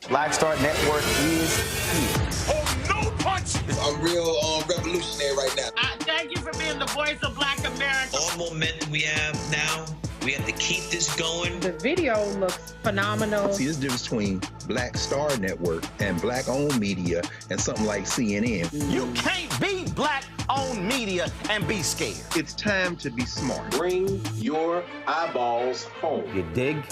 Black Star Network is here. Oh, no punches! I'm real revolutionary right now. Thank you for being the voice of Black America. All momentum we have now, we have to keep this going. The video looks phenomenal. See, there's a difference between Black Star Network and Black-owned media and something like CNN. You can't be Black-owned media and be scared. It's time to be smart. Bring your eyeballs home. You dig?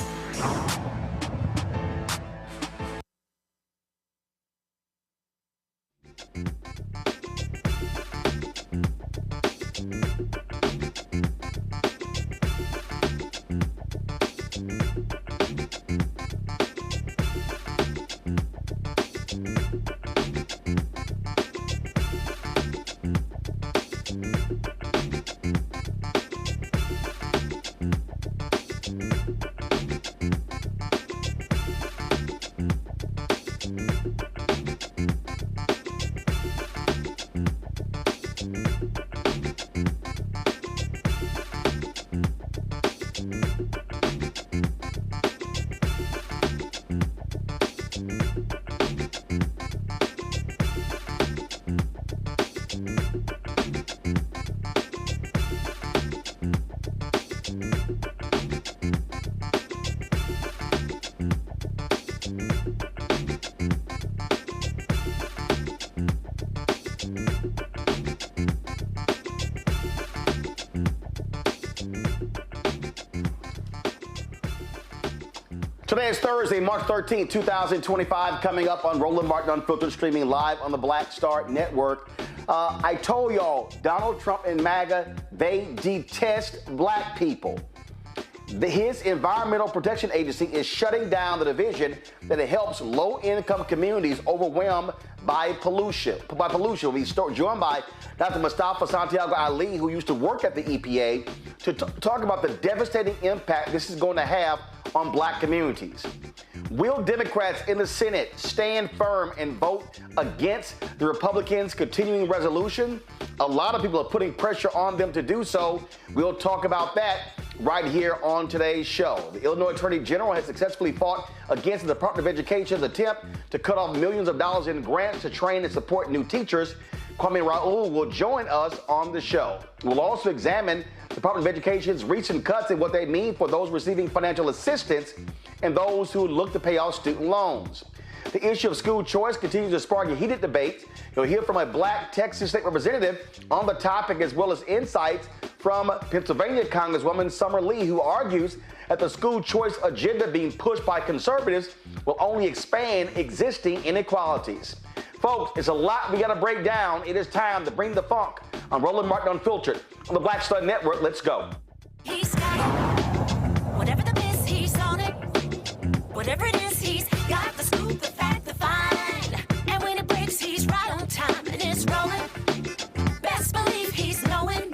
Today is Thursday, March 13th, 2025, coming up on Roland Martin Unfiltered, streaming live on the Black Star Network. I told y'all, Donald Trump and MAGA, they detest black people. His Environmental Protection Agency is shutting down the division that helps low-income communities overwhelmed by pollution. We'll be joined by Dr. Mustafa Ali, who used to work at the EPA, to talk about the devastating impact this is going to have on black communities. Will Democrats in the Senate stand firm and vote against the Republicans' continuing resolution? A lot of people are putting pressure on them to do so. We'll talk about that right here on today's show. The Illinois Attorney General has successfully fought against the Department of Education's attempt to cut off millions of dollars in grants to train and support new teachers. Kwame Raoul will join us on the show. We'll also examine the Department of Education's recent cuts and what they mean for those receiving financial assistance and those who look to pay off student loans. The issue of school choice continues to spark a heated debate. You'll hear from a black Texas state representative on the topic, as well as insights from Pennsylvania Congresswoman Summer Lee, who argues that the school choice agenda being pushed by conservatives will only expand existing inequalities. Folks, it's a lot we got to break down. It is time to bring the funk on Roland Martin Unfiltered on the Black Star Network. Let's go. He's got it. Whatever the miss, he's on it. Whatever it is, he's got the scoop, the fact, the find. And when it breaks, he's right on time and it's rolling. Best believe he's knowing.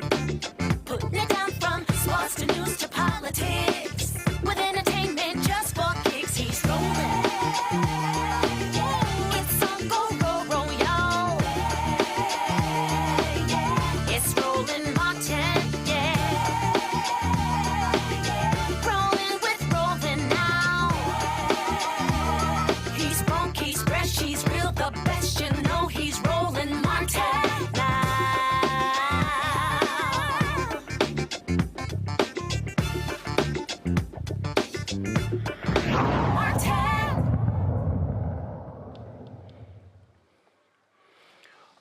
Putting it down from sports to news to politics. With entertainment just for kicks, he's rolling. It's on go, roll, y'all. It's Roland Martin, yeah. Rolling with Roland now. He's funky, he's fresh, he's real, the best, you know he's Roland Martin now.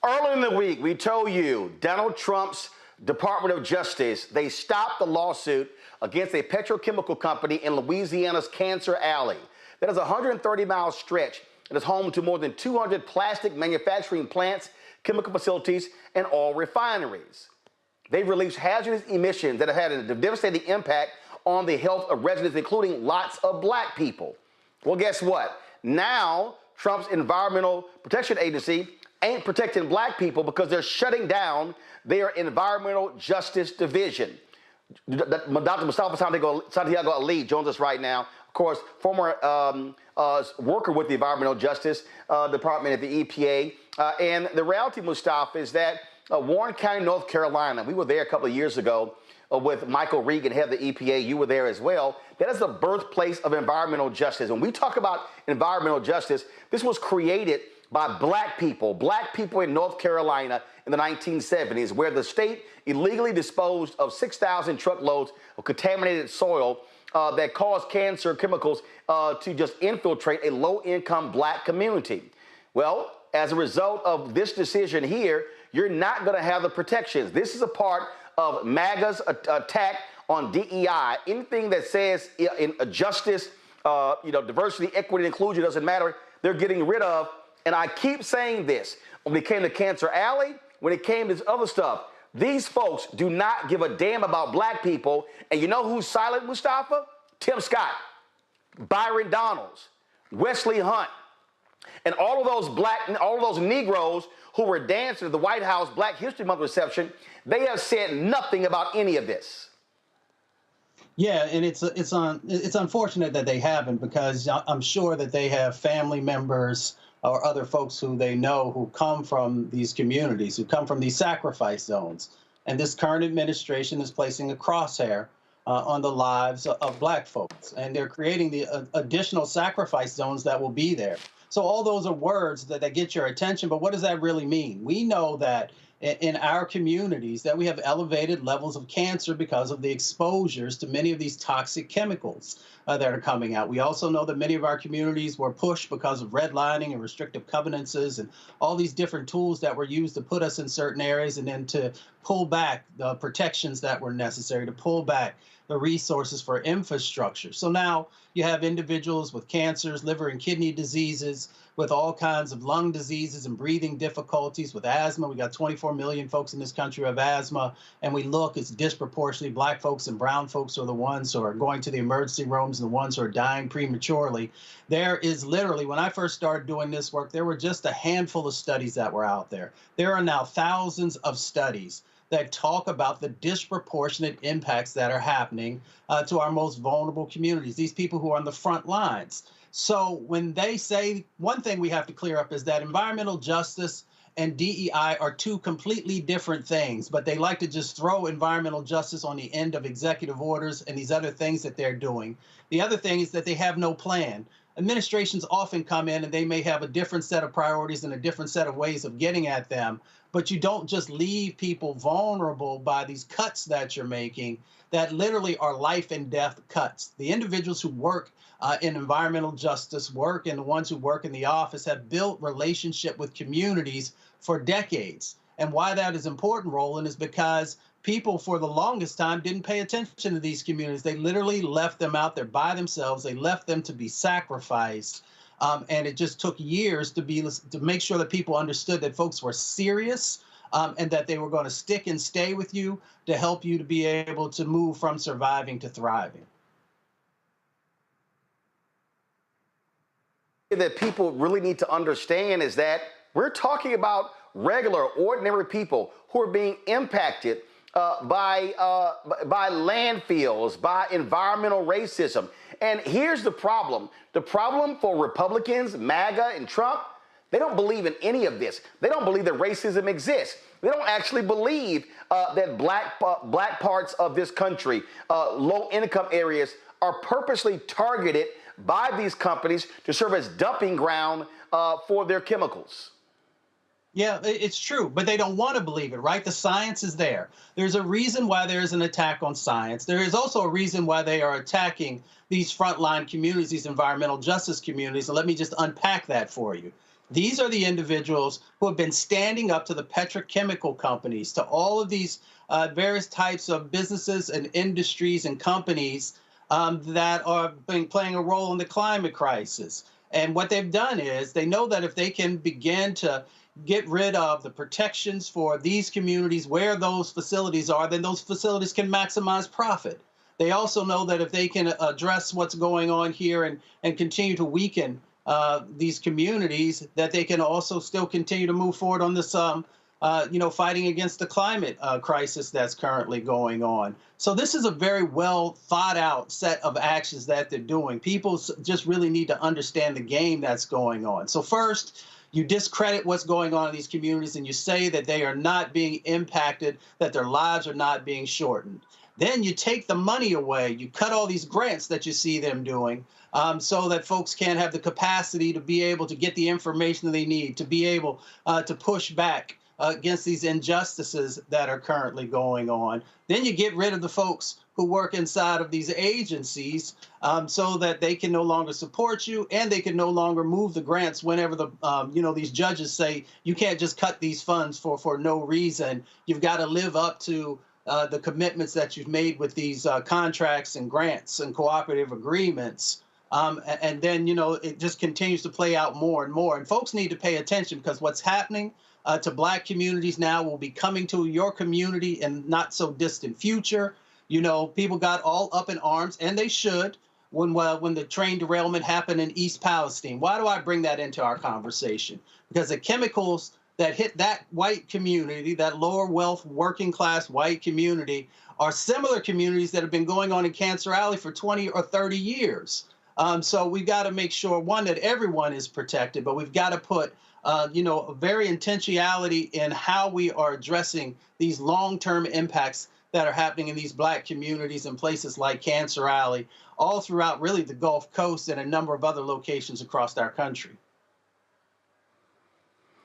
Earlier in the week, we told you Donald Trump's Department of Justice, they stopped the lawsuit against a petrochemical company in Louisiana's Cancer Alley. That is a 130-mile stretch and is home to more than 200 plastic manufacturing plants, chemical facilities, and oil refineries. They've released hazardous emissions that have had a devastating impact on the health of residents, including lots of black people. Well, guess what? Now, Trump's Environmental Protection Agency ain't protecting black people because they're shutting down their Environmental Justice Division. Dr. Mustafa Santiago Ali joins us right now. Of course, former worker with the Environmental Justice Department at the EPA. And the reality, Mustafa, is that Warren County, North Carolina. We were there a couple of years ago with Michael Regan, head of the EPA. You were there as well. That is the birthplace of environmental justice. When we talk about environmental justice, this was created by black people in North Carolina in the 1970s, where the state illegally disposed of 6,000 truckloads of contaminated soil that caused cancer chemicals to just infiltrate a low-income black community. Well, as a result of this decision here, you're not going to have the protections. This is a part of MAGA's attack on DEI. Anything that says in justice, diversity, equity, and inclusion doesn't matter, they're getting rid of. And I keep saying this. When it came to Cancer Alley, when it came to this other stuff, these folks do not give a damn about black people. And you know who's silent, Mustafa? Tim Scott, Byron Donalds, Wesley Hunt, and all of those Negroes who were dancing at the White House Black History Month reception. They have said nothing about any of this. Yeah, and it's unfortunate that they haven't, because I'm sure that they have family members or other folks who they know who come from these communities, who come from these sacrifice zones. And this current administration is placing a crosshair on the lives of black folks. And they're creating the additional sacrifice zones that will be there. So all those are words that get your attention, but what does that really mean? We know that in our communities that we have elevated levels of cancer because of the exposures to many of these toxic chemicals that are coming out. We also know that many of our communities were pushed because of redlining and restrictive covenants and all these different tools that were used to put us in certain areas and then to pull back the protections that were necessary, to pull back the resources for infrastructure. So now you have individuals with cancers, liver and kidney diseases, with all kinds of lung diseases and breathing difficulties, with asthma. We got 24 million folks in this country who have asthma, and we look, it's disproportionately black folks and brown folks are the ones who are going to the emergency rooms and the ones who are dying prematurely. There is literally, when I first started doing this work, there were just a handful of studies that were out there. There are now thousands of studies that talk about the disproportionate impacts that are happening to our most vulnerable communities, these people who are on the front lines. So when they say, one thing we have to clear up is that environmental justice and DEI are two completely different things, but they like to just throw environmental justice on the end of executive orders and these other things that they're doing. The other thing is that they have no plan. Administrations often come in and they may have a different set of priorities and a different set of ways of getting at them, but you don't just leave people vulnerable by these cuts that you're making that literally are life and death cuts. The individuals who work in environmental justice work and the ones who work in the office have built relationship with communities for decades. And why that is important, Roland, is because people for the longest time didn't pay attention to these communities. They literally left them out there by themselves. They left them to be sacrificed. And it just took years to make sure that people understood that folks were serious and that they were going to stick and stay with you to help you to be able to move from surviving to thriving. That people really need to understand is that we're talking about regular, ordinary people who are being impacted by landfills, by environmental racism. And here's the problem. The problem for Republicans, MAGA, and Trump, they don't believe in any of this. They don't believe that racism exists. They don't actually believe that black parts of this country, low-income areas, are purposely targeted by these companies to serve as dumping ground for their chemicals. Yeah, it's true, but they don't want to believe it, right? The science is there. There's a reason why there's an attack on science. There is also a reason why they are attacking these frontline communities, these environmental justice communities. And let me just unpack that for you. These are the individuals who have been standing up to the petrochemical companies, to all of these various types of businesses and industries and companies that are playing a role in the climate crisis. And what they've done is they know that if they can begin to get rid of the protections for these communities where those facilities are, then those facilities can maximize profit. They also know that if they can address what's going on here and continue to weaken these communities, that they can also still continue to move forward on this, fighting against the climate crisis that's currently going on. So this is a very well thought out set of actions that they're doing. People just really need to understand the game that's going on. So first, you discredit what's going on in these communities and you say that they are not being impacted, that their lives are not being shortened. Then you take the money away. You cut all these grants that you see them doing so that folks can't have the capacity to be able to get the information that they need, to be able to push back against these injustices that are currently going on. Then you get rid of the folks who work inside of these agencies so that they can no longer support you and they can no longer move the grants whenever these judges say you can't just cut these funds for no reason. You've got to live up to the commitments that you've made with these contracts and grants and cooperative agreements. And then, it just continues to play out more and more. And folks need to pay attention because what's happening to Black communities now will be coming to your community in not so distant future. People got all up in arms, and they should, when the train derailment happened in East Palestine. Why do I bring that into our conversation? Because the chemicals that hit that white community, that lower wealth, working class white community, are similar communities that have been going on in Cancer Alley for 20 or 30 years. So we've got to make sure, one, that everyone is protected, but we've got to put a very intentionality in how we are addressing these long-term impacts that are happening in these Black communities in places like Cancer Alley, all throughout really the Gulf Coast and a number of other locations across our country.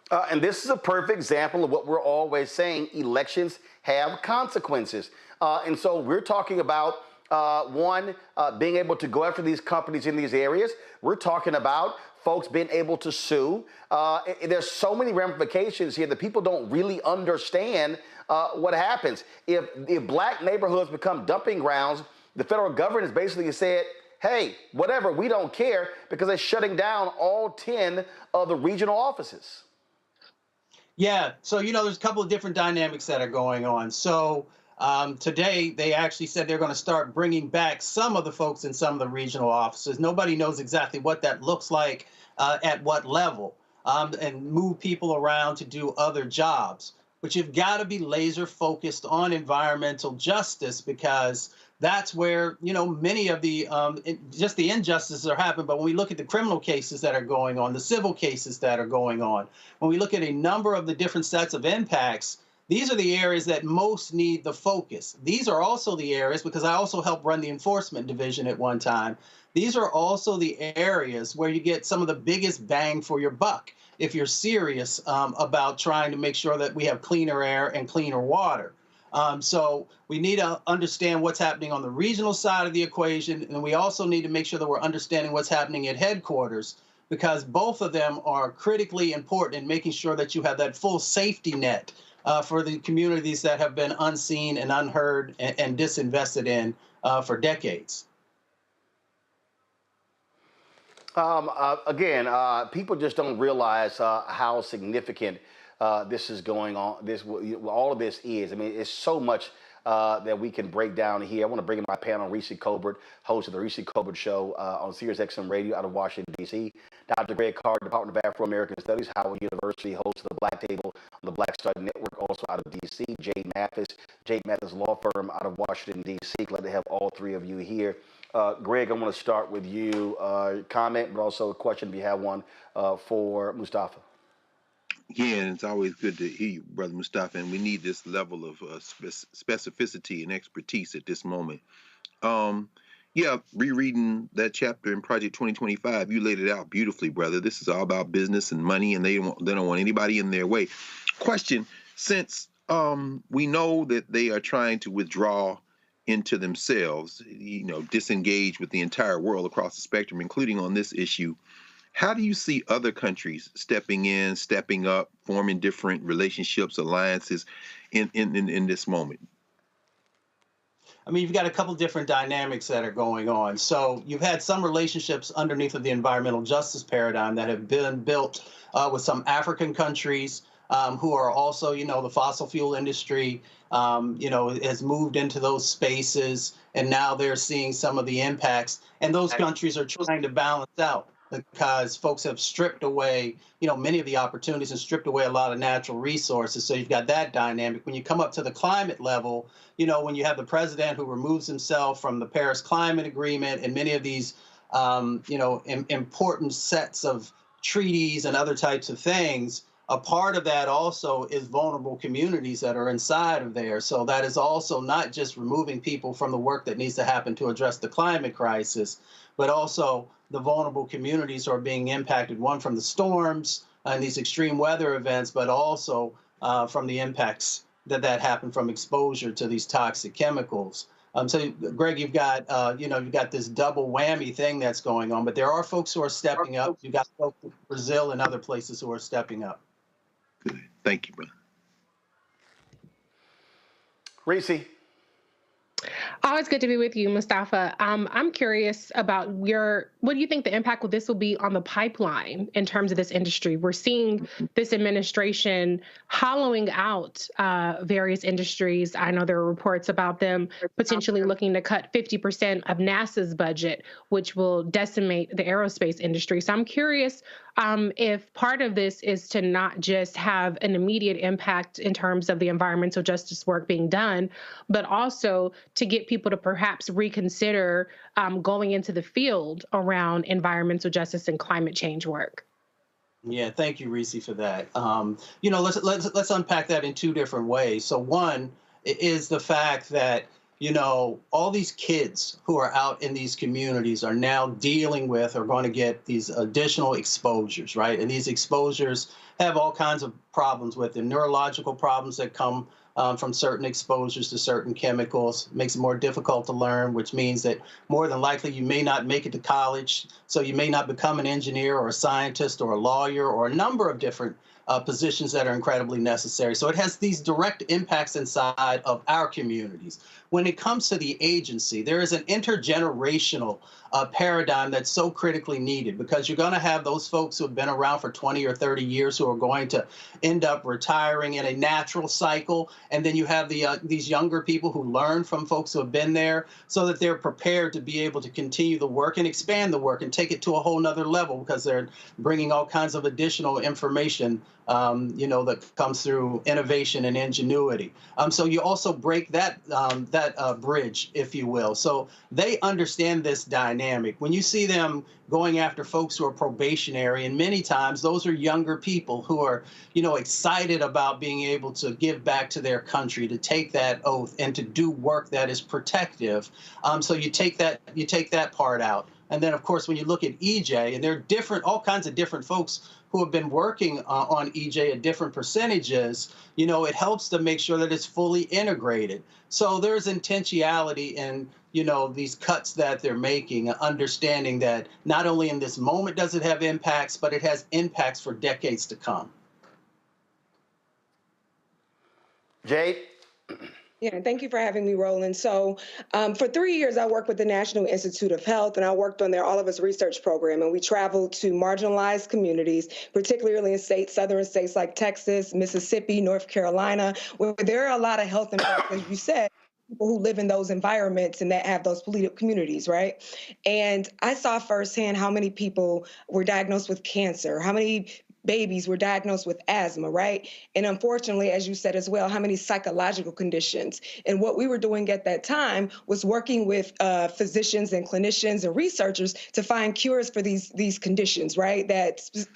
And this is a perfect example of what we're always saying: elections have consequences. And so we're talking about being able to go after these companies in these areas. We're talking about folks being able to sue. There's so many ramifications here that people don't really understand what happens. If Black neighborhoods become dumping grounds, the federal government has basically said, hey, whatever, we don't care, because they're shutting down all 10 of the regional offices. Yeah, so, there's a couple of different dynamics that are going on. So today, they actually said they're going to start bringing back some of the folks in some of the regional offices. Nobody knows exactly what that looks like at what level, and move people around to do other jobs. But you've got to be laser focused on environmental justice, because that's where, many of the just the injustices are happening. But when we look at the criminal cases that are going on, the civil cases that are going on, when we look at a number of the different sets of impacts, these are the areas that most need the focus. These are also the areas, because I also helped run the enforcement division at one time, these are also the areas where you get some of the biggest bang for your buck if you're serious about trying to make sure that we have cleaner air and cleaner water. So we need to understand what's happening on the regional side of the equation, and we also need to make sure that we're understanding what's happening at headquarters, because both of them are critically important in making sure that you have that full safety net for the communities that have been unseen and unheard and disinvested in for decades. Again, people just don't realize how significant this is going on. All of this is. I mean, it's so much that we can break down here. I want to bring in my panel, Reese Colbert, host of the Reese Colbert Show on Sirius XM Radio out of Washington, D.C. Dr. Greg Carr, Department of Afro-American Studies, Howard University, host of the Black Table on the Black Star Network, also out of D.C. Jade Mathis Law Firm out of Washington, D.C. Glad to have all three of you here. Greg, I want to start with you. Comment, but also a question if you have one for Mustafa. Yeah, and it's always good to hear you, Brother Mustafa, and we need this level of specificity and expertise at this moment. Rereading that chapter in Project 2025, you laid it out beautifully, brother. This is all about business and money, and they don't want anybody in their way. Question, since we know that they are trying to withdraw into themselves, disengage with the entire world across the spectrum, including on this issue, how do you see other countries stepping in, stepping up, forming different relationships, alliances in this moment? I mean, you've got a couple different dynamics that are going on. So you've had some relationships underneath of the environmental justice paradigm that have been built with some African countries who are also, the fossil fuel industry, has moved into those spaces, and now they're seeing some of the impacts. And those countries are trying to balance out, because folks have stripped away, many of the opportunities and stripped away a lot of natural resources. So you've got that dynamic. When you come up to the climate level, when you have the president who removes himself from the Paris Climate Agreement and many of these, important sets of treaties and other types of things, a part of that also is vulnerable communities that are inside of there. So that is also not just removing people from the work that needs to happen to address the climate crisis, but also the vulnerable communities who are being impacted, one from the storms and these extreme weather events, but also from the impacts that happen from exposure to these toxic chemicals. So, Greg, you've got you've got this double whammy thing that's going on, but there are folks who are stepping up. You've got folks in Brazil and other places who are stepping up. Good. Thank you, brother. Reese. Always good to be with you, Mustafa. I'm curious about what do you think the impact of this will be on the pipeline in terms of this industry? We're seeing this administration hollowing out various industries. I know there are reports about them potentially looking to cut 50% of NASA's budget, which will decimate the aerospace industry. So I'm curious if part of this is to not just have an immediate impact in terms of the environmental justice work being done, but also to get people to perhaps reconsider going into the field around environmental justice and climate change work. Yeah, thank you, Reese, for that. Let's unpack that in two different ways. So one is the fact that all these kids who are out in these communities are now dealing with or going to get these additional exposures, right? And these exposures have all kinds of problems with them, neurological problems that come from certain exposures to certain chemicals. Makes it more difficult to learn, which means that more than likely you may not make it to college. So you may not become an engineer or a scientist or a lawyer or a number of different positions that are incredibly necessary. So it has these direct impacts inside of our communities. When it comes to the agency, there is an intergenerational paradigm that's so critically needed, because you're going to have those folks who have been around for 20 or 30 years who are going to end up retiring in a natural cycle. And then you have these younger people who learn from folks who have been there so that they're prepared to be able to continue the work and expand the work and take it to a whole nother level, because they're bringing all kinds of additional information that comes through innovation and ingenuity. So you also break that bridge, if you will. So they understand this dynamic. When you see them going after folks who are probationary, and many times those are younger people who are, excited about being able to give back to their country, to take that oath and to do work that is protective. So you take that part out. And then, of course, when you look at EJ, and there are all kinds of different folks who have been working on EJ at different percentages, it helps to make sure that it's fully integrated. So there's intentionality in, these cuts that they're making, understanding that not only in this moment does it have impacts, but it has impacts for decades to come. Jade? Yeah, thank you for having me, Roland. So for 3 years, I worked with the National Institute of Health, and I worked on their All of Us research program. And we traveled to marginalized communities, particularly in southern states like Texas, Mississippi, North Carolina, where there are a lot of health impacts, as you said, people who live in those environments and that have those polluted communities, right? And I saw firsthand how many people were diagnosed with cancer, how many babies were diagnosed with asthma, right? And unfortunately, as you said as well, how many psychological conditions. And what we were doing at that time was working with physicians and clinicians and researchers to find cures for these conditions, right? That's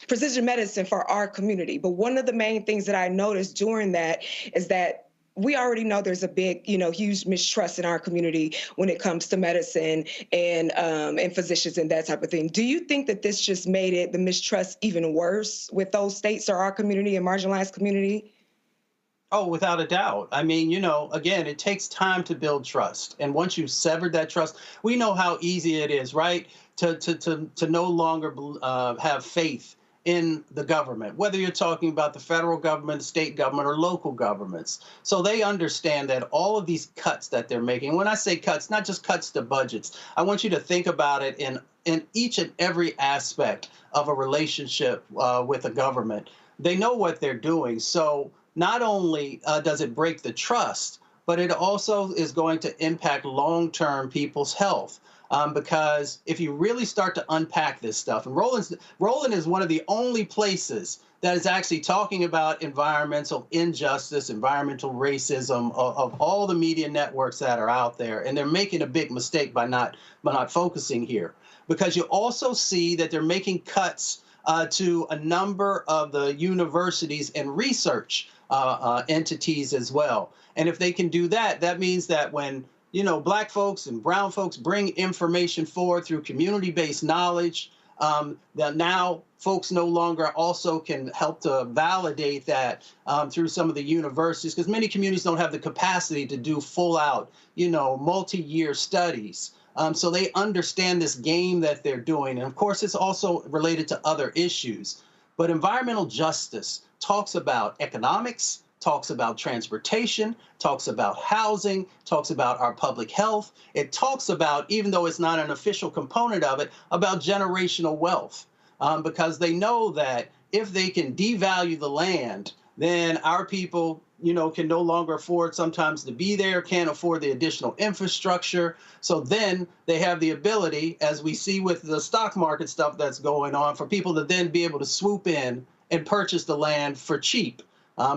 precision medicine for our community. But one of the main things that I noticed during that is that we already know there's a big, huge mistrust in our community when it comes to medicine and physicians and that type of thing. Do you think that this just made the mistrust even worse with those states or our community and marginalized community? Oh, without a doubt. I mean, again, it takes time to build trust. And once you've severed that trust, we know how easy it is, right? To no longer have faith in the government, whether you're talking about the federal government, state government, or local governments. So they understand that all of these cuts that they're making, when I say cuts, not just cuts to budgets, I want you to think about it in each and every aspect of a relationship with a government. They know what they're doing. So not only does it break the trust, but it also is going to impact long-term people's health. Because if you really start to unpack this stuff, and Roland is one of the only places that is actually talking about environmental injustice, environmental racism of all the media networks that are out there, and they're making a big mistake by not focusing here. because you also see that they're making cuts to a number of the universities and research entities as well. And if they can do that, that means that when Black folks and brown folks bring information forward through community-based knowledge, that now folks no longer also can help to validate that through some of the universities, because many communities don't have the capacity to do full-out, multi-year studies. So they understand this game that they're doing. And of course, it's also related to other issues. But environmental justice talks about economics, talks about transportation, talks about housing, talks about our public health. It talks about, even though it's not an official component of it, about generational wealth, because they know that if they can devalue the land, then our people, can no longer afford sometimes to be there, can't afford the additional infrastructure. So then they have the ability, as we see with the stock market stuff that's going on, for people to then be able to swoop in and purchase the land for cheap.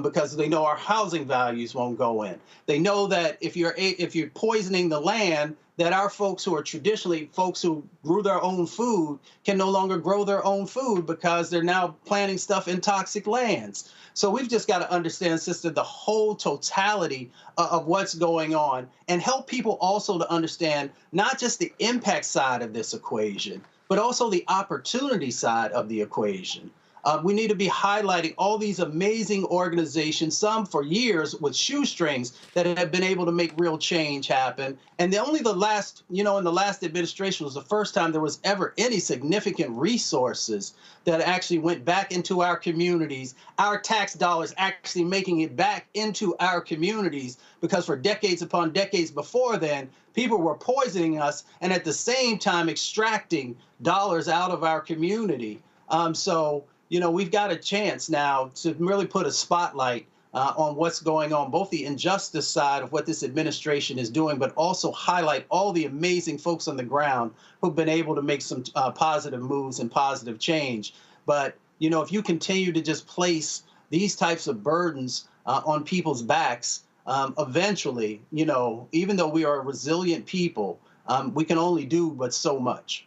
Because they know our housing values won't go in. They know that if you're poisoning the land, that our folks who are traditionally folks who grew their own food can no longer grow their own food because they're now planting stuff in toxic lands. So we've just got to understand, sister, the whole totality of what's going on, and help people also to understand not just the impact side of this equation, but also the opportunity side of the equation. We need to be highlighting all these amazing organizations, some for years with shoestrings, that have been able to make real change happen. And in the last administration was the first time there was ever any significant resources that actually went back into our communities, our tax dollars actually making it back into our communities, because for decades upon decades before then, people were poisoning us and at the same time extracting dollars out of our community. We've got a chance now to really put a spotlight on what's going on, both the injustice side of what this administration is doing, but also highlight all the amazing folks on the ground who've been able to make some positive moves and positive change. But, if you continue to just place these types of burdens on people's backs, eventually, even though we are a resilient people, we can only do but so much.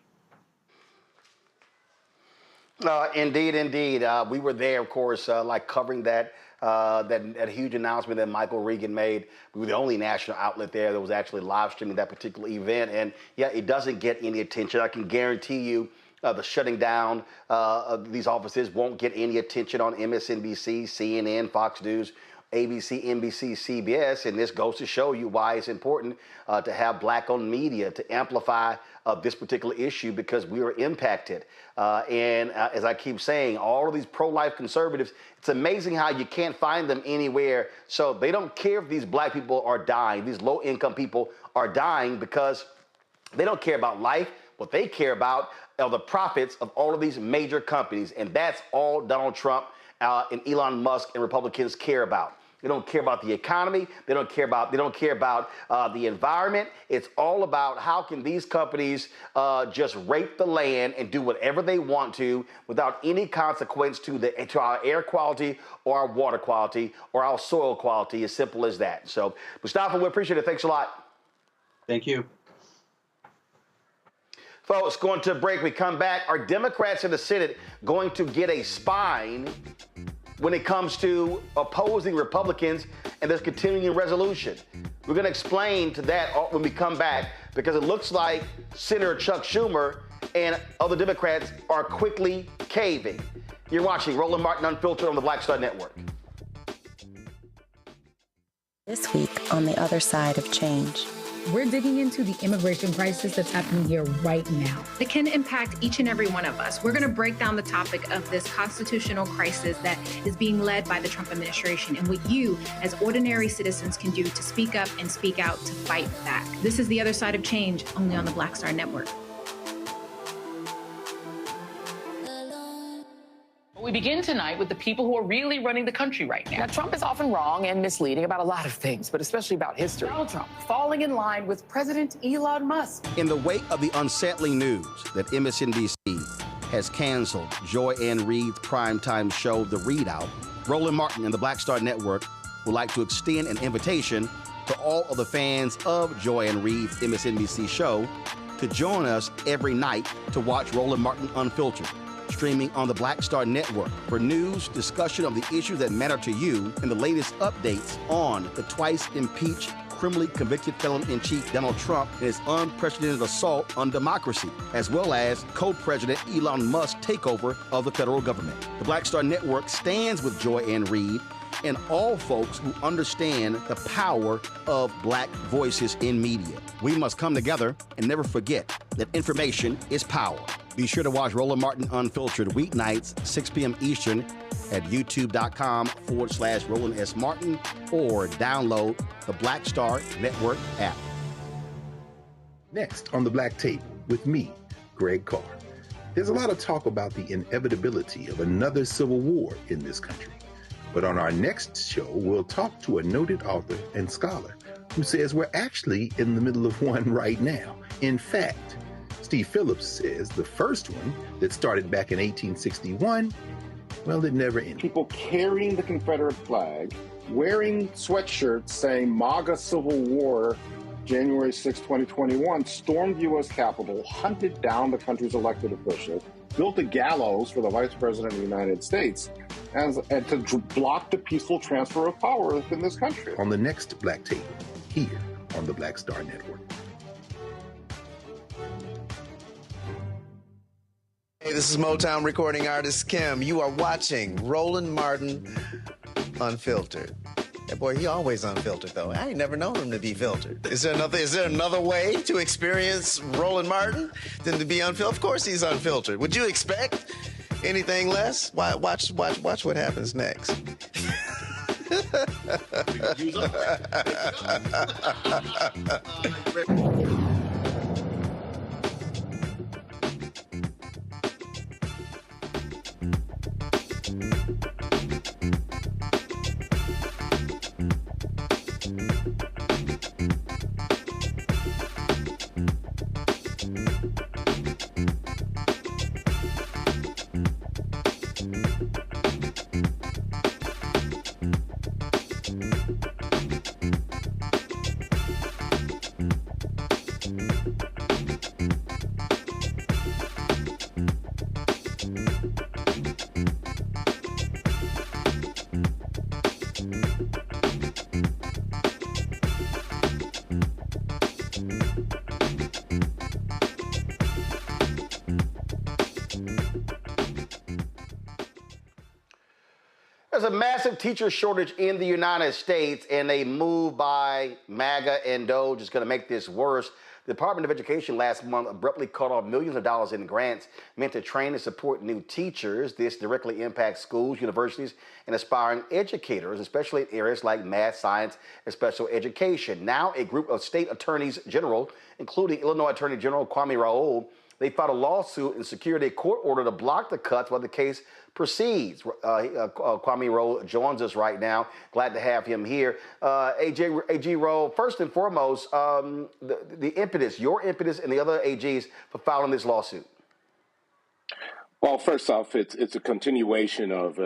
Indeed. We were there, of course, covering that huge announcement that Michael Regan made. We were the only national outlet there that was actually live streaming that particular event. And yeah, it doesn't get any attention. I can guarantee you the shutting down of these offices won't get any attention on MSNBC, CNN, Fox News, ABC, NBC, CBS, and this goes to show you why it's important to have Black-owned media to amplify this particular issue, because we are impacted. And as I keep saying, all of these pro-life conservatives, it's amazing how you can't find them anywhere. So they don't care if these Black people are dying, these low-income people are dying, because they don't care about life. What they care about are the profits of all of these major companies, and that's all Donald Trump and Elon Musk and Republicans care about. They don't care about the economy. They don't care about the environment. It's all about how can these companies just rape the land and do whatever they want to without any consequence to our air quality or our water quality or our soil quality. As simple as that. So, Mustafa, we appreciate it. Thanks a lot. Thank you. Folks, going to a break. We come back. Are Democrats in the Senate going to get a spine when it comes to opposing Republicans and this continuing resolution? We're going to explain to that when we come back, because it looks like Senator Chuck Schumer and other Democrats are quickly caving. You're watching Roland Martin Unfiltered on the Black Star Network. This week on The Other Side of Change. We're digging into the immigration crisis that's happening here right now. It can impact each and every one of us. We're going to break down the topic of this constitutional crisis that is being led by the Trump administration and what you, as ordinary citizens, can do to speak up and speak out to fight back. This is The Other Side of Change, only on the Black Star Network. We begin tonight with the people who are really running the country right now. Now, Trump is often wrong and misleading about a lot of things, but especially about history. Donald Trump falling in line with President Elon Musk. In the wake of the unsettling news that MSNBC has canceled Joy Ann Reid's primetime show, The Readout, Roland Martin and the Black Star Network would like to extend an invitation to all of the fans of Joy Ann Reid's MSNBC show to join us every night to watch Roland Martin Unfiltered, streaming on the Black Star Network for news, discussion of the issues that matter to you, and the latest updates on the twice impeached, criminally convicted felon-in-chief Donald Trump and his unprecedented assault on democracy, as well as co-president Elon Musk's takeover of the federal government. The Black Star Network stands with Joy Ann Reid and all folks who understand the power of black voices in media. We must come together and never forget that information is power. Be sure to watch Roland Martin Unfiltered weeknights, 6 p.m. Eastern at youtube.com/Roland S. Martin or download the Black Star Network app. Next on the Black Table with me, Greg Carr. There's a lot of talk about the inevitability of another civil war in this country. But on our next show, we'll talk to a noted author and scholar who says we're actually in the middle of one right now. In fact, Steve Phillips says the first one that started back in 1861, well, it never ended. People carrying the Confederate flag, wearing sweatshirts saying MAGA Civil War, January 6, 2021, stormed the U.S. Capitol, hunted down the country's elected officials, built a gallows for the Vice President of the United States, and to block the peaceful transfer of power within this country. On the next Black Table, here on the Black Star Network. Hey, this is Motown recording artist Kim. You are watching Roland Martin Unfiltered. That boy, he always unfiltered, though. I ain't never known him to be filtered. Is there another way to experience Roland Martin than to be unfiltered? Of course he's unfiltered. Would you expect anything less? Watch what happens next. There's a massive teacher shortage in the United States, and a move by MAGA and DOGE is going to make this worse. The Department of Education last month abruptly cut off millions of dollars in grants meant to train and support new teachers. This directly impacts schools, universities, and aspiring educators, especially in areas like math, science, and special education. Now, a group of state attorneys general, including Illinois Attorney General Kwame Raoul, they filed a lawsuit and secured a court order to block the cuts while the case proceeds. Kwame Raoul joins us right now. Glad to have him here. AG Raoul, first and foremost, the impetus, your impetus and the other AGs for filing this lawsuit. Well, first off, it's a continuation of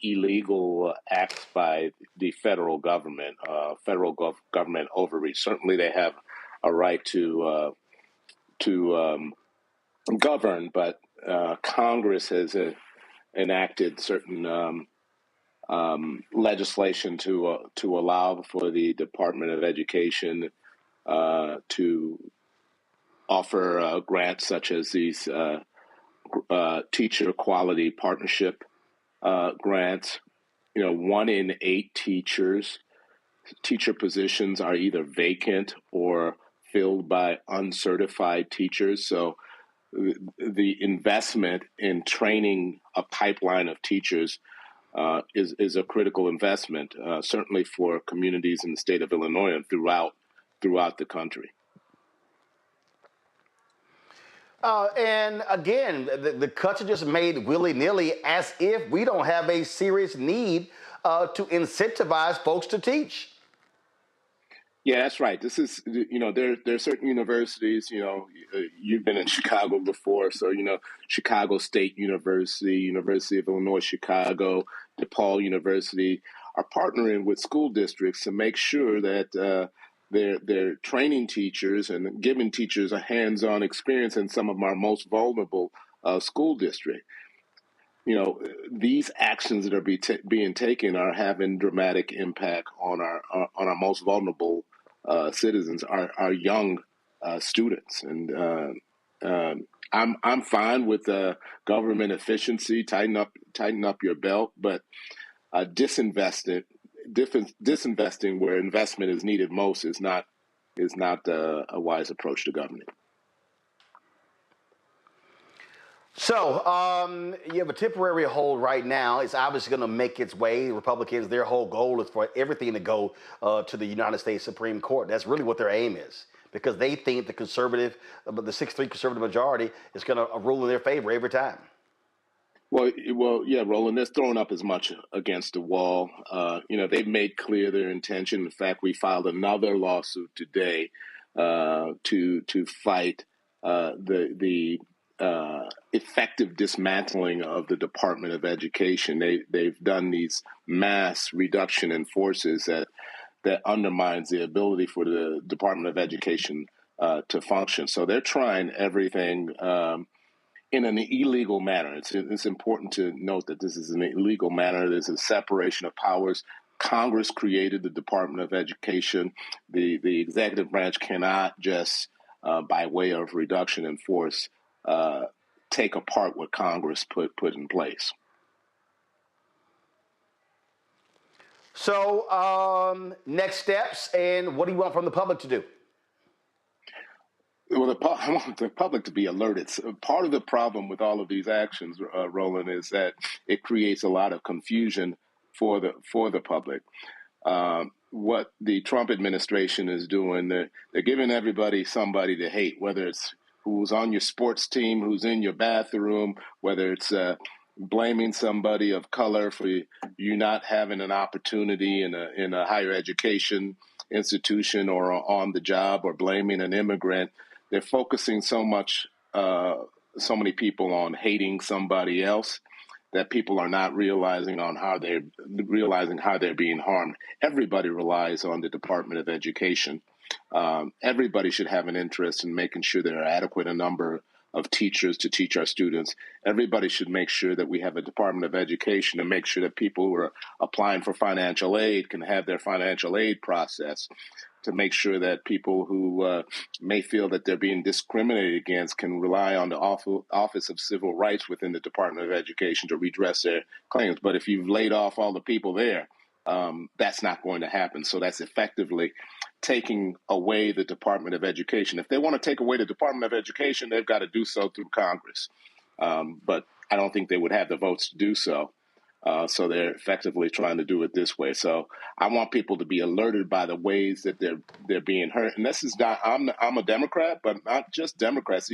illegal acts by the federal government, government overreach. Certainly they have a right to govern, but Congress has enacted certain legislation to allow for the Department of Education to offer grants such as these teacher quality partnership grants. 1 in 8 teacher positions are either vacant or filled by uncertified teachers. So the investment in training a pipeline of teachers is a critical investment, certainly for communities in the state of Illinois and throughout the country. And again, the cuts are just made willy-nilly as if we don't have a serious need to incentivize folks to teach. Yeah, that's right. This is, there are certain universities, you've been in Chicago before. So, Chicago State University, University of Illinois, Chicago, DePaul University are partnering with school districts to make sure that they're training teachers and giving teachers a hands-on experience in some of our most vulnerable school districts. These actions that are being taken are having dramatic impact on our most vulnerable citizens, our young students. And I'm fine with government efficiency, tighten up your belt, but disinvesting where investment is needed most is not a wise approach to governing. So you have a temporary hold right now. It's obviously going to make its way. Republicans, their whole goal is for everything to go to the United States Supreme Court. That's really what their aim is, because they think the 6-3 conservative majority is going to rule in their favor every time. Well, yeah, Roland, they're throwing up as much against the wall. They've made clear their intention. In fact, we filed another lawsuit today to fight the effective dismantling of the Department of Education. They've done these mass reduction in forces that undermines the ability for the Department of Education to function. So they're trying everything in an illegal manner. It's important to note that this is an illegal manner. There's a separation of powers. Congress created the Department of Education. The executive branch cannot just, by way of reduction in force, take apart what Congress put in place. So next steps, and what do you want from the public to do? Well, I want the public to be alerted. So part of the problem with all of these actions, Roland, is that it creates a lot of confusion for the public. What the Trump administration is doing, they're giving everybody somebody to hate, whether it's who's on your sports team, who's in your bathroom, whether it's blaming somebody of color for you not having an opportunity in a higher education institution or on the job, or blaming an immigrant. They're focusing so many people on hating somebody else that people are not realizing how they're being harmed. Everybody relies on the Department of Education. Everybody should have an interest in making sure there are adequate a number of teachers to teach our students. Everybody should make sure that we have a Department of Education to make sure that people who are applying for financial aid can have their financial aid process, to make sure that people who may feel that they're being discriminated against can rely on the Office of Civil Rights within the Department of Education to redress their claims. But if you've laid off all the people there, that's not going to happen. So that's effectively taking away the Department of Education. If they want to take away the Department of Education, they've got to do so through Congress. But I don't think they would have the votes to do so. So they're effectively trying to do it this way. So I want people to be alerted by the ways that they're being hurt. And this is not, I'm a Democrat, but not just Democrats.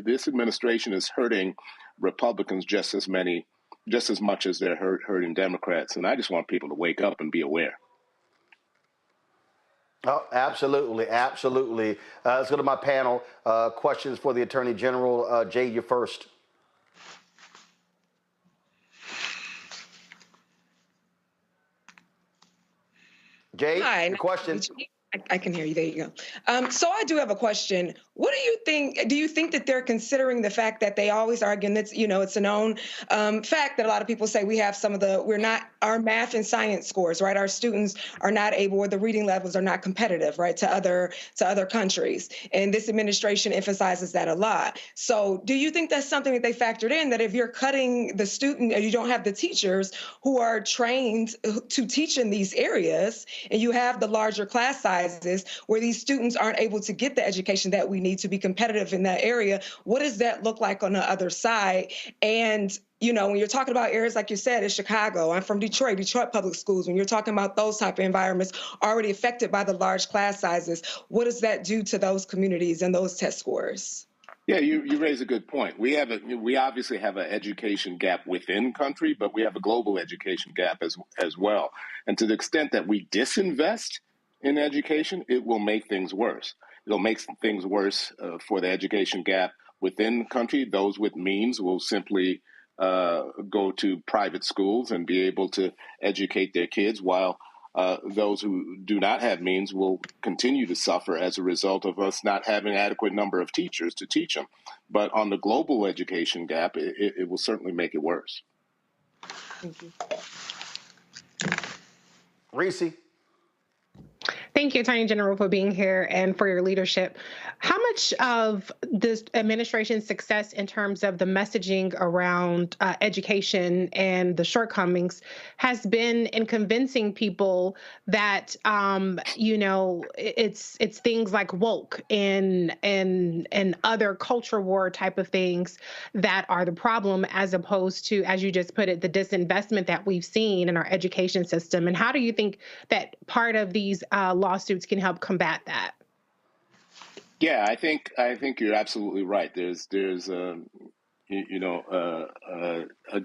This administration is hurting Republicans just as much as they're hurting Democrats. And I just want people to wake up and be aware. Oh, absolutely, absolutely. Let's go to my panel. Questions for the Attorney General. Jade, you're first. Jade, Hi, your question. I can hear you. There you go. So I do have a question. What do you think? Do you think that they're considering the fact that they always argue, and it's a known fact that a lot of people say our math and science scores, right? Our students are not able, or the reading levels are not competitive, right, to other countries. And this administration emphasizes that a lot. So do you think that's something that they factored in, that if you're cutting the student and you don't have the teachers who are trained to teach in these areas, and you have the larger class sizes where these students aren't able to get the education that we need to be competitive in that area, what does that look like on the other side? And when you're talking about areas like you said, in Chicago, I'm from Detroit public schools, when you're talking about those type of environments already affected by the large class sizes, what does that do to those communities and those test scores? Yeah, you raise a good point. We obviously have an education gap within country, but we have a global education gap as well. And to the extent that we disinvest in education, it will make things worse. It'll make things worse for the education gap within the country. Those with means will simply go to private schools and be able to educate their kids, while those who do not have means will continue to suffer as a result of us not having adequate number of teachers to teach them. But on the global education gap, it will certainly make it worse. Thank you. Reese. Thank you, Attorney General, for being here and for your leadership. How much of this administration's success in terms of the messaging around education and the shortcomings has been in convincing people that, it's things like woke and other culture war type of things that are the problem, as opposed to, as you just put it, the disinvestment that we've seen in our education system? And how do you think that part of these lawsuits can help combat that? Yeah, I think you're absolutely right. There's a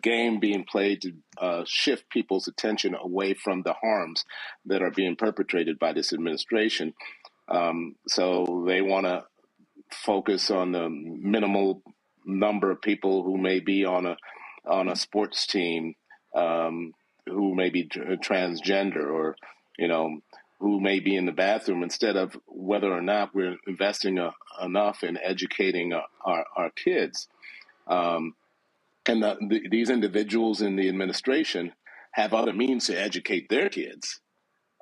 game being played to shift people's attention away from the harms that are being perpetrated by this administration. So they want to focus on the minimal number of people who may be on a sports team, who may be transgender, or who may be in the bathroom, instead of whether or not we're investing enough in educating our kids. These individuals in the administration have other means to educate their kids.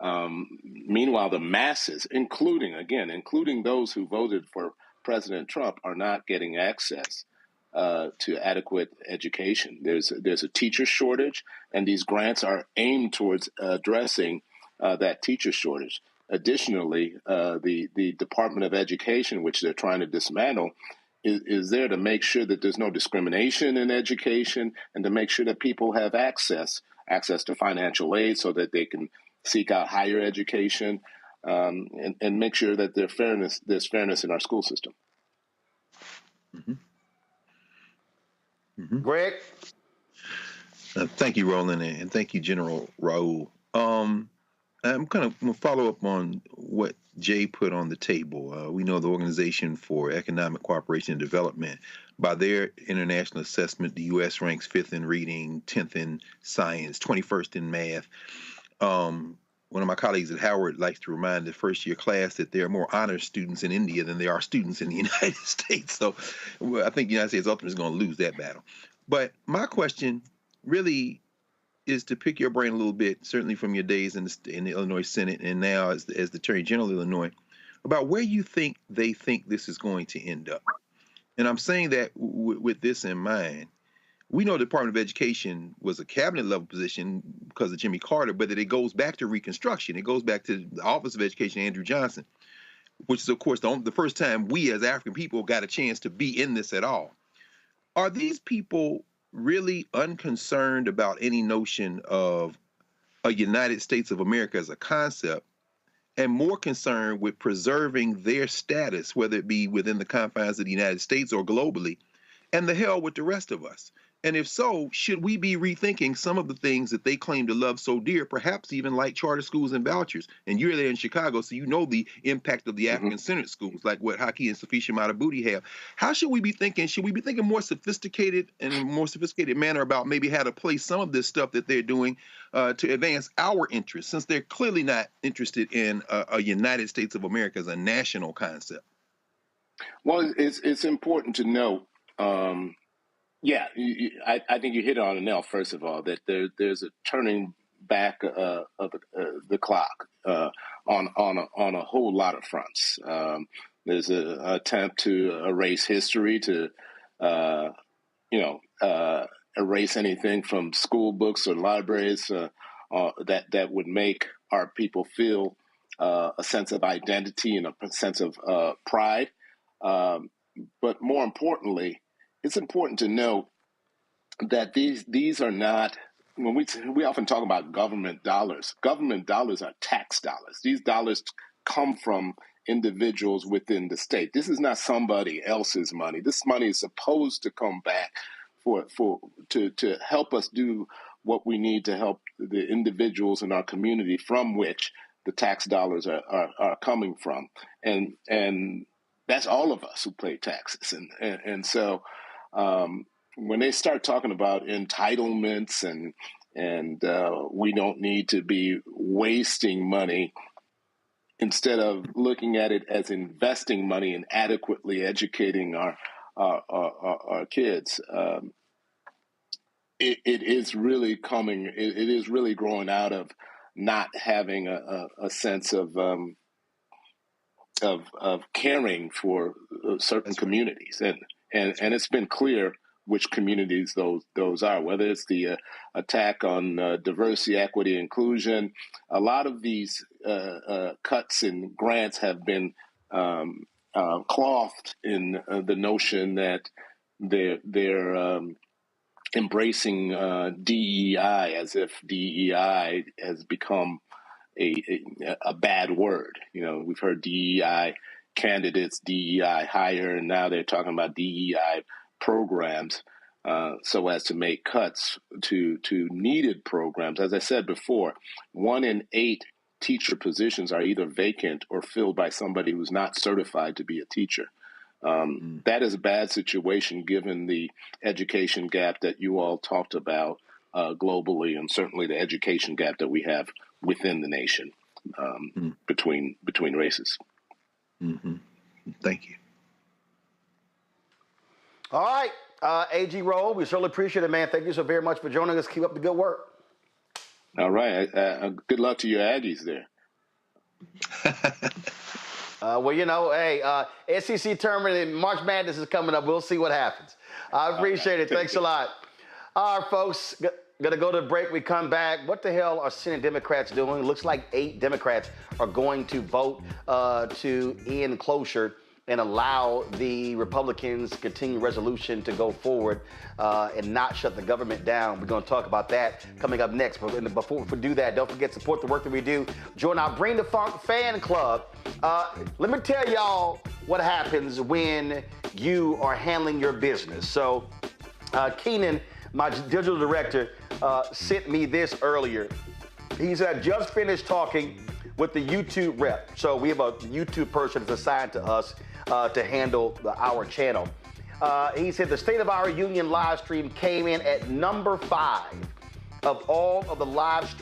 Meanwhile, the masses, including those who voted for President Trump, are not getting access to adequate education. There's a teacher shortage, and these grants are aimed towards addressing that teacher shortage. Additionally, the Department of Education, which they're trying to dismantle, is there to make sure that there's no discrimination in education, and to make sure that people have access to financial aid so that they can seek out higher education, and make sure that there's fairness in our school system. Mm-hmm. Mm-hmm. Greg? Thank you, Roland, and thank you, General Raoul. I'm going to follow up on what Jay put on the table. We know the Organization for Economic Cooperation and Development, by their international assessment, the U.S. ranks 5th in reading, 10th in science, 21st in math. One of my colleagues at Howard likes to remind the first-year class that there are more honors students in India than there are students in the United States. So I think the United States ultimately is going to lose that battle. But my question really is to pick your brain a little bit, certainly from your days in the Illinois Senate and now as the Attorney General of Illinois, about where you think they think this is going to end up. And I'm saying that with this in mind. We know the Department of Education was a cabinet level position because of Jimmy Carter, but that it goes back to Reconstruction. It goes back to the Office of Education, Andrew Johnson, which is, of course, the first time we as African people got a chance to be in this at all. Are these people really unconcerned about any notion of a United States of America as a concept, and more concerned with preserving their status, whether it be within the confines of the United States or globally, and the hell with the rest of us? And if so, should we be rethinking some of the things that they claim to love so dear, perhaps even like charter schools and vouchers? And you're there in Chicago, so you know the impact of the African-centered schools, like what Haki and Sufisha Matabuti have. How should we be thinking? Should we be thinking more sophisticated and in a more sophisticated manner about maybe how to place some of this stuff that they're doing to advance our interests, since they're clearly not interested in a United States of America as a national concept? Well, it's important to note. I think you hit it on the nail. First of all, that there's a turning back of the clock on a whole lot of fronts. There's an attempt to erase history, to erase anything from school books or libraries that would make our people feel a sense of identity and a sense of pride. But more importantly, it's important to note that these are not, when we often talk about government dollars are tax dollars. These dollars come from individuals within the state. This is not somebody else's money. This money is supposed to come back to help us do what we need to help the individuals in our community from which the tax dollars are coming from. And that's all of us who pay taxes. And so when they start talking about entitlements and And we don't need to be wasting money instead of looking at it as investing money and adequately educating our kids. It is really coming. It is really growing out of not having a sense of caring for certain communities, and it's been clear which communities those are. Whether it's the attack on diversity, equity, inclusion, a lot of these cuts in grants have been clothed in the notion that they're embracing DEI, as if DEI has become a bad word. You know, we've heard DEI candidates, DEI hire, and now they're talking about DEI programs, so as to make cuts to needed programs. As I said before, 1 in 8 teacher positions are either vacant or filled by somebody who's not certified to be a teacher. That is a bad situation given the education gap that you all talked about globally, and certainly the education gap that we have within the nation between races. Mm-hmm. Thank you. All right, A.G. Raoul, we certainly appreciate it, man. Thank you so very much for joining us. Keep up the good work. All right. Good luck to your Aggies there. Well, you know, hey, SEC tournament and March Madness is coming up. We'll see what happens. I appreciate it. Thanks a lot. All right, folks, going to go to the break. We come back. What the hell are Senate Democrats doing? Looks like 8 Democrats are going to vote to end cloture and allow the Republicans' continued resolution to go forward and not shut the government down. We're going to talk about that coming up next. But before we do that, don't forget to support the work that we do. Join our Bring the Funk fan club. Let me tell y'all what happens when you are handling your business. So Keenan, my digital director, sent me this earlier. He said, just finished talking with the YouTube rep. So we have a YouTube person that's assigned to us to handle our channel. He said the State of Our Union live stream came in at number 5 of all of the live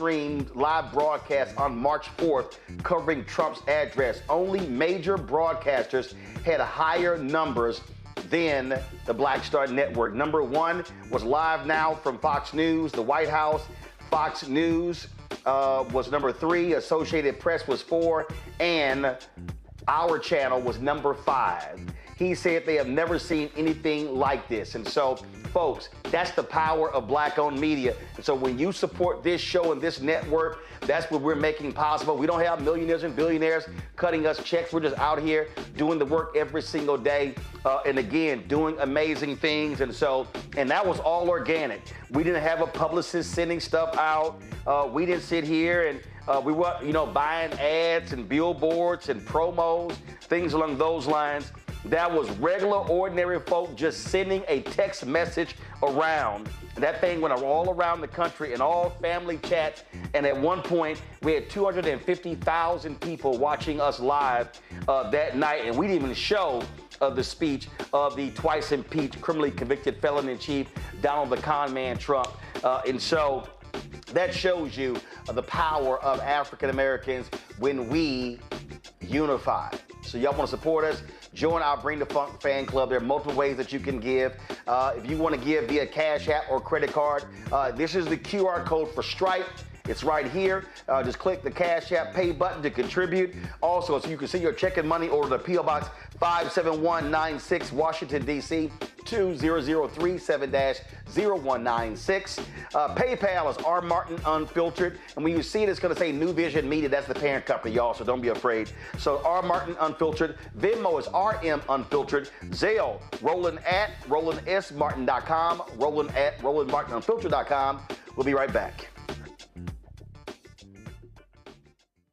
broadcasts on March 4th covering Trump's address. Only major broadcasters had higher numbers than the Black Star Network. Number 1 was Live Now from Fox News, the White House. Fox News was number 3, Associated Press was 4, and our channel was number 5. He said they have never seen anything like this. And so, folks, that's the power of Black-owned media. And so when you support this show and this network, that's what we're making possible. We don't have millionaires and billionaires cutting us checks. We're just out here doing the work every single day. And again, doing amazing things. And that was all organic. We didn't have a publicist sending stuff out. We didn't sit here and we were, buying ads and billboards and promos, things along those lines. That was regular, ordinary folk just sending a text message around. And that thing went all around the country in all family chats. And at one point, we had 250,000 people watching us live that night. And we didn't even show the speech of the twice impeached, criminally convicted felon-in-chief, Donald the Con Man Trump. And so that shows you the power of African Americans when we unify. So y'all want to support us? Join our Bring the Funk fan club. There are multiple ways that you can give. If you want to give via Cash App or credit card, this is the QR code for Stripe. It's right here. Just click the Cash App Pay button to contribute. Also, so you can see your check and money order to P.O. Box 57196, Washington, D.C. 20037-0196. PayPal is R. Martin Unfiltered. And when you see it, it's going to say New Vision Media. That's the parent company, y'all, so don't be afraid. So R. Martin Unfiltered. Venmo is RM Unfiltered. Zelle, Roland at RolandSMartin.com. Roland at RolandMartinUnfiltered.com. We'll be right back.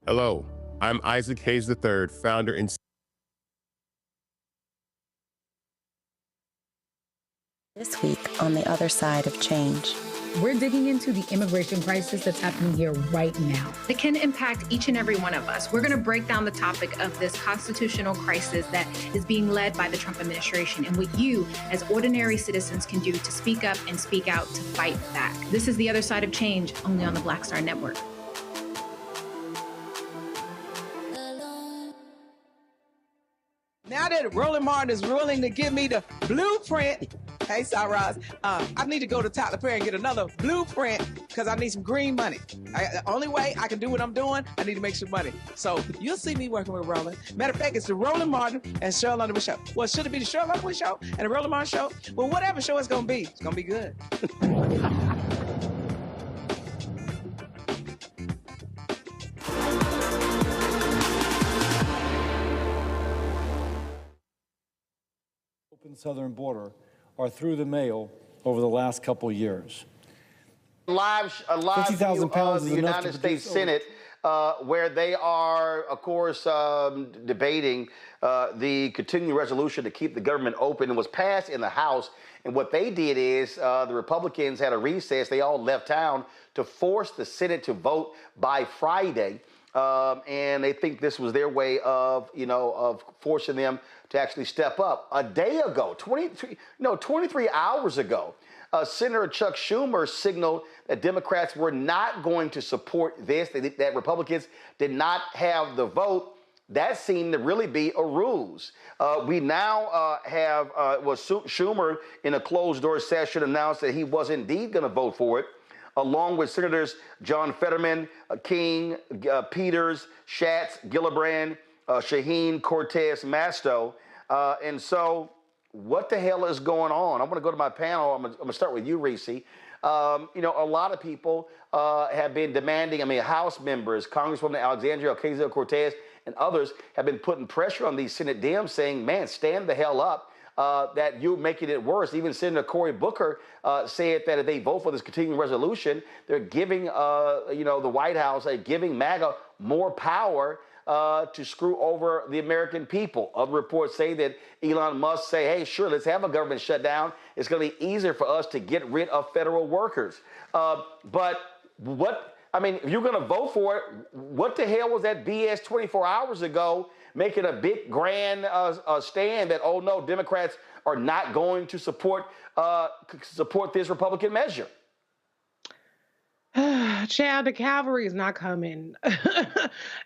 Hello, I'm Isaac Hayes III, founder and This week on the other side of change. We're digging into the immigration crisis that's happening here right now. That can impact each and every one of us. We're going to break down the topic of this constitutional crisis that is being led by the Trump administration and what you, as ordinary citizens, can do to speak up and speak out to fight back. This is The Other Side of Change, only on the Black Star Network. Now that Roland Martin is willing to give me the blueprint, hey, Cyrus, I need to go to Tyler Perry and get another blueprint because I need some green money. The only way I can do what I'm doing, I need to make some money. So you'll see me working with Roland. Matter of fact, it's the Roland Martin and Cheryl Underwood show. Well, should it be the Cheryl Underwood show and the Roland Martin show? Well, whatever show it's going to be good. Southern border are through the mail over the last couple of years. Live 50,000 pounds of the United States Senate, where they are, of course, debating the continuing resolution to keep the government open. It was passed in the House, and what they did is the Republicans had a recess. They all left town to force the Senate to vote by Friday. And they think this was their way of, of forcing them to actually step up. A day ago, 23 hours ago, Senator Chuck Schumer signaled that Democrats were not going to support this, that Republicans did not have the vote. That seemed to really be a ruse. We now have Schumer in a closed-door session announced that he was indeed going to vote for it, along with Senators John Fetterman, King, Peters, Schatz, Gillibrand, Shaheen, Cortez, Masto. And so what the hell is going on? I'm going to go to my panel. I'm going to start with you, Reese. A lot of people have been demanding, House members, Congresswoman Alexandria Ocasio-Cortez and others have been putting pressure on these Senate Dems saying, man, stand the hell up. That you're making it worse. Even Senator Cory Booker said that if they vote for this continuing resolution, they're giving, the White House, giving MAGA more power to screw over the American people. Other reports say that Elon Musk say, hey, sure, let's have a government shutdown. It's going to be easier for us to get rid of federal workers. But if you're going to vote for it, what the hell was that BS 24 hours ago making a big grand stand that, oh no, Democrats are not going to support this Republican measure? Child, the cavalry is not coming.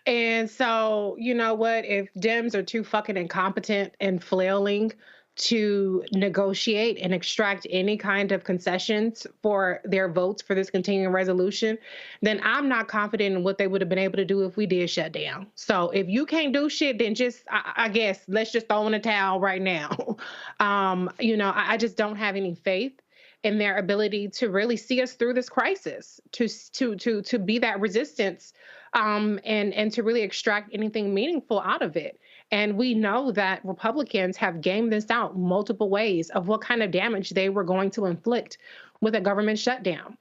And so, you know what? If Dems are too fucking incompetent and flailing to negotiate and extract any kind of concessions for their votes for this continuing resolution, then I'm not confident in what they would have been able to do if we did shut down. So if you can't do shit, then just, I guess, let's just throw in a towel right now. I just don't have any faith in their ability to really see us through this crisis, to be that resistance, and to really extract anything meaningful out of it. And we know that Republicans have gamed this out multiple ways of what kind of damage they were going to inflict with a government shutdown.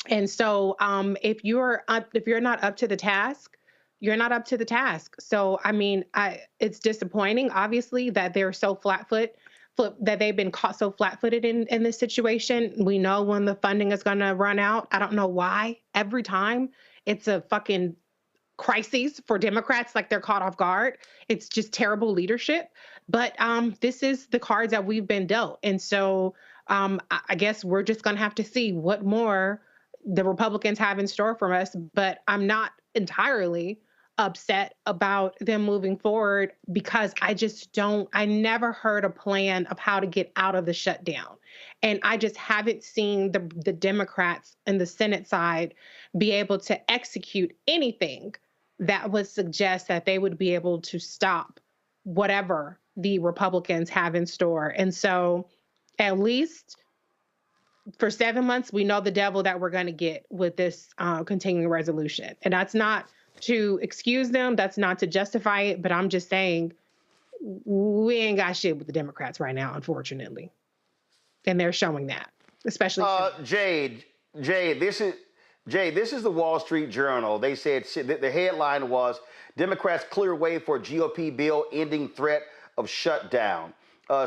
And so if you're not up to the task, you're not up to the task. So, it's disappointing, obviously, that they're so that they've been caught so flat-footed in this situation. We know when the funding is going to run out. I don't know why. Every time it's a fucking crises for Democrats, like they're caught off guard. It's just terrible leadership. But this is the cards that we've been dealt. And so I guess we're just going to have to see what more the Republicans have in store for us. But I'm not entirely upset about them moving forward because I never heard a plan of how to get out of the shutdown. And I just haven't seen the Democrats and the Senate side be able to execute anything that would suggest that they would be able to stop whatever the Republicans have in store. And so at least for 7 months, we know the devil that we're going to get with this continuing resolution. And that's not to excuse them. That's not to justify it. But I'm just saying we ain't got shit with the Democrats right now, unfortunately. And they're showing that, especially. Jade, this is the Wall Street Journal. They said the headline was Democrats clear way for GOP bill ending threat of shutdown.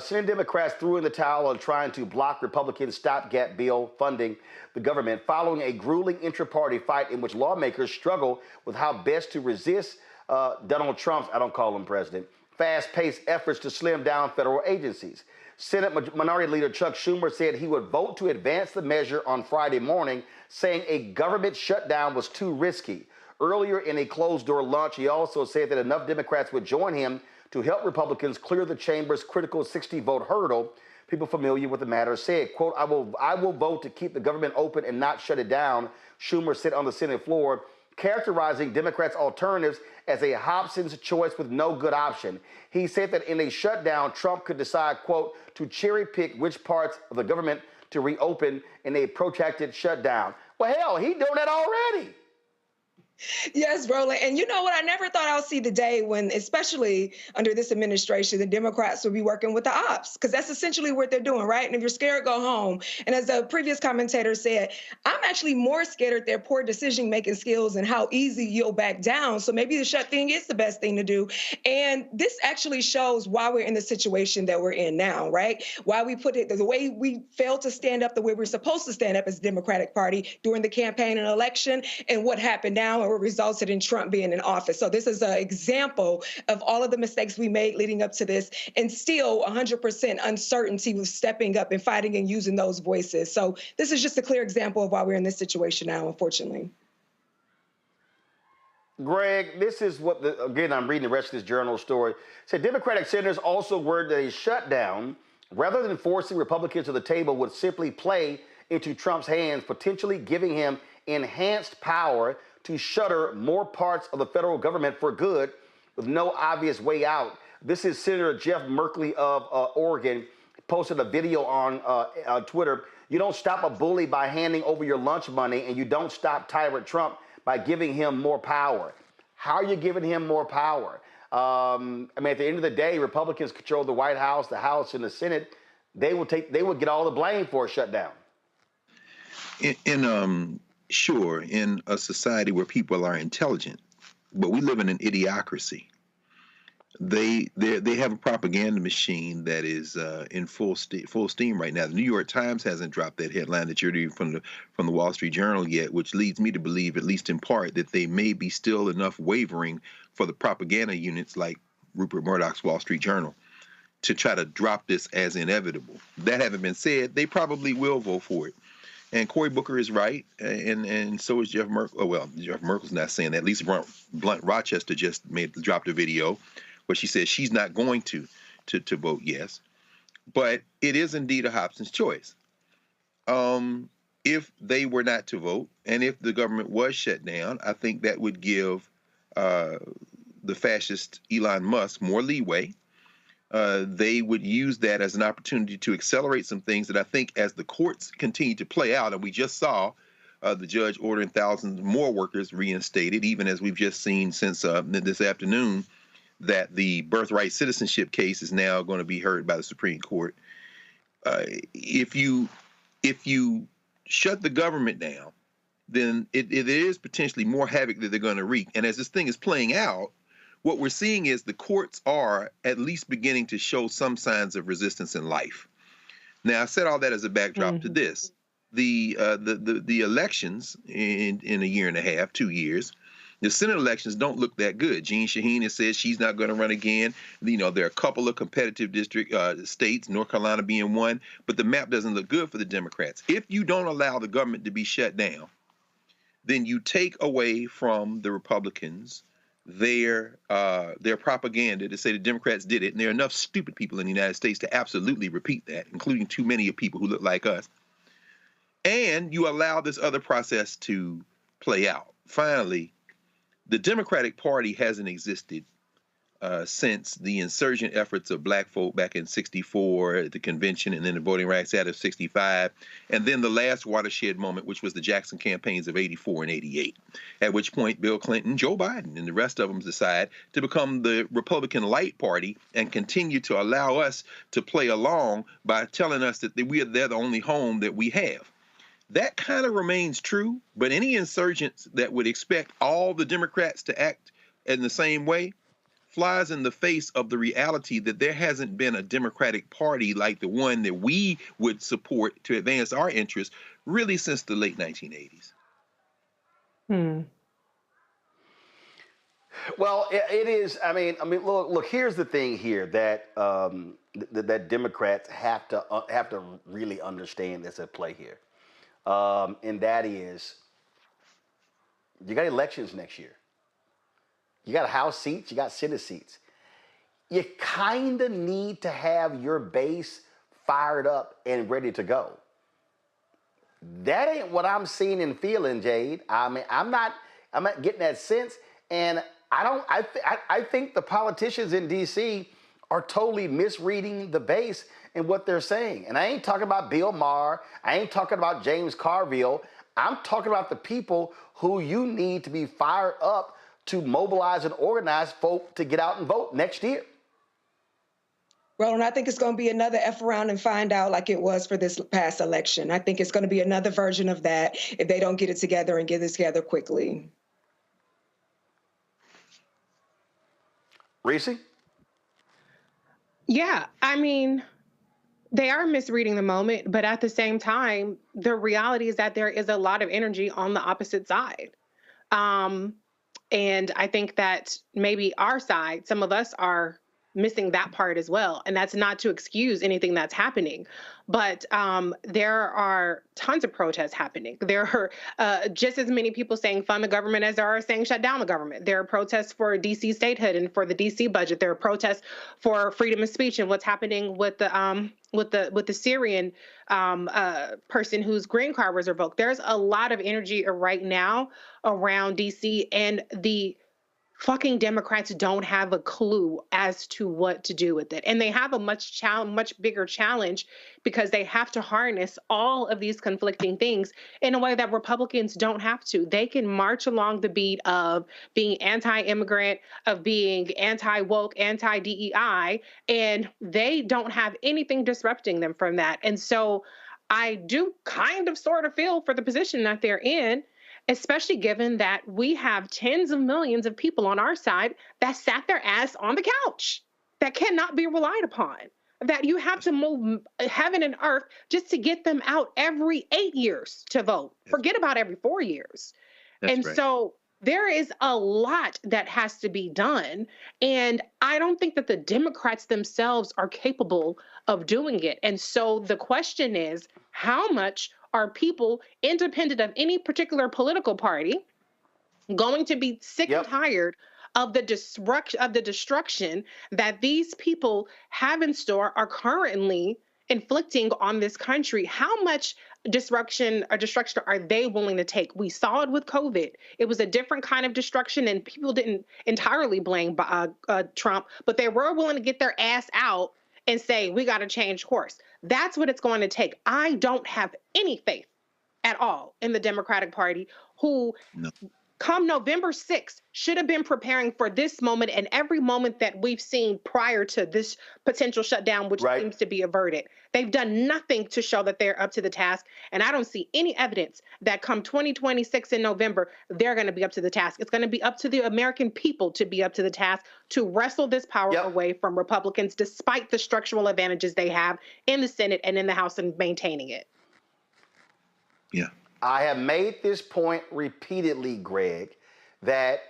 Senate Democrats threw in the towel on trying to block Republicans' stopgap bill funding the government following a grueling intra-party fight in which lawmakers struggle with how best to resist Donald Trump's, I don't call him president, fast-paced efforts to slim down federal agencies. Senate Minority Leader Chuck Schumer said he would vote to advance the measure on Friday morning, saying a government shutdown was too risky. Earlier in a closed-door lunch, he also said that enough Democrats would join him to help Republicans clear the chamber's critical 60-vote hurdle. People familiar with the matter said, quote, I will vote to keep the government open and not shut it down, Schumer said on the Senate floor, characterizing Democrats' alternatives as a Hobson's choice with no good option. He said that in a shutdown, Trump could decide, quote, to cherry pick which parts of the government to reopen in a protracted shutdown. Well, hell, he's doing that already. Yes, Roland. And you know what? I never thought I'll see the day when, especially under this administration, the Democrats will be working with the ops, because that's essentially what they're doing, right? And if you're scared, go home. And as the previous commentator said, I'm actually more scared at their poor decision-making skills and how easy you'll back down. So maybe the shut thing is the best thing to do. And this actually shows why we're in the situation that we're in now, right? Why we put it, the way we failed to stand up the way we're supposed to stand up as the Democratic Party during the campaign and election, and what happened now, or resulted in Trump being in office. So this is an example of all of the mistakes we made leading up to this, and still 100% uncertainty with stepping up and fighting and using those voices. So this is just a clear example of why we're in this situation now, unfortunately. Greg, this is what, again, I'm reading the rest of this journal story. Said Democratic senators also worried that a shutdown, rather than forcing Republicans to the table, would simply play into Trump's hands, potentially giving him enhanced power to shutter more parts of the federal government for good with no obvious way out. This is Senator Jeff Merkley of Oregon, posted a video on Twitter. You don't stop a bully by handing over your lunch money, and you don't stop tyrant Trump by giving him more power. How are you giving him more power? I mean, at the end of the day, Republicans control the White House, the House, and the Senate. They would get all the blame for a shutdown. Sure, in a society where people are intelligent, but we live in an idiocracy. They have a propaganda machine that is in full steam right now. The New York Times hasn't dropped that headline that you're reading from the Wall Street Journal yet, which leads me to believe, at least in part, that they may be still enough wavering for the propaganda units like Rupert Murdoch's Wall Street Journal to try to drop this as inevitable. That having been said, they probably will vote for it. And Cory Booker is right, and so is Jeff Merkel. Oh, well, Jeff Merkel's not saying that. Lisa Blunt Rochester just dropped a video where she says she's not going to vote yes. But it is indeed a Hobson's choice. If they were not to vote, and if the government was shut down, I think that would give the fascist Elon Musk more leeway. They would use that as an opportunity to accelerate some things that I think, as the courts continue to play out, and we just saw the judge ordering thousands more workers reinstated, even as we've just seen since this afternoon, that the birthright citizenship case is now going to be heard by the Supreme Court. If you shut the government down, then it is potentially more havoc that they're going to wreak. And as this thing is playing out, what we're seeing is the courts are at least beginning to show some signs of resistance in life. Now, I said all that as a backdrop to this. The elections in a year and a half, 2 years, the Senate elections don't look that good. Jeanne Shaheen has said she's not going to run again. You know, there are a couple of competitive district states, North Carolina being one, but the map doesn't look good for the Democrats. If you don't allow the government to be shut down, then you take away from the Republicans their propaganda to say the Democrats did it, and there are enough stupid people in the United States to absolutely repeat that, including too many of people who look like us. And you allow this other process to play out. Finally, the Democratic Party hasn't existed since the insurgent efforts of black folk back in '64 at the convention, and then the Voting Rights Act of '65, and then the last watershed moment, which was the Jackson campaigns of '84 and '88, at which point Bill Clinton, Joe Biden, and the rest of them decide to become the Republican light party and continue to allow us to play along by telling us that they're the only home that we have. That kind of remains true, but any insurgents that would expect all the Democrats to act in the same way flies in the face of the reality that there hasn't been a Democratic Party like the one that we would support to advance our interests really since the late 1980s. Well, it is. I mean, look. Here's the thing here that that Democrats have to really understand that's at play here, and that is, you got elections next year. You got House seats. You got Senate seats. You kind of need to have your base fired up and ready to go. That ain't what I'm seeing and feeling, Jade. I mean, I'm not getting that sense, and I think the politicians in D.C. are totally misreading the base and what they're saying. And I ain't talking about Bill Maher. I ain't talking about James Carville. I'm talking about the people who you need to be fired up to mobilize and organize folk to get out and vote next year. Roland, I think it's going to be another F around and find out like it was for this past election. I think it's going to be another version of that if they don't get it together and get it together quickly. Reese? Yeah, I mean, they are misreading the moment, but at the same time, the reality is that there is a lot of energy on the opposite side. And I think that maybe our side, some of us are missing that part as well. And that's not to excuse anything that's happening. But there are tons of protests happening. There are just as many people saying fund the government as there are saying shut down the government. There are protests for DC statehood and for the DC budget. There are protests for freedom of speech and what's happening with the Syrian person whose green card was revoked. There's a lot of energy right now around DC, and the fucking Democrats don't have a clue as to what to do with it. And they have a much bigger challenge because they have to harness all of these conflicting things in a way that Republicans don't have to. They can march along the beat of being anti-immigrant, of being anti-woke, anti-DEI, and they don't have anything disrupting them from that. And so I do kind of sort of feel for the position that they're in, especially given that we have tens of millions of people on our side that sat their ass on the couch, that cannot be relied upon, that you have to move heaven and earth just to get them out every 8 years to vote. Forget about every 4 years. That's right. So there is a lot that has to be done. And I don't think that the Democrats themselves are capable of doing it. And so the question is, how much are people, independent of any particular political party, going to be sick and tired of the destruction that these people have in store, are currently inflicting on this country? How much destruction are they willing to take? We saw it with COVID. It was a different kind of destruction, and people didn't entirely blame Trump, but they were willing to get their ass out and say, we got to change course. That's what it's going to take. I don't have any faith at all in the Democratic Party, who come November 6th should have been preparing for this moment and every moment that we've seen prior to this potential shutdown, which seems to be averted. They've done nothing to show that they're up to the task. And I don't see any evidence that come 2026 in November, they're going to be up to the task. It's going to be up to the American people to be up to the task, to wrestle this power away from Republicans, despite the structural advantages they have in the Senate and in the House and maintaining it. Yeah. I have made this point repeatedly, Greg, that,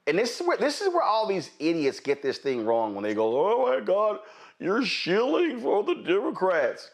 and this is where all these idiots get this thing wrong when they go, oh my God, you're shilling for the Democrats.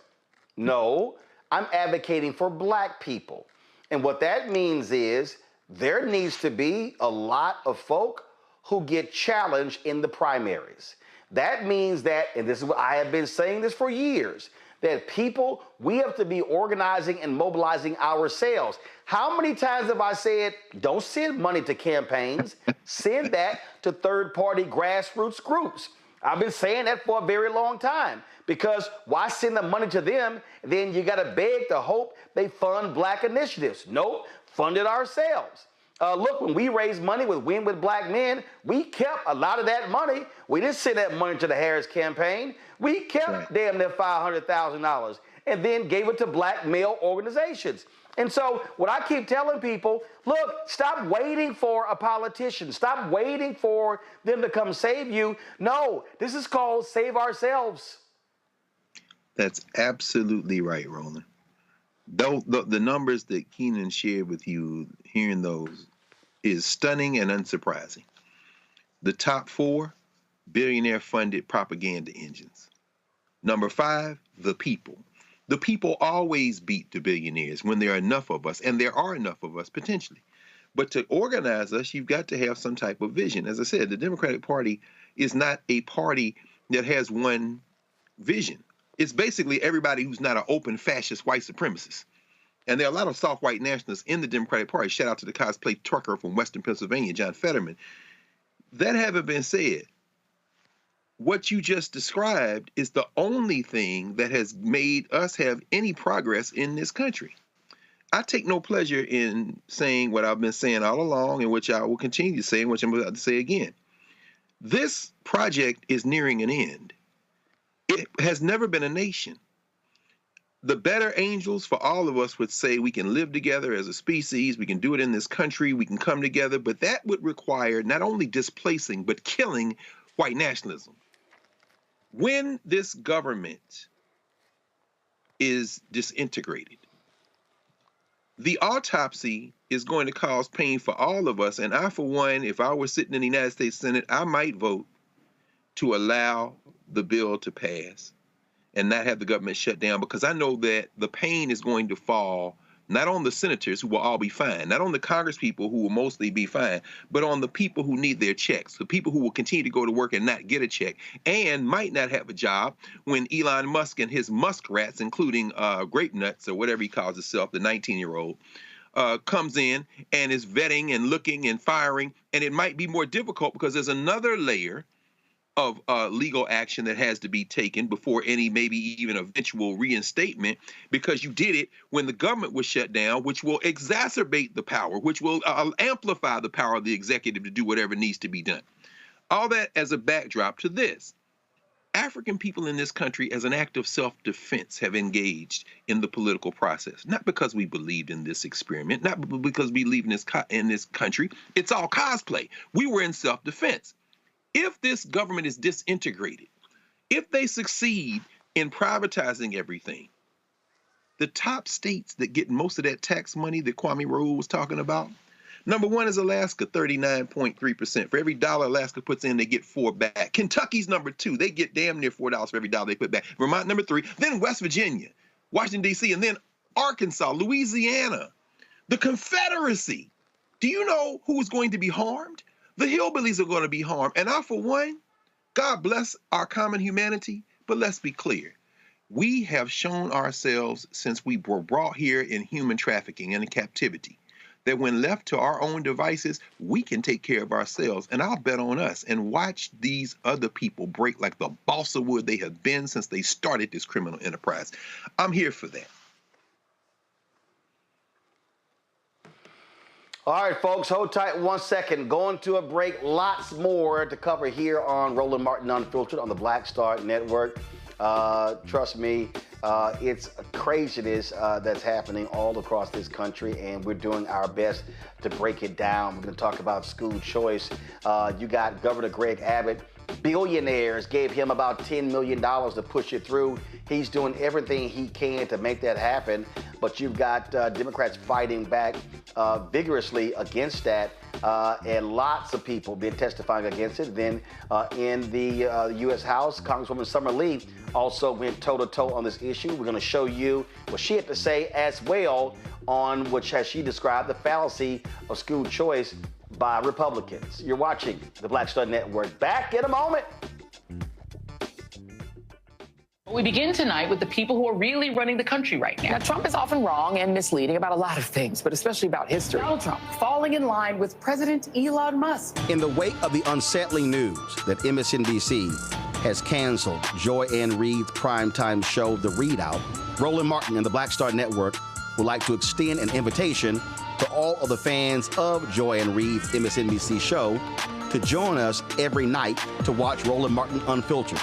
No, I'm advocating for black people. And what that means is there needs to be a lot of folk who get challenged in the primaries. That means that, and this is what I have been saying this for years, that people, we have to be organizing and mobilizing ourselves. How many times have I said, don't send money to campaigns, send that to third-party grassroots groups? I've been saying that for a very long time, because why send the money to them? Then you gotta beg to hope they fund black initiatives. Nope, fund it ourselves. Look, when we raised money with Win with Black Men, we kept a lot of that money. We didn't send that money to the Harris campaign. We kept damn near $500,000 and then gave it to black male organizations. And so what I keep telling people, look, stop waiting for a politician. Stop waiting for them to come save you. No, this is called save ourselves. That's absolutely right, Roland. The numbers that Keenan shared with you, hearing those, is stunning and unsurprising. The top 4, billionaire-funded propaganda engines. Number 5, the people. The people always beat the billionaires when there are enough of us, and there are enough of us potentially. But to organize us, you've got to have some type of vision. As I said, the Democratic Party is not a party that has one vision. It's basically everybody who's not an open fascist white supremacist. And there are a lot of soft white nationalists in the Democratic Party. Shout out to the cosplay trucker from Western Pennsylvania, John Fetterman. That having been said, what you just described is the only thing that has made us have any progress in this country. I take no pleasure in saying what I've been saying all along, and which I will continue to say, and which I'm about to say again. This project is nearing an end. It has never been a nation. The better angels for all of us would say we can live together as a species, we can do it in this country, we can come together, but that would require not only displacing, but killing white nationalism. When this government is disintegrated, the autopsy is going to cause pain for all of us. And I, for one, if I were sitting in the United States Senate, I might vote to allow the bill to pass and not have the government shut down, because I know that the pain is going to fall not on the senators, who will all be fine, not on the Congress people, who will mostly be fine, but on the people who need their checks, the people who will continue to go to work and not get a check, and might not have a job when Elon Musk and his muskrats, including Grape Nuts, or whatever he calls himself, the 19-year-old, comes in and is vetting and looking and firing. And it might be more difficult because there's another layer of legal action that has to be taken before any maybe even eventual reinstatement, because you did it when the government was shut down, which will exacerbate the power, which will amplify the power of the executive to do whatever needs to be done. All that as a backdrop to this. African people in this country, as an act of self-defense, have engaged in the political process, not because we believed in this experiment, not because we believe in this country. It's all cosplay. We were in self-defense. If this government is disintegrated, if they succeed in privatizing everything, the top states that get most of that tax money that Kwame Raoul was talking about, number 1 is Alaska, 39.3%. For every dollar Alaska puts in, they get 4 back. Kentucky's number 2. They get damn near $4 for every dollar they put back. Vermont, number 3. Then West Virginia, Washington, D.C., and then Arkansas, Louisiana, the Confederacy. Do you know who's going to be harmed? The hillbillies are going to be harmed. And I, for one, God bless our common humanity, but let's be clear. We have shown ourselves since we were brought here in human trafficking and in captivity, that when left to our own devices, we can take care of ourselves. And I'll bet on us and watch these other people break like the balsa wood they have been since they started this criminal enterprise. I'm here for that. All right, folks, hold tight 1 second. Going to a break. Lots more to cover here on Roland Martin Unfiltered on the Black Star Network. Trust me, it's craziness that's happening all across this country, and we're doing our best to break it down. We're going to talk about school choice. You got Governor Greg Abbott. Billionaires gave him about $10 million to push it through. He's doing everything he can to make that happen, but you've got Democrats fighting back vigorously against that, and lots of people been testifying against it. Then in the U.S. House, Congresswoman Summer Lee also went toe-to-toe on this issue. We're going to show you what she had to say as well on which, as she described, the fallacy of school choice by Republicans. You're watching the Black Star Network. Back in a moment. We begin tonight with the people who are really running the country right now. Now, Trump is often wrong and misleading about a lot of things, but especially about history. Donald Trump falling in line with President Elon Musk. In the wake of the unsettling news that MSNBC has canceled Joy Ann Reid's primetime show, The Readout, Roland Martin and the Black Star Network would like to extend an invitation to all of the fans of Joy Ann Reid's MSNBC show to join us every night to watch Roland Martin Unfiltered,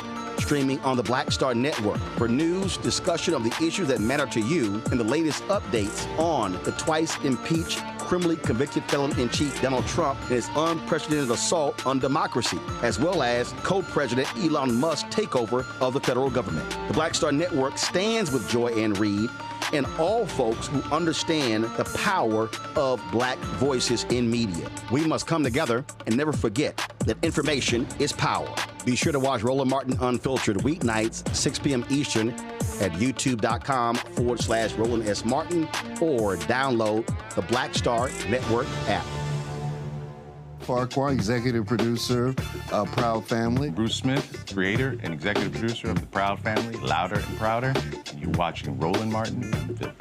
streaming on the Black Star Network for news, discussion of the issues that matter to you, and the latest updates on the twice impeached, criminally convicted felon-in-chief Donald Trump and his unprecedented assault on democracy, as well as co-president Elon Musk's takeover of the federal government. The Black Star Network stands with Joy Ann Reid and all folks who understand the power of black voices in media. We must come together and never forget that information is power. Be sure to watch Roland Martin Unfiltered weeknights, 6 p.m. Eastern at youtube.com/Roland S. Martin or download the Black Star Network app. Farquhar, executive producer of Proud Family. Bruce Smith, creator and executive producer of The Proud Family, Louder and Prouder. And you're watching Roland Martin Unfiltered.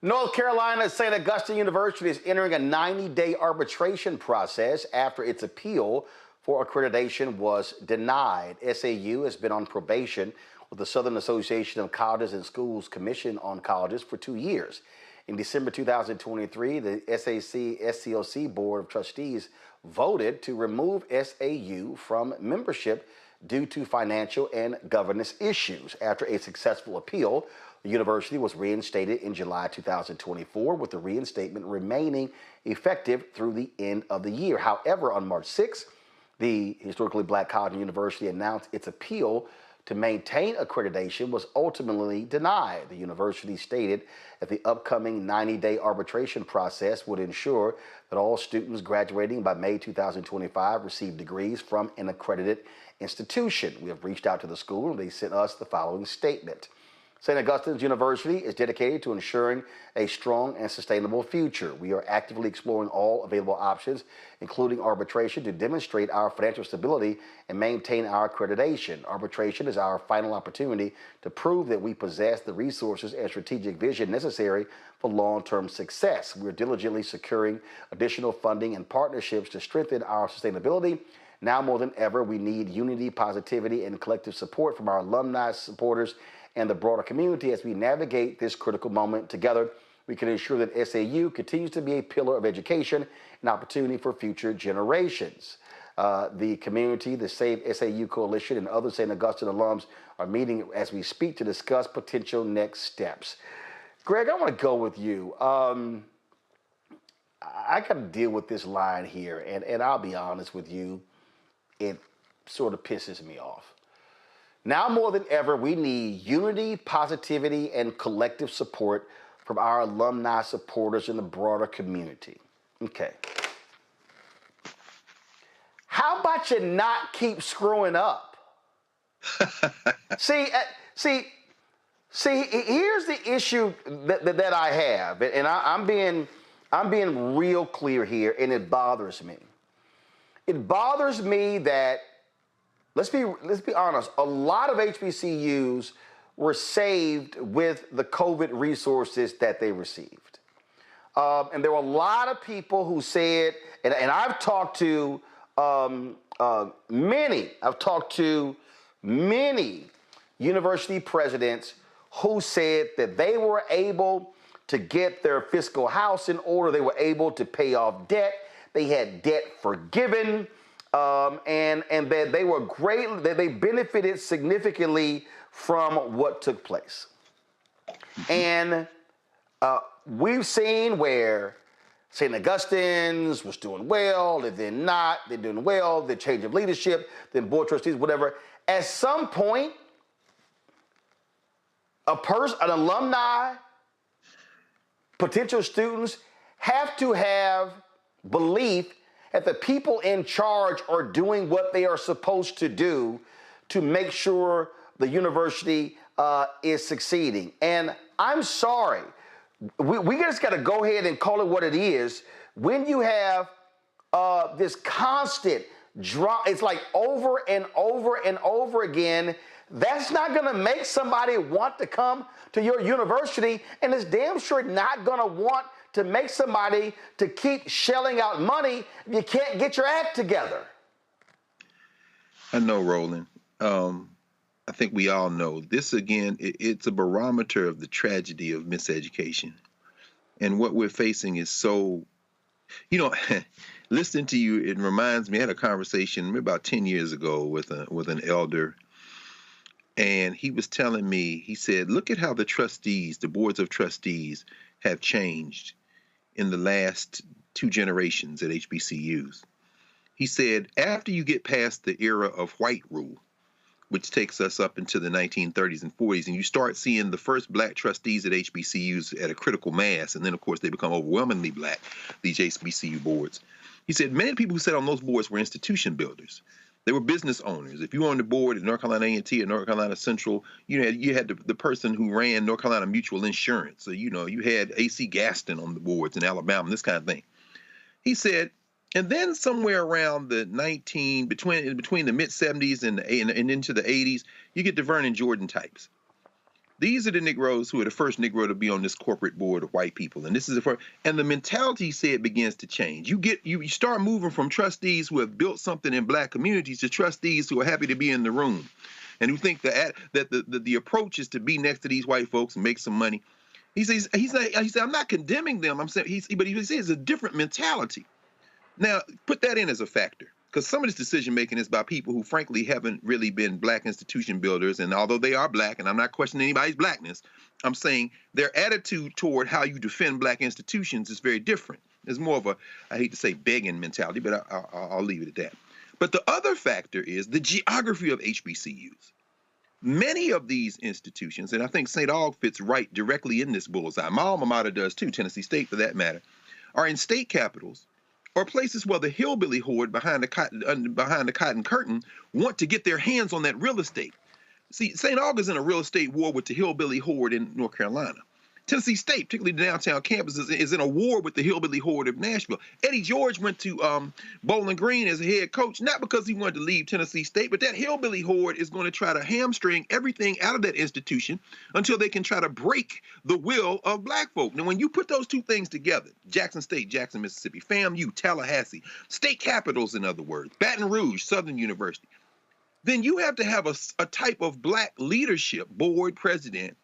North Carolina St. Augustine University is entering a 90-day arbitration process after its appeal for accreditation was denied. SAU has been on probation with the Southern Association of Colleges and Schools Commission on Colleges for 2 years. In December 2023, the SAC-SCLC Board of Trustees voted to remove SAU from membership due to financial and governance issues. After a successful appeal, the university was reinstated in July 2024, with the reinstatement remaining effective through the end of the year. However, on March 6th, the historically black college and university announced its appeal to maintain accreditation was ultimately denied. The university stated that the upcoming 90-day arbitration process would ensure that all students graduating by May 2025 receive degrees from an accredited institution. We have reached out to the school and they sent us the following statement. St. Augustine's University is dedicated to ensuring a strong and sustainable future. We are actively exploring all available options, including arbitration, to demonstrate our financial stability and maintain our accreditation. Arbitration is our final opportunity to prove that we possess the resources and strategic vision necessary for long-term success. We're diligently securing additional funding and partnerships to strengthen our sustainability. Now more than ever, we need unity, positivity, and collective support from our alumni, supporters, and the broader community as we navigate this critical moment together. we can ensure that SAU continues to be a pillar of education and opportunity for future generations. The community, the Save SAU Coalition, and other St. Augustine alums are meeting as we speak to discuss potential next steps. Greg, I want to go with you. I got to deal with this line here, and I'll be honest with you, it sort of pisses me off. Now more than ever, we need unity, positivity, and collective support from our alumni supporters in the broader community. Okay. How about you not keep screwing up? See, here's the issue that I have, and I'm being real clear here, and it bothers me. It bothers me that, let's be honest, a lot of HBCUs were saved with the COVID resources that they received. And there were a lot of people who said, and I've talked to many university presidents who said that they were able to get their fiscal house in order. They were able to pay off debt. They had debt forgiven, and that they were great, that they benefited significantly from what took place. And we've seen where St. Augustine's was doing well, and then not, they're doing well, the change of leadership, then board trustees, whatever. At some point, an alumni, potential students have to have belief that the people in charge are doing what they are supposed to do to make sure the university is succeeding. And I'm sorry, we just got to go ahead and call it what it is. When you have this constant drama, it's like over and over and over again, that's not going to make somebody want to come to your university, and it's damn sure not going to want to make somebody to keep shelling out money if you can't get your act together. I know, Roland. I think we all know this. Again, it's a barometer of the tragedy of miseducation. And what we're facing is so, listening to you, it reminds me, I had a conversation about 10 years ago with an elder, and he was telling me, he said, look at how the trustees, the boards of trustees have changed in the last 2 generations at HBCUs. He said, after you get past the era of white rule, which takes us up into the 1930s and 40s, and you start seeing the first black trustees at HBCUs at a critical mass, and then, of course, they become overwhelmingly black, these HBCU boards. He said many people who sat on those boards were institution builders. They were business owners. If you were on the board at North Carolina A&T or North Carolina Central, you had the person who ran North Carolina Mutual Insurance. So, you had A.C. Gaston on the boards in Alabama, this kind of thing. He said, and then somewhere around the between the mid-70s and into the 80s, you get the Vernon Jordan types. These are the Negroes who are the first Negro to be on this corporate board of white people. And this is the first, and the mentality, said, begins to change. You start moving from trustees who have built something in black communities to trustees who are happy to be in the room and who think that the approach is to be next to these white folks and make some money. He said, I'm not condemning them. I'm saying, but he says it's a different mentality. Now, put that in as a factor, because some of this decision-making is by people who, frankly, haven't really been black institution builders. And although they are black, and I'm not questioning anybody's blackness, I'm saying their attitude toward how you defend black institutions is very different. It's more of a, I hate to say begging mentality, but I'll leave it at that. But the other factor is the geography of HBCUs. Many of these institutions, and I think St. Aug fits right directly in this bullseye, my alma mater does too, Tennessee State for that matter, are in state capitals, or places where the hillbilly horde behind the cotton curtain want to get their hands on that real estate. See, St. Aug is in a real estate war with the hillbilly horde in North Carolina. Tennessee State, particularly the downtown campus, is in a war with the hillbilly horde of Nashville. Eddie George went to Bowling Green as a head coach, not because he wanted to leave Tennessee State, but that hillbilly horde is going to try to hamstring everything out of that institution until they can try to break the will of black folk. Now, when you put those two things together, Jackson State, Jackson, Mississippi, FAMU, Tallahassee, state capitals, in other words, Baton Rouge, Southern University, then you have to have a type of black leadership, board, president,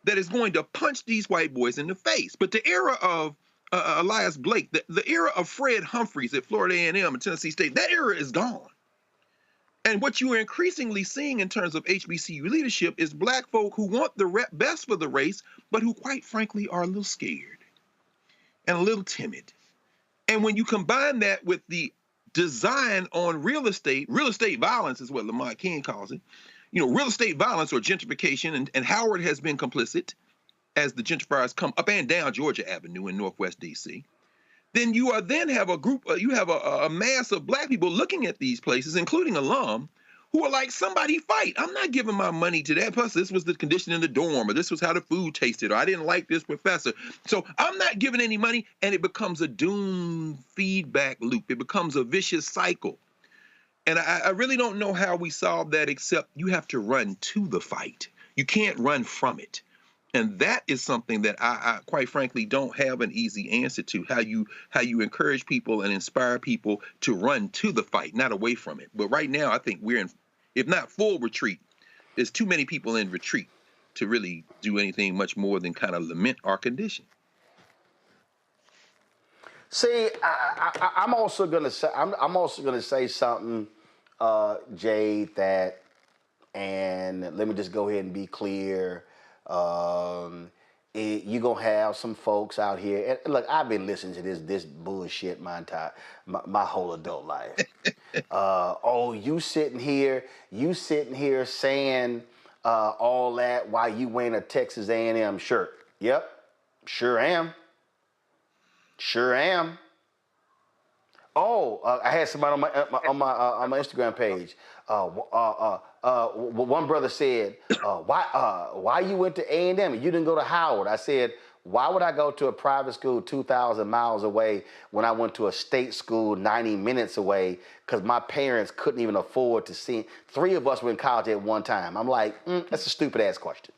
that is going to punch these white boys in the face. But the era of Elias Blake, the era of Fred Humphreys at Florida A&M and Tennessee State, that era is gone. And what you are increasingly seeing in terms of HBCU leadership is black folk who want the best for the race, but who quite frankly are a little scared and a little timid. And when you combine that with the design on real estate violence is what Lamont King calls it, real estate violence or gentrification, and Howard has been complicit as the gentrifiers come up and down Georgia Avenue in Northwest DC, then you have a group, you have a mass of black people looking at these places, including alum, who are like, somebody fight. I'm not giving my money to that. Plus, this was the condition in the dorm, or this was how the food tasted, or I didn't like this professor. So I'm not giving any money, and it becomes a doomed feedback loop. It becomes a vicious cycle. And I really don't know how we solve that, except you have to run to the fight. You can't run from it. And that is something that I quite frankly don't have an easy answer to, how you encourage people and inspire people to run to the fight, not away from it. But right now, I think we're in, if not full retreat, there's too many people in retreat to really do anything much more than kind of lament our condition. See, I'm also gonna say something, Jay, that, and let me just go ahead and be clear. You're gonna have some folks out here, and look, I've been listening to this bullshit my whole adult life. You sitting here saying all that while you wearing a Texas A&M shirt. Yep, sure am. I had somebody on my Instagram page. One brother said, "Why you went to A&M and you didn't go to Howard?" I said, "Why would I go to a private school 2,000 miles away when I went to a state school 90 minutes away because my parents couldn't even afford to see?" 3 of us were in college at one time. I'm like, that's a stupid ass question.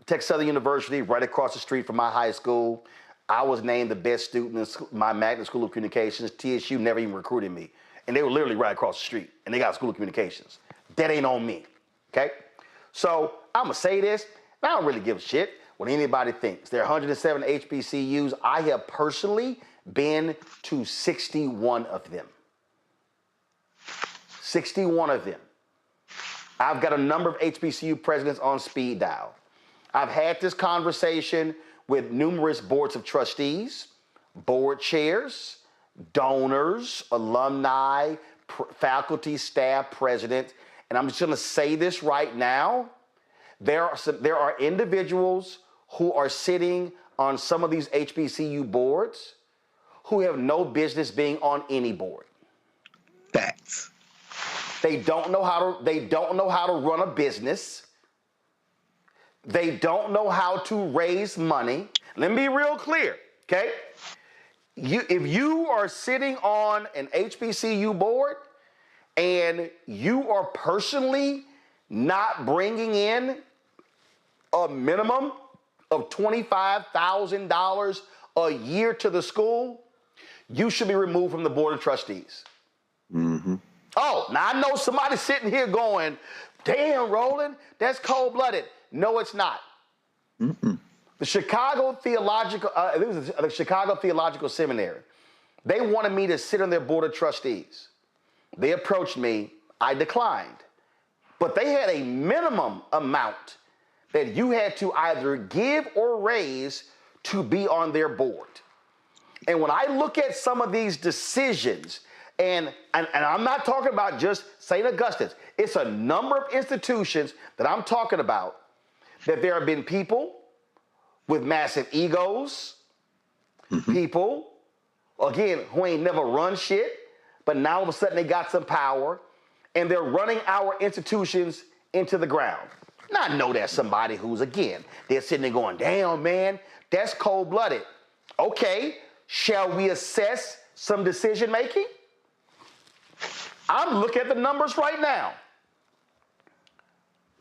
Texas Southern University, right across the street from my high school. I was named the best student in my magnet school of communications. TSU never even recruited me. And they were literally right across the street. And they got a school of communications. That ain't on me, okay? So I'm going to say this. I don't really give a shit what anybody thinks. There are 107 HBCUs. I have personally been to 61 of them. 61 of them. I've got a number of HBCU presidents on speed dial. I've had this conversation with numerous boards of trustees, board chairs, donors, alumni, faculty, staff, presidents, and I'm just going to say this right now. There are individuals who are sitting on some of these HBCU boards who have no business being on any board. Facts. They don't know how to run a business. They don't know how to raise money. Let me be real clear, okay? If you are sitting on an HBCU board and you are personally not bringing in a minimum of $25,000 a year to the school, you should be removed from the board of trustees. Mm-hmm. Oh, now I know somebody sitting here going, "Damn, Roland, that's cold-blooded." No, it's not. Mm-mm. The Chicago Theological Seminary, they wanted me to sit on their board of trustees. They approached me. I declined. But they had a minimum amount that you had to either give or raise to be on their board. And when I look at some of these decisions, and I'm not talking about just St. Augustine's, it's a number of institutions that I'm talking about, that there have been people with massive egos, people, again, who ain't never run shit, but now all of a sudden they got some power, and they're running our institutions into the ground. Now I know there's somebody who's, again, they're sitting there going, "Damn, man, that's cold-blooded." Okay, shall we assess some decision making? I'm looking at the numbers right now.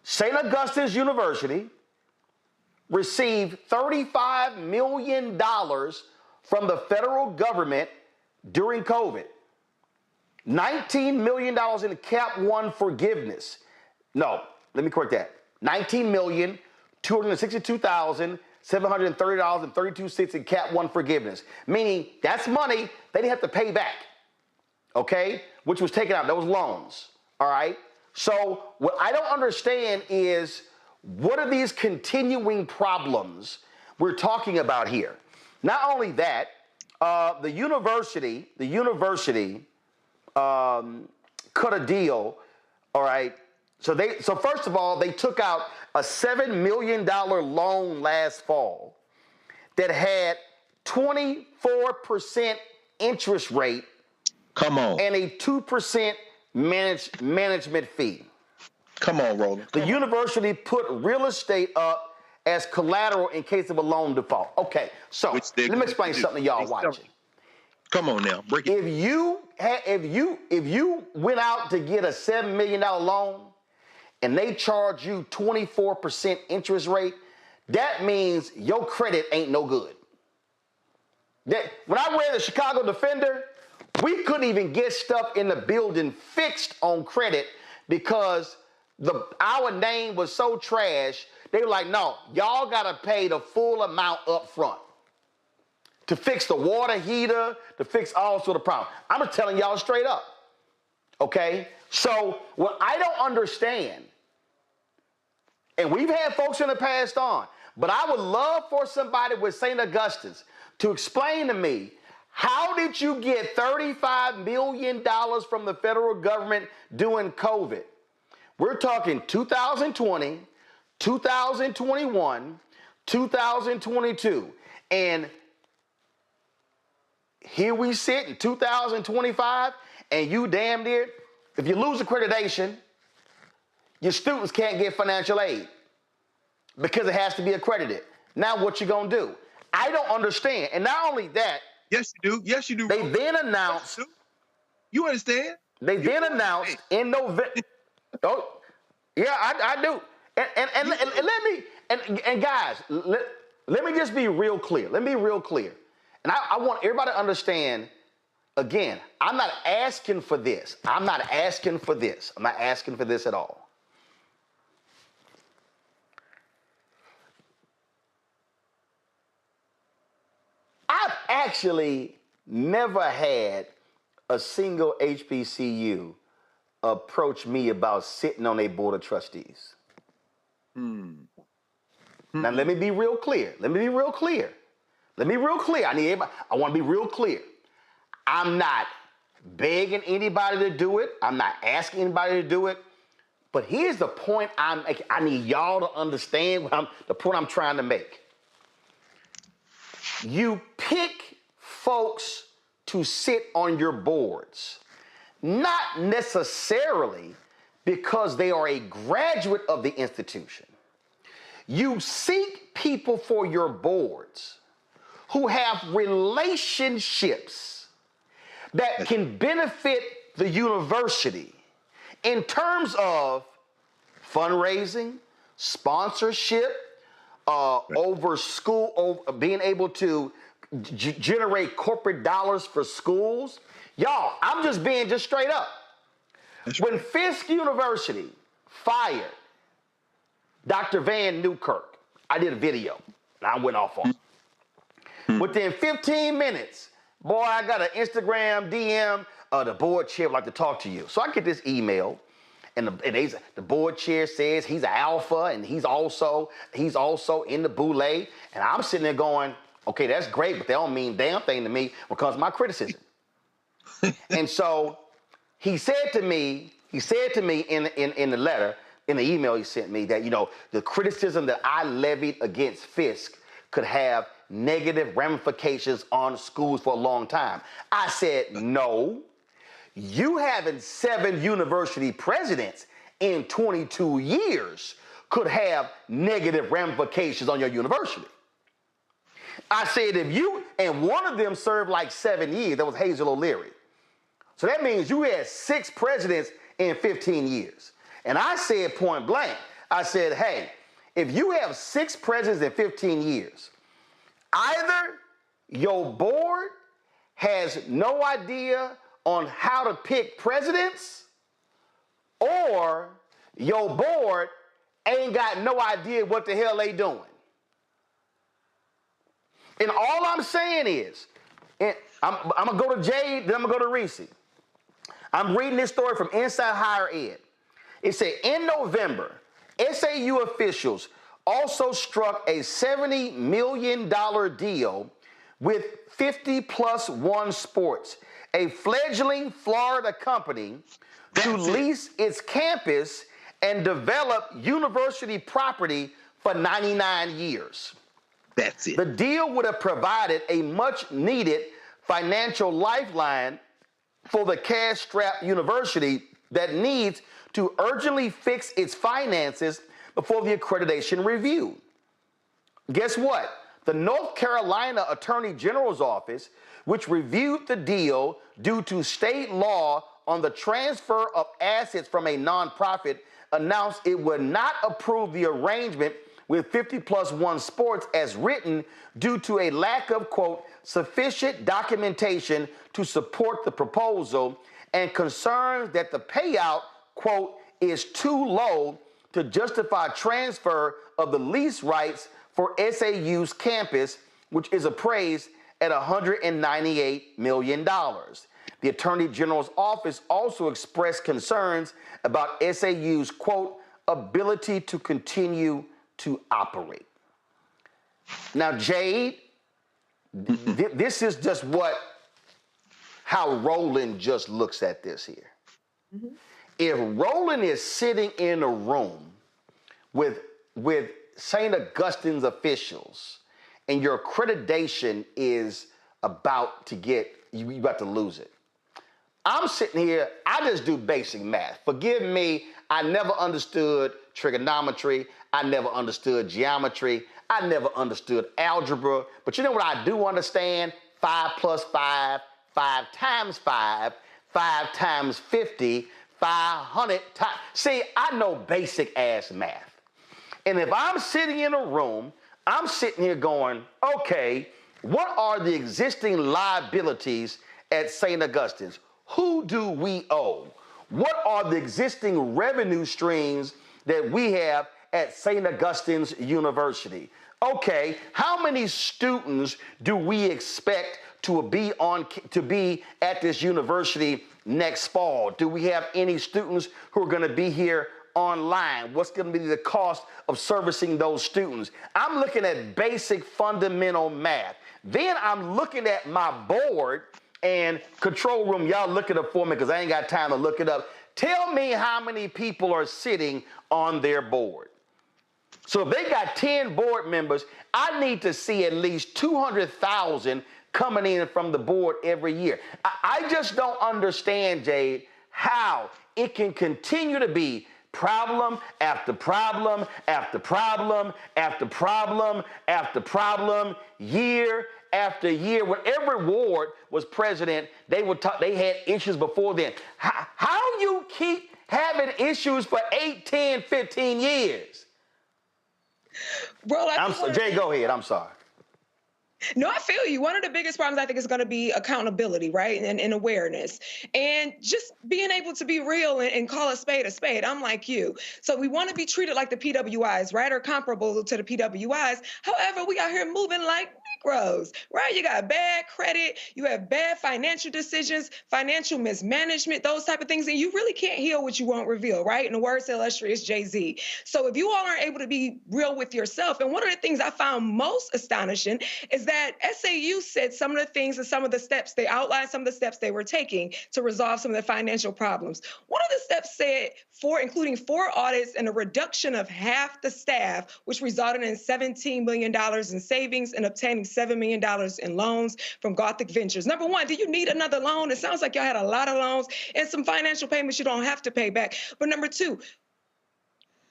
St. Augustine's University received $35 million from the federal government during COVID. $19 million in Cap 1 forgiveness. No, let me correct that. $19 million, $262,730.32 in Cap 1 forgiveness, meaning that's money they didn't have to pay back, okay, which was taken out. Those loans, all right? So what I don't understand is what are these continuing problems we're talking about here? Not only that, the university cut a deal, all right? So first of all, they took out a $7 million loan last fall that had 24% interest rate. Come on. And a 2% management fee. Come on, Roland. The university put real estate up as collateral in case of a loan default. Okay, so let me explain something to y'all watching. Come on now, break it. If you went out to get a $7 million loan and they charge you 24% interest rate, that means your credit ain't no good. When I read the Chicago Defender, we couldn't even get stuff in the building fixed on credit because our name was so trash. They were like, no, y'all got to pay the full amount up front to fix the water heater, to fix all sort of problems. I'm just telling y'all straight up, okay? So what I don't understand, and we've had folks in the past on, but I would love for somebody with St. Augustine's to explain to me, how did you get $35 million from the federal government during COVID? We're talking 2020, 2021, 2022. And here we sit in 2025, and you damn near, if you lose accreditation, your students can't get financial aid because it has to be accredited. Now what you gonna do? I don't understand. And not only that, yes, you do. Yes, you do. They then announced. You understand? They then announced in November. Oh, yeah, I do. And let me and guys, let me just be real clear. Let me be real clear. And I want everybody to understand. Again, I'm not asking for this. I'm not asking for this. I'm not asking for this at all. I've actually never had a single HBCU approach me about sitting on a board of trustees. Now, let me be real clear. I want to be real clear. I'm not begging anybody to do it. I'm not asking anybody to do it. But here's the point I need y'all to understand the point I'm trying to make. You pick folks to sit on your boards, not necessarily because they are a graduate of the institution. You seek people for your boards who have relationships that can benefit the university in terms of fundraising, sponsorship, being able to generate corporate dollars for schools. Y'all, I'm just being straight up. When Fisk University fired Dr. Van Newkirk, I did a video and I went off on him. Within 15 minutes, boy, I got an Instagram DM, the board chair would like to talk to you. So I get this email, and the board chair says he's an alpha and he's also in the boule. And I'm sitting there going, okay, that's great, but that don't mean damn thing to me because of my criticism. And so he said to me in the letter, in the email he sent me, that, the criticism that I levied against Fisk could have negative ramifications on schools for a long time. I said, no, you having 7 university presidents in 22 years could have negative ramifications on your university. I said, and one of them served like 7 years, that was Hazel O'Leary. So that means you had 6 presidents in 15 years. And I said point blank, I said, hey, if you have 6 presidents in 15 years, either your board has no idea on how to pick presidents, or your board ain't got no idea what the hell they doing. And all I'm saying is, and I'm going to go to Jade, then I'm going to go to Reese. I'm reading this story from Inside Higher Ed. It said, in November, SAU officials also struck a $70 million deal with 50 Plus One Sports, a fledgling Florida company, to lease its campus and develop university property for 99 years. That's it. The deal would have provided a much-needed financial lifeline for the cash-strapped university that needs to urgently fix its finances before the accreditation review. Guess what? The North Carolina Attorney General's office, which reviewed the deal due to state law on the transfer of assets from a nonprofit, announced it would not approve the arrangement with 50 Plus One Sports as written due to a lack of, quote, sufficient documentation to support the proposal and concerns that the payout, quote, is too low to justify transfer of the lease rights for SAU's campus, which is appraised at $198 million. The Attorney General's office also expressed concerns about SAU's, quote, ability to continue to operate. Now, Jade, this is just how Roland just looks at this here. Mm-hmm. If Roland is sitting in a room with St. Augustine's officials and your accreditation is about to get, you about to lose it. I'm sitting here, I just do basic math. Forgive me, I never understood trigonometry. I never understood geometry. I never understood algebra. But you know what I do understand? 5 plus 5, 5 times 5, 5 times 50, 500 times. See, I know basic ass math. And if I'm sitting in a room, I'm sitting here going, okay, what are the existing liabilities at St. Augustine's? Who do we owe? What are the existing revenue streams that we have at St. Augustine's University? Okay, how many students do we expect to be at this university next fall? Do we have any students who are going to be here online? What's going to be the cost of servicing those students? I'm looking at basic fundamental math. Then I'm looking at my board, and control room, y'all look it up for me because I ain't got time to look it up. Tell me how many people are sitting on their board. So if they got 10 board members, I need to see at least 200,000 coming in from the board every year. I just don't understand, Jade, how it can continue to be problem after problem after problem after problem after problem, year after year. When every ward was president, they had issues before then. How you keep having issues for 8, 10, 15 years? Bro, Jay, go ahead. I'm sorry. No, I feel you. One of the biggest problems I think is going to be accountability, right? And awareness. And just being able to be real and call a spade a spade. I'm like you. So we want to be treated like the PWIs, right? Or comparable to the PWIs. However, we out here moving like Negroes, right? You got bad credit. You have bad financial decisions, financial mismanagement, those type of things. And you really can't heal what you won't reveal, right? In the words of illustrious Jay-Z. So if you all aren't able to be real with yourself, and one of the things I found most astonishing is that SAU said some of the things and some of the steps, they outlined some of the steps they were taking to resolve some of the financial problems. One of the steps said including 4 audits and a reduction of half the staff, which resulted in $17 million in savings and obtaining $7 million in loans from Gothic Ventures. Number one, do you need another loan? It sounds like y'all had a lot of loans and some financial payments you don't have to pay back. But number two,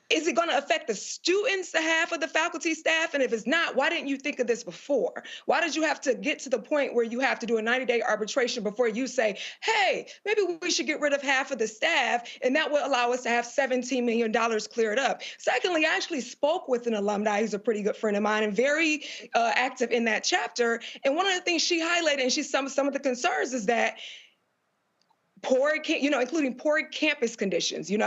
is it going to affect the students, the half of the faculty staff? And if it's not, why didn't you think of this before? Why did you have to get to the point where you have to do a 90-day arbitration before you say, hey, maybe we should get rid of half of the staff, and that will allow us to have $17 million cleared up? Secondly, I actually spoke with an alumni who's a pretty good friend of mine and very active in that chapter. And one of the things she highlighted, and some of the concerns is that including poor campus conditions. They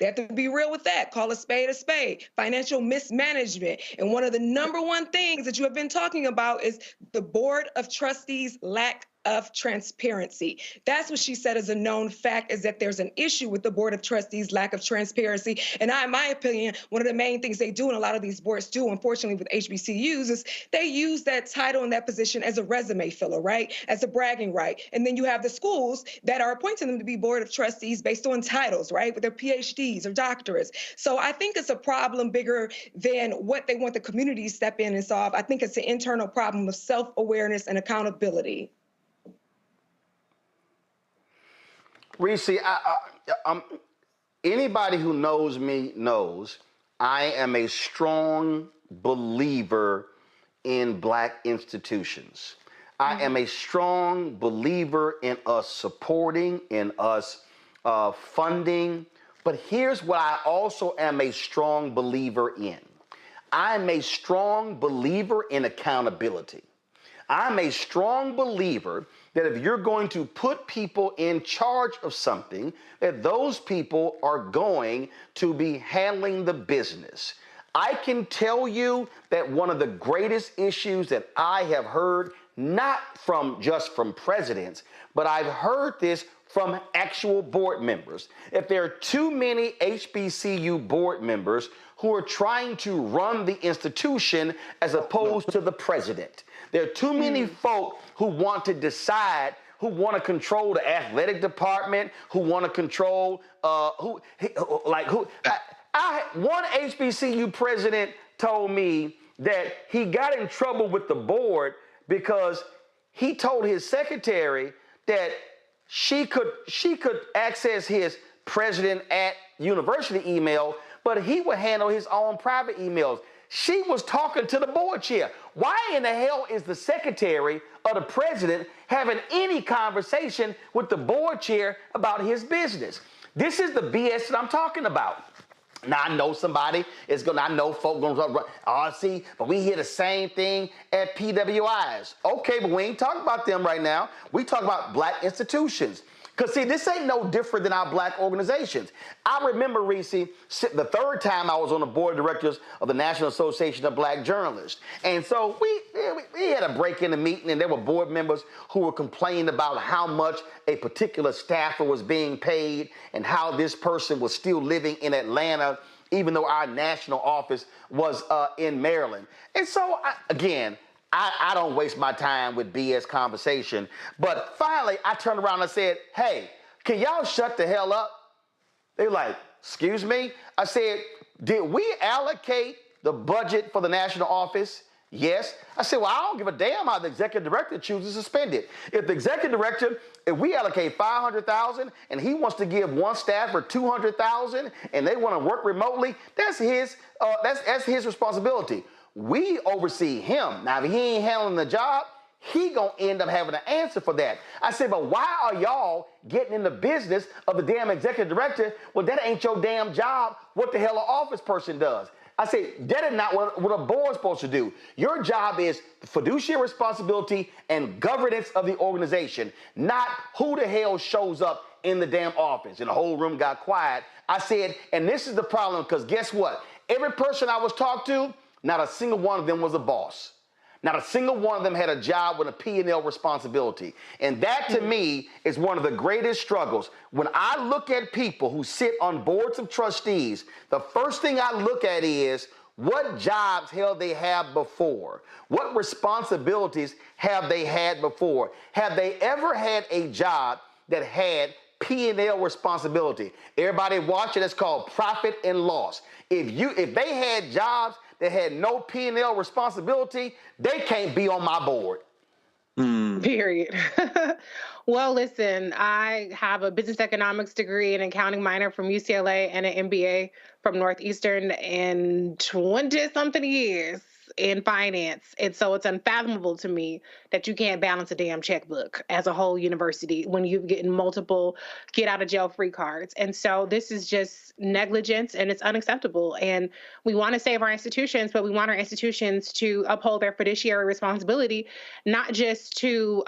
have to be real with that. Call a spade, financial mismanagement. And one of the number one things that you have been talking about is the Board of Trustees' lack of transparency. That's what she said is a known fact, is that there's an issue with the Board of Trustees' lack of transparency. And in my opinion, one of the main things they do, and a lot of these boards do, unfortunately with HBCUs, is they use that title and that position as a resume filler, right? As a bragging right. And then you have the schools that are appointing them to be Board of Trustees based on titles, right? With their PhDs or doctorates. So I think it's a problem bigger than what they want the community to step in and solve. I think it's an internal problem of self-awareness and accountability. Reese, anybody who knows me knows I am a strong believer in Black institutions. I am a strong believer in us supporting, in us funding. But here's what I also am a strong believer in. I'm a strong believer in accountability. I'm a strong believer that if you're going to put people in charge of something, that those people are going to be handling the business. I can tell you that one of the greatest issues that I have heard, not just from presidents, but I've heard this from actual board members. If there are too many HBCU board members who are trying to run the institution as opposed to the president. There are too many folk who want to decide, who want to control the athletic department, who want to control one HBCU president told me that he got in trouble with the board because he told his secretary that she could access his president at university email, but he would handle his own private emails. She was talking to the board chair. Why in the hell is the secretary of the president having any conversation with the board chair about his business? This is the BS that I'm talking about. Now, I know somebody is going to, I know folk going to see, but we hear the same thing at PWIs. Okay, but we ain't talking about them right now. We talk about Black institutions. Because, see, this ain't no different than our Black organizations. I remember, Reese, the third time I was on the board of directors of the National Association of Black Journalists. And so we had a break in the meeting, and there were board members who were complaining about how much a particular staffer was being paid and how this person was still living in Atlanta, even though our national office was in Maryland. And so, I don't waste my time with BS conversation. But finally, I turned around and said, hey, can y'all shut the hell up? They were like, excuse me? I said, did we allocate the budget for the national office? Yes. I said, well, I don't give a damn how the executive director chooses to spend it. If the executive director, if we allocate $500,000 and he wants to give one staffer $200,000 and they want to work remotely, that's his responsibility. We oversee him. Now, if he ain't handling the job, he gonna end up having to answer for that. I said, but why are y'all getting in the business of the damn executive director? Well, that ain't your damn job. What the hell an office person does? I said, that is not what a board's supposed to do. Your job is fiduciary responsibility and governance of the organization, not who the hell shows up in the damn office. And the whole room got quiet. I said, and this is the problem, because guess what? Every person I was talked to, not a single one of them was a boss. Not a single one of them had a job with a P&L responsibility. And that, to me, is one of the greatest struggles. When I look at people who sit on boards of trustees, the first thing I look at is what jobs have they had before? What responsibilities have they had before? Have they ever had a job that had P&L responsibility? Everybody watch it. It's called profit and loss. If they had jobs that had no P&L responsibility, they can't be on my board. Period. Well, listen, I have a business economics degree and accounting minor from UCLA and an MBA from Northeastern and 20-something years in finance. And so it's unfathomable to me that you can't balance a damn checkbook as a whole university when you're getting multiple get out of jail free cards. And so this is just negligence and it's unacceptable. And we want to save our institutions, but we want our institutions to uphold their fiduciary responsibility, not just to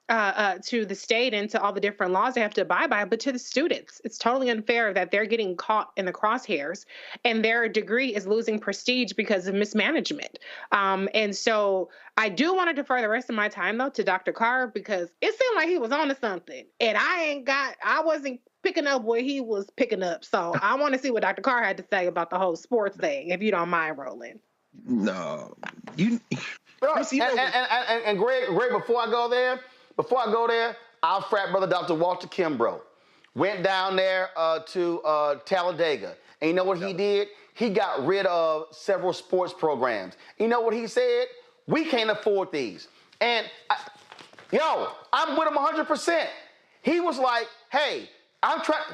to the state and to all the different laws they have to abide by, but to the students, it's totally unfair that they're getting caught in the crosshairs and their degree is losing prestige because of mismanagement. And so I do want to defer the rest of my time though to Dr. Carr, because it seemed like he was on to something, and I wasn't picking up where he was picking up. So I want to see what Dr. Carr had to say about the whole sports thing, if you don't mind, Roland. No, and Greg, before I go there, our frat brother, Dr. Walter Kimbrough, went down there to Talladega. And you know what he did? He got rid of several sports programs. You know what he said? We can't afford these. And, I'm with him 100%. He was like, hey,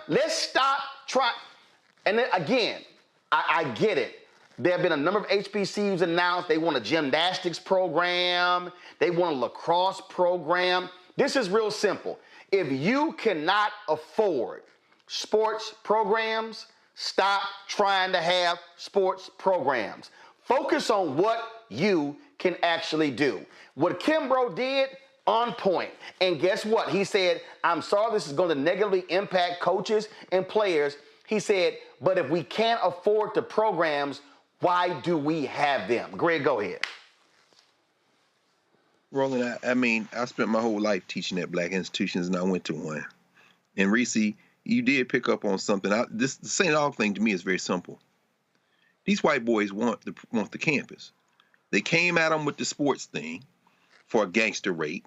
let's stop trying. And then again, I get it. There have been a number of HBCUs announced they want a gymnastics program, they want a lacrosse program. This is real simple. If you cannot afford sports programs, stop trying to have sports programs. Focus on what you can actually do. What Kimbrough did, on point. And guess what? He said, I'm sorry this is going to negatively impact coaches and players. He said, but if we can't afford the programs, why do we have them? Greg, go ahead. Roland, I spent my whole life teaching at black institutions, and I went to one. And Reese, you did pick up on something. The St. Aug thing to me is very simple. These white boys want the campus. They came at them with the sports thing for a gangster rate,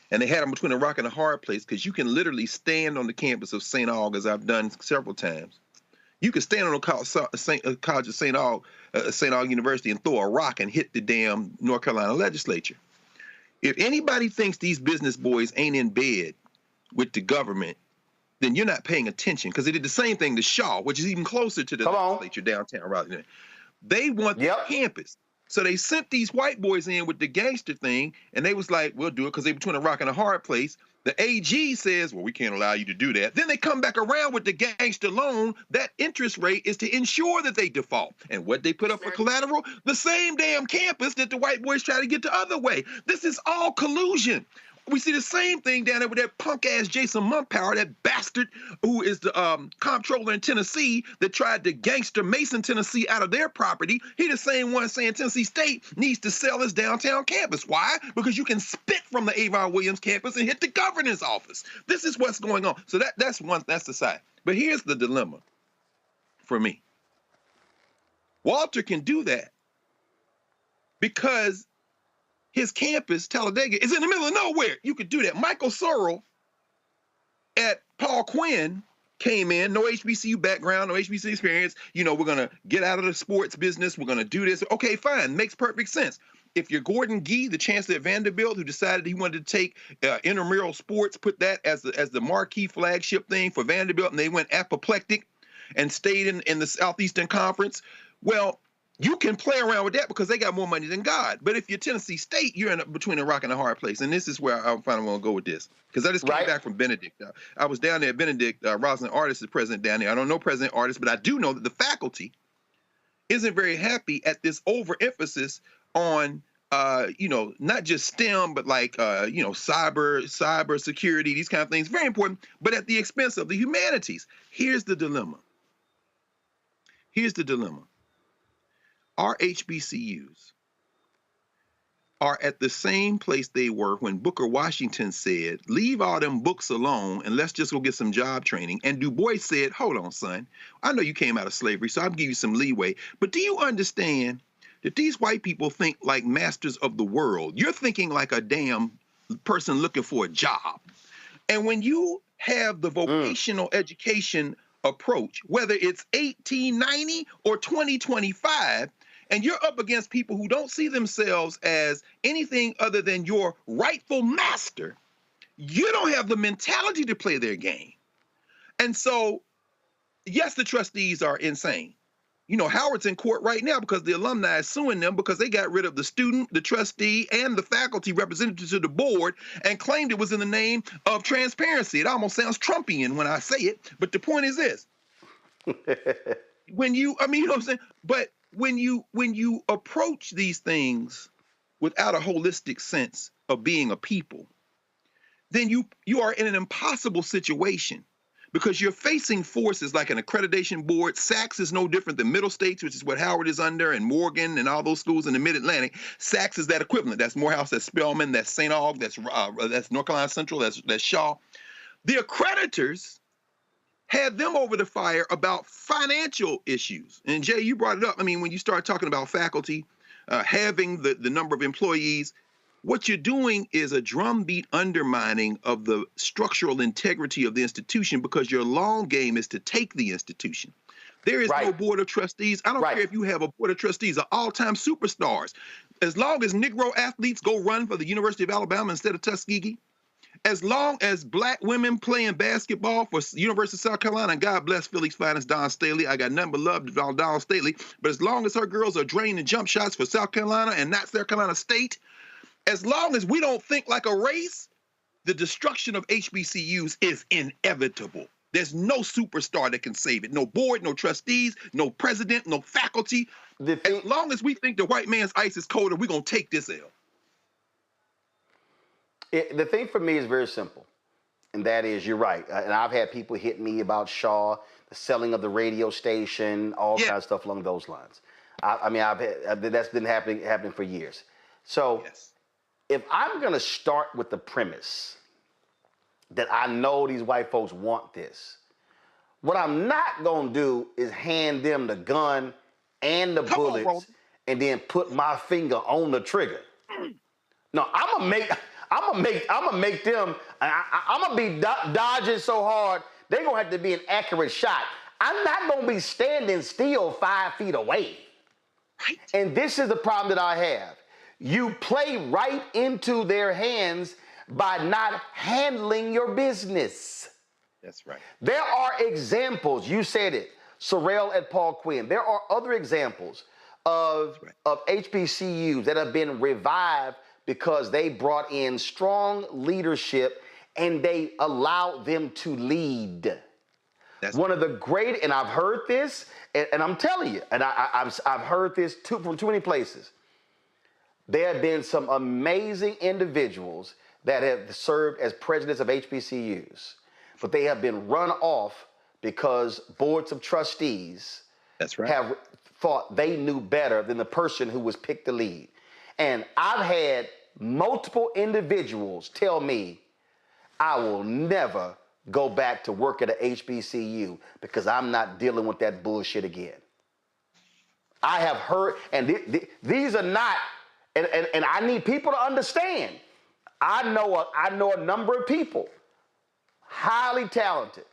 and they had them between a rock and a hard place, because you can literally stand on the campus of St. Aug, as I've done several times. You can stand on the college of St. Aug University and throw a rock and hit the damn North Carolina legislature. If anybody thinks these business boys ain't in bed with the government, then you're not paying attention, because they did the same thing to Shaw, which is even closer to the legislature downtown Raleigh. They want the campus. So they sent these white boys in with the gangster thing, and they was like, we'll do it because they're between a rock and a hard place. The AG says, well, we can't allow you to do that. Then they come back around with the gangster loan. That interest rate is to ensure that they default. And what they put up for collateral? The same damn campus that the white boys try to get the other way. This is all collusion. We see the same thing down there with that punk-ass Jason Mumpower, that bastard who is the comptroller in Tennessee that tried to gangster Mason, Tennessee out of their property. He the same one saying Tennessee State needs to sell his downtown campus. Why? Because you can spit from the Avon Williams campus and hit the governor's office. This is what's going on. So that's the side. But here's the dilemma for me. Walter can do that because his campus, Talladega, is in the middle of nowhere. You could do that. Michael Searle at Paul Quinn came in, no HBCU background, no HBCU experience. We're going to get out of the sports business. We're going to do this. Okay, fine. Makes perfect sense. If you're Gordon Gee, the chancellor at Vanderbilt, who decided he wanted to take intramural sports, put that as the marquee flagship thing for Vanderbilt, and they went apoplectic and stayed in the Southeastern Conference, well, you can play around with that because they got more money than God. But if you're Tennessee State, you're between a rock and a hard place. And this is where I finally want to go with this, because I just came back from Benedict. I was down there at Benedict. Rosalind Artis is president down there. I don't know President Artis, but I do know that the faculty isn't very happy at this overemphasis on, not just STEM, but like, cyber security, these kind of things. Very important, but at the expense of the humanities. Here's the dilemma. Our HBCUs are at the same place they were when Booker Washington said, leave all them books alone and let's just go get some job training. And Du Bois said, hold on, son. I know you came out of slavery, so I'll give you some leeway. But do you understand that these white people think like masters of the world? You're thinking like a damn person looking for a job. And when you have the vocational education approach, whether it's 1890 or 2025, and you're up against people who don't see themselves as anything other than your rightful master, you don't have the mentality to play their game. And so, yes, the trustees are insane. Howard's in court right now because the alumni is suing them because they got rid of the student, the trustee, and the faculty representatives of the board and claimed it was in the name of transparency. It almost sounds Trumpian when I say it, but the point is this. When you know what I'm saying? But when you approach these things without a holistic sense of being a people, then you are in an impossible situation because you're facing forces like an accreditation board. SACS is no different than Middle States, which is what Howard is under, and Morgan and all those schools in the Mid-Atlantic. SACS is that equivalent. That's Morehouse, that's Spelman, that's St. Aug, that's North Carolina Central, that's Shaw. The accreditors had them over the fire about financial issues. And Jay, you brought it up. I mean, when you start talking about faculty having the number of employees, what you're doing is a drumbeat undermining of the structural integrity of the institution because your long game is to take the institution. There is no board of trustees. I don't care if you have a board of trustees of all-time superstars. As long as Negro athletes go run for the University of Alabama instead of Tuskegee, as long as black women playing basketball for University of South Carolina, and God bless Philly's finest Dawn Staley, I got nothing but love to Dawn Staley, but as long as her girls are draining jump shots for South Carolina and not South Carolina State, as long as we don't think like a race, the destruction of HBCUs is inevitable. There's no superstar that can save it. No board, no trustees, no president, no faculty. As long as we think the white man's ice is colder, we're going to take this L. The thing for me is very simple, and that is, you're right. And I've had people hit me about Shaw, the selling of the radio station, all kinds of stuff along those lines. I mean, that's been happening for years. So if I'm going to start with the premise that I know these white folks want this, what I'm not going to do is hand them the gun and the bullets and then put my finger on the trigger. No, I'm gonna make them. I'm gonna be dodging so hard. They're gonna have to be an accurate shot. I'm not gonna be standing still 5 feet away. Right. And this is the problem that I have. You play right into their hands by not handling your business. That's right. There are examples. You said it. Sorrell at Paul Quinn. There are other examples of HBCUs that have been revived because they brought in strong leadership and they allowed them to lead. That's one of the great, and I've heard this, and I'm telling you, and I've heard this from too many places. There have been some amazing individuals that have served as presidents of HBCUs, but they have been run off because boards of trustees have thought they knew better than the person who was picked to lead. And I've had multiple individuals tell me, I will never go back to work at a HBCU because I'm not dealing with that bullshit again. I have heard, and these are not, and I need people to understand. I know a number of people, highly talented,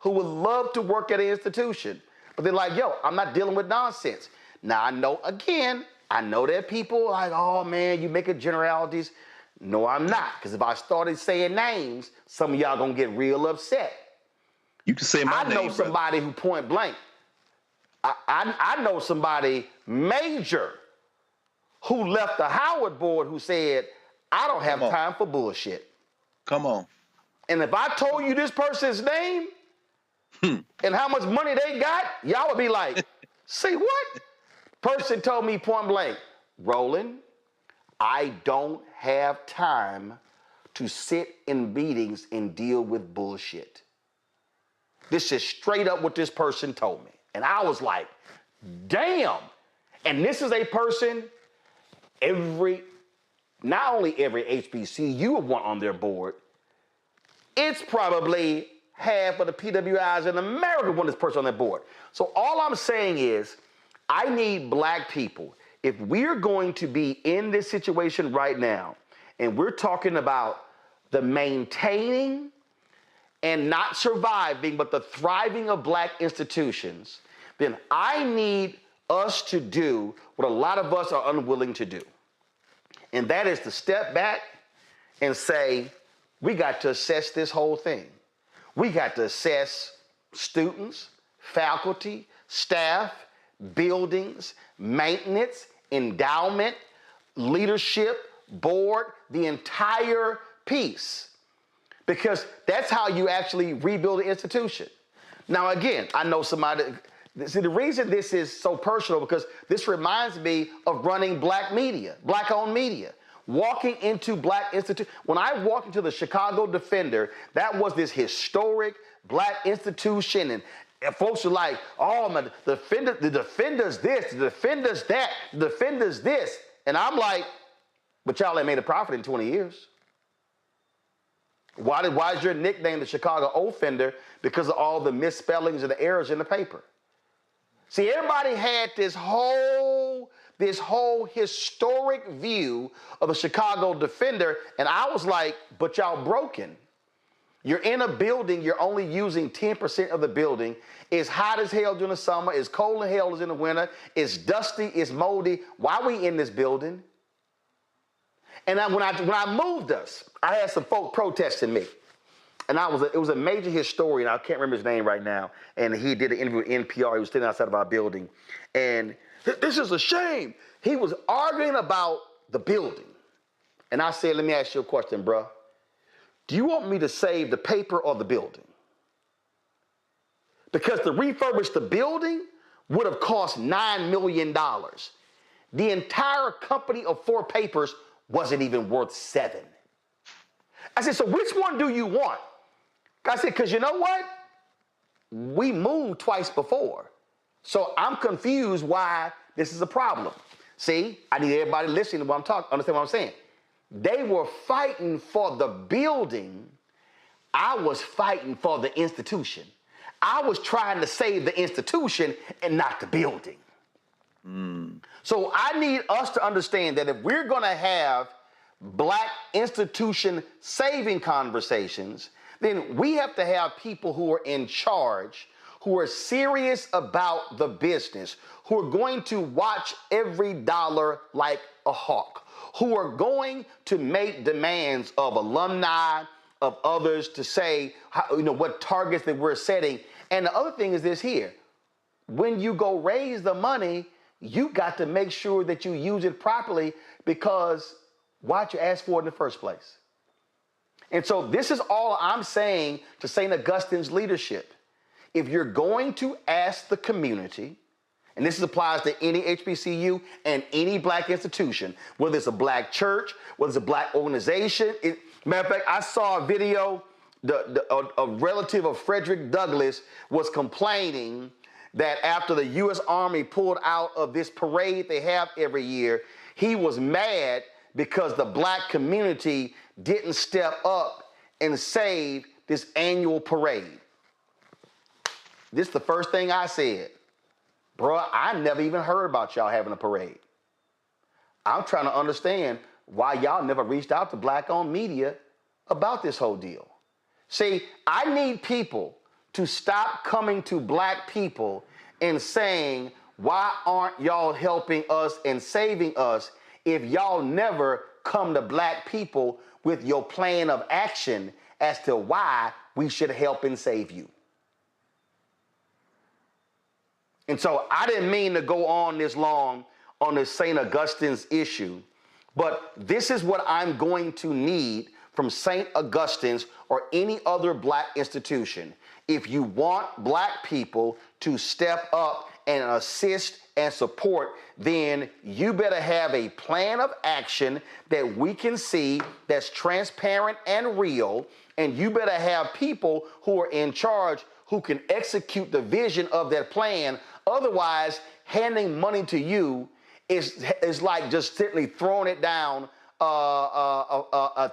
who would love to work at an institution, but they're like, yo, I'm not dealing with nonsense. Now, I know there are people like, oh man, you making generalities. No, I'm not, because if I started saying names, some of y'all gonna get real upset. You can say my name, I know somebody who point blank. I know somebody major who left the Howard board who said, I don't have time for bullshit. Come on. And if I told you this person's name and how much money they got, y'all would be like, say what? Person told me point blank, Roland, I don't have time to sit in meetings and deal with bullshit. This is straight up what this person told me. And I was like, damn. And this is a person, not only every HBCU would want on their board, it's probably half of the PWIs in America want this person on their board. So all I'm saying is, I need black people. If we're going to be in this situation right now, and we're talking about the maintaining and not surviving, but the thriving of black institutions, then I need us to do what a lot of us are unwilling to do. And that is to step back and say, we got to assess this whole thing. We got to assess students, faculty, staff, buildings, maintenance, endowment, leadership, board, the entire piece. Because that's how you actually rebuild an institution. Now, again, I know somebody, see, the reason this is so personal because this reminds me of running black media, black-owned media. walking into black institution. When I walked into the Chicago Defender, that was this historic black institution, and folks are like, oh, man, the Defender's this, the Defender's that, the Defender's this. And I'm like, but y'all ain't made a profit in 20 years. Why is your nickname the Chicago Offender? Because of all the misspellings and the errors in the paper. See, everybody had this whole historic view of the Chicago Defender, and I was like, but y'all broken. You're in a building, you're only using 10% of the building. It's hot as hell during the summer, it's cold as hell in the winter, it's dusty, it's moldy. Why are we in this building? And when I moved us, I had some folk protesting me. And it was a major historian, I can't remember his name right now, and he did an interview with NPR. He was standing outside of our building. And this is a shame. He was arguing about the building. And I said, let me ask you a question, bro. Do you want me to save the paper or the building? Because to refurbish the building would have cost $9 million. The entire company of 4 papers wasn't even worth 7. I said, so which one do you want? I said, because you know what? We moved twice before. So I'm confused why this is a problem. See, I need everybody listening to what I'm talking, understand what I'm saying. They were fighting for the building. I was fighting for the institution. I was trying to save the institution and not the building. So I need us to understand that if we're going to have black institution saving conversations, then we have to have people who are in charge, who are serious about the business, who are going to watch every dollar like a hawk, who are going to make demands of alumni, of others, to say what targets that we're setting. And the other thing is this here. When you go raise the money, you got to make sure that you use it properly, because why'd you ask for it in the first place? And so this is all I'm saying to St. Augustine's leadership. If you're going to ask the community, and this applies to any HBCU and any black institution, whether it's a black church, whether it's a black organization. Matter of fact, I saw a video, a relative of Frederick Douglass was complaining that after the U.S. Army pulled out of this parade they have every year, he was mad because the black community didn't step up and save this annual parade. This is the first thing I said. Bro, I never even heard about y'all having a parade. I'm trying to understand why y'all never reached out to black-owned media about this whole deal. See, I need people to stop coming to black people and saying, why aren't y'all helping us and saving us, if y'all never come to black people with your plan of action as to why we should help and save you. And so I didn't mean to go on this long on this St. Augustine's issue, but this is what I'm going to need from St. Augustine's or any other black institution. If you want black people to step up and assist and support, then you better have a plan of action that we can see, that's transparent and real, and you better have people who are in charge who can execute the vision of that plan. Otherwise, handing money to you is like just simply throwing it down,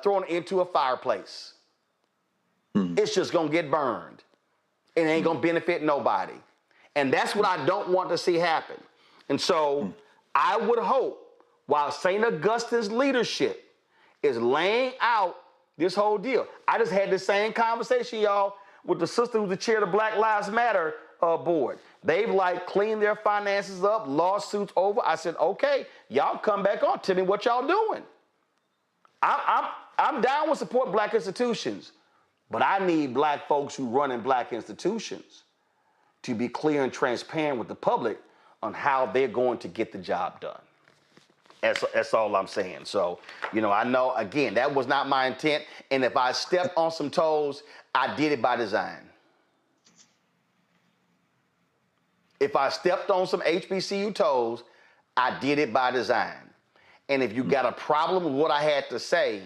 throwing it into a fireplace. It's just gonna get burned. It ain't gonna benefit nobody. And that's what I don't want to see happen. And so I would hope, while St. Augustine's leadership is laying out this whole deal. I just had the same conversation, y'all, with the sister who's the chair of the Black Lives Matter board. They've cleaned their finances up, lawsuits over. I said, okay, y'all come back on. Tell me what y'all doing. I'm down with supporting black institutions, but I need black folks who run in black institutions to be clear and transparent with the public on how they're going to get the job done. That's all I'm saying. So, I know, again, that was not my intent. And if I stepped on some toes, I did it by design. If I stepped on some HBCU toes, I did it by design. And if you got a problem with what I had to say,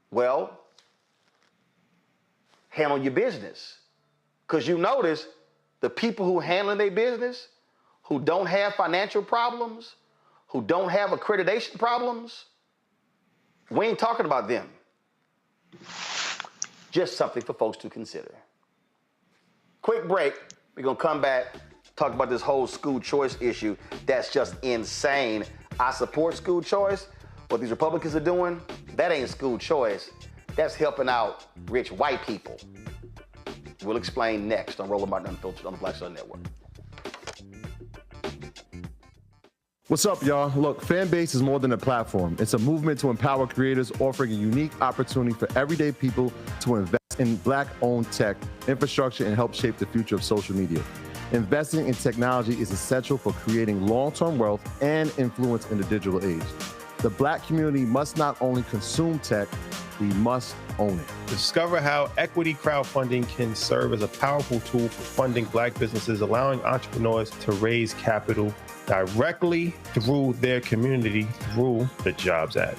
well, handle your business. Because you notice the people who handle their business, who don't have financial problems, who don't have accreditation problems, we ain't talking about them. Just something for folks to consider. Quick break. We're going to come back, talk about this whole school choice issue. That's just insane. I support school choice. What these Republicans are doing, that ain't school choice. That's helping out rich white people. We'll explain next on Roland Martin Unfiltered on the Black Star Network. What's up, y'all? Look, Fanbase is more than a platform. It's a movement to empower creators, offering a unique opportunity for everyday people to invest in Black-owned tech, infrastructure, and help shape the future of social media. Investing in technology is essential for creating long-term wealth and influence in the digital age. The Black community must not only consume tech, we must own it. Discover how equity crowdfunding can serve as a powerful tool for funding Black businesses, allowing entrepreneurs to raise capital directly through their community through the Jobs Act.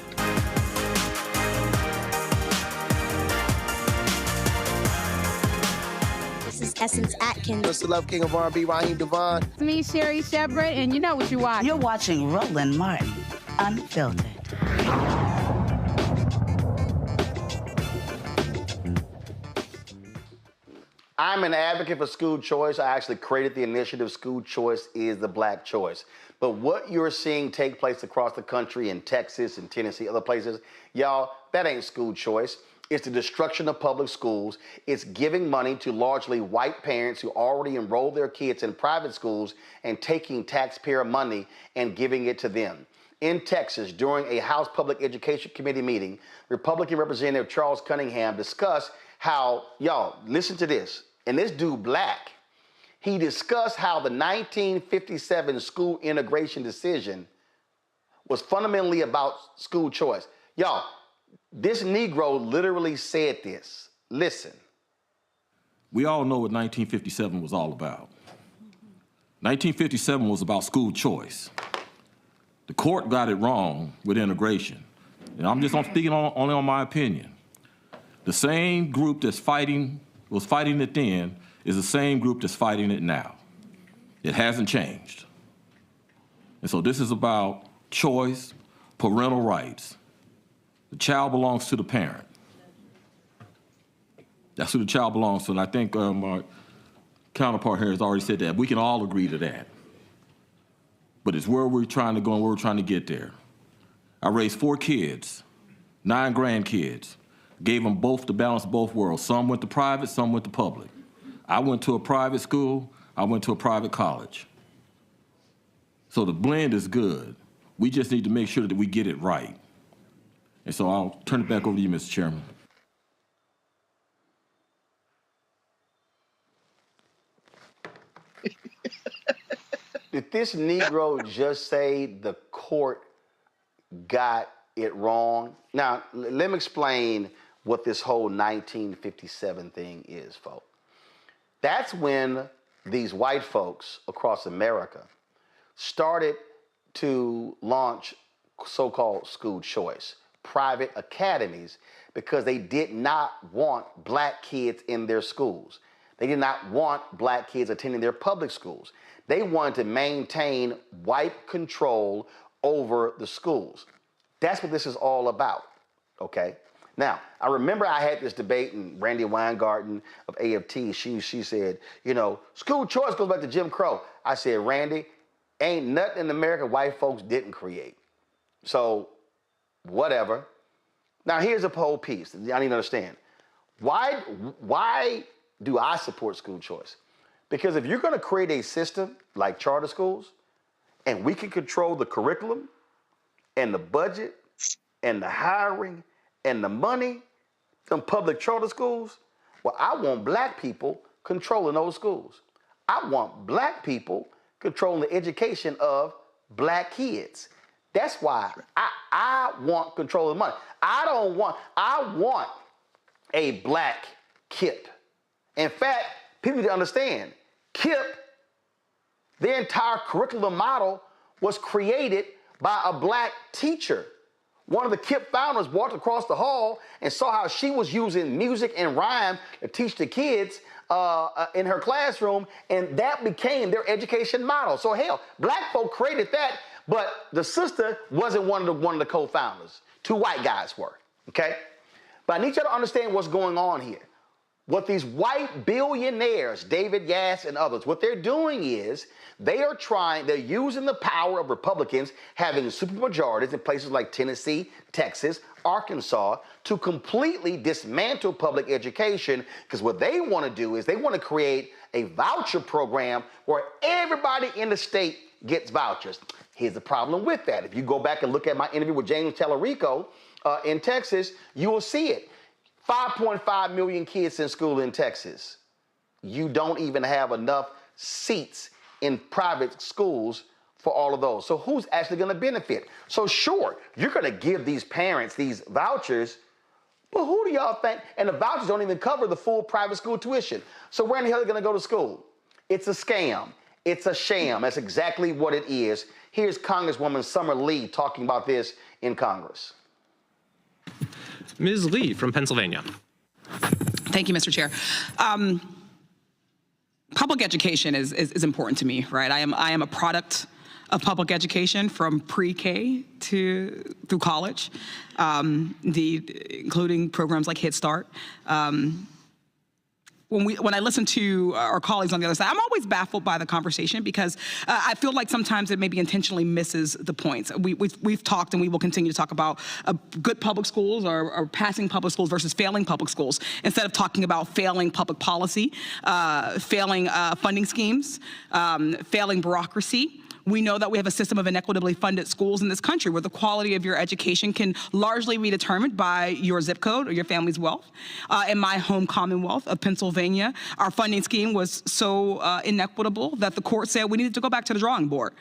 This is Essence Atkins. Mr. Love King of R&B, Raheem Devon. It's me, Sherry Shepard, and you know what you watch. You're watching Roland Martin Unfiltered. I'm an advocate for school choice. I actually created the initiative School Choice is the Black Choice. But what you're seeing take place across the country in Texas and Tennessee, other places, y'all, that ain't school choice. It's the destruction of public schools. It's giving money to largely white parents who already enrolled their kids in private schools and taking taxpayer money and giving it to them. In Texas, during a House Public Education Committee meeting, Republican Representative Charles Cunningham discussed how, y'all, listen to this, and this dude black, he discussed how the 1957 school integration decision was fundamentally about school choice. Y'all, this Negro literally said this. Listen. We all know what 1957 was all about. 1957 was about school choice. The court got it wrong with integration. And I'm just speaking only on my opinion. The same group that's was fighting it then is the same group that's fighting it now. It hasn't changed. And so this is about choice, parental rights. The child belongs to the parent. That's who the child belongs to. And I think our counterpart here has already said that. We can all agree to that. But it's where we're trying to go and where we're trying to get there. I raised 4 kids, 9 grandkids. Gave them both the balance of both worlds. Some went to private, some went to public. I went to a private school, I went to a private college. So the blend is good. We just need to make sure that we get it right. And so I'll turn it back over to you, Mr. Chairman. Did this Negro just say the court got it wrong? Now, let me explain what this whole 1957 thing is, folks. That's when these white folks across America started to launch so-called school choice, private academies, because they did not want Black kids in their schools. They did not want Black kids attending their public schools. They wanted to maintain white control over the schools. That's what this is all about, okay? Now, I remember I had this debate, and Randy Weingarten of AFT, she said, you know, school choice goes back to Jim Crow. I said, Randy, ain't nothing in America white folks didn't create. So, whatever. Now, here's the whole piece. I need to understand. Why do I support school choice? Because if you're going to create a system like charter schools, and we can control the curriculum and the budget and the hiring and the money from public charter schools, well, I want Black people controlling those schools. I want Black people controlling the education of Black kids. That's why I want control of the money. I want a Black KIP. In fact, people need to understand, KIP, their entire curriculum model was created by a black teacher. One of the KIPP founders walked across the hall and saw how she was using music and rhyme to teach the kids in her classroom, and that became their education model. So hell, black folk created that, but the sister wasn't one of the co-founders. Two white guys were, okay? But I need you to understand what's going on here. What these white billionaires, David Yass and others, what they're doing is they're using the power of Republicans having supermajorities in places like Tennessee, Texas, Arkansas to completely dismantle public education, because what they want to do is they want to create a voucher program where everybody in the state gets vouchers. Here's the problem with that. If you go back and look at my interview with James Tallarico in Texas, you will see it. 5.5 million kids in school in Texas. You don't even have enough seats in private schools for all of those. So who's actually going to benefit? So sure, you're going to give these parents these vouchers, but who do y'all think? And the vouchers don't even cover the full private school tuition. So where in the hell are they going to go to school? It's a scam. It's a sham. That's exactly what it is. Here's Congresswoman Summer Lee talking about this in Congress. Ms. Lee from Pennsylvania. Thank you, Mr. Chair. Public education is important to me, right? I am a product of public education from pre-K through college, including programs like Head Start. When I listen to our colleagues on the other side, I'm always baffled by the conversation, because I feel like sometimes it maybe intentionally misses the points. We've talked, and we will continue to talk about good public schools or passing public schools versus failing public schools, instead of talking about failing public policy, failing funding schemes, failing bureaucracy. We know that we have a system of inequitably funded schools in this country where the quality of your education can largely be determined by your zip code or your family's wealth. In my home Commonwealth of Pennsylvania, our funding scheme was so inequitable that the court said we needed to go back to the drawing board.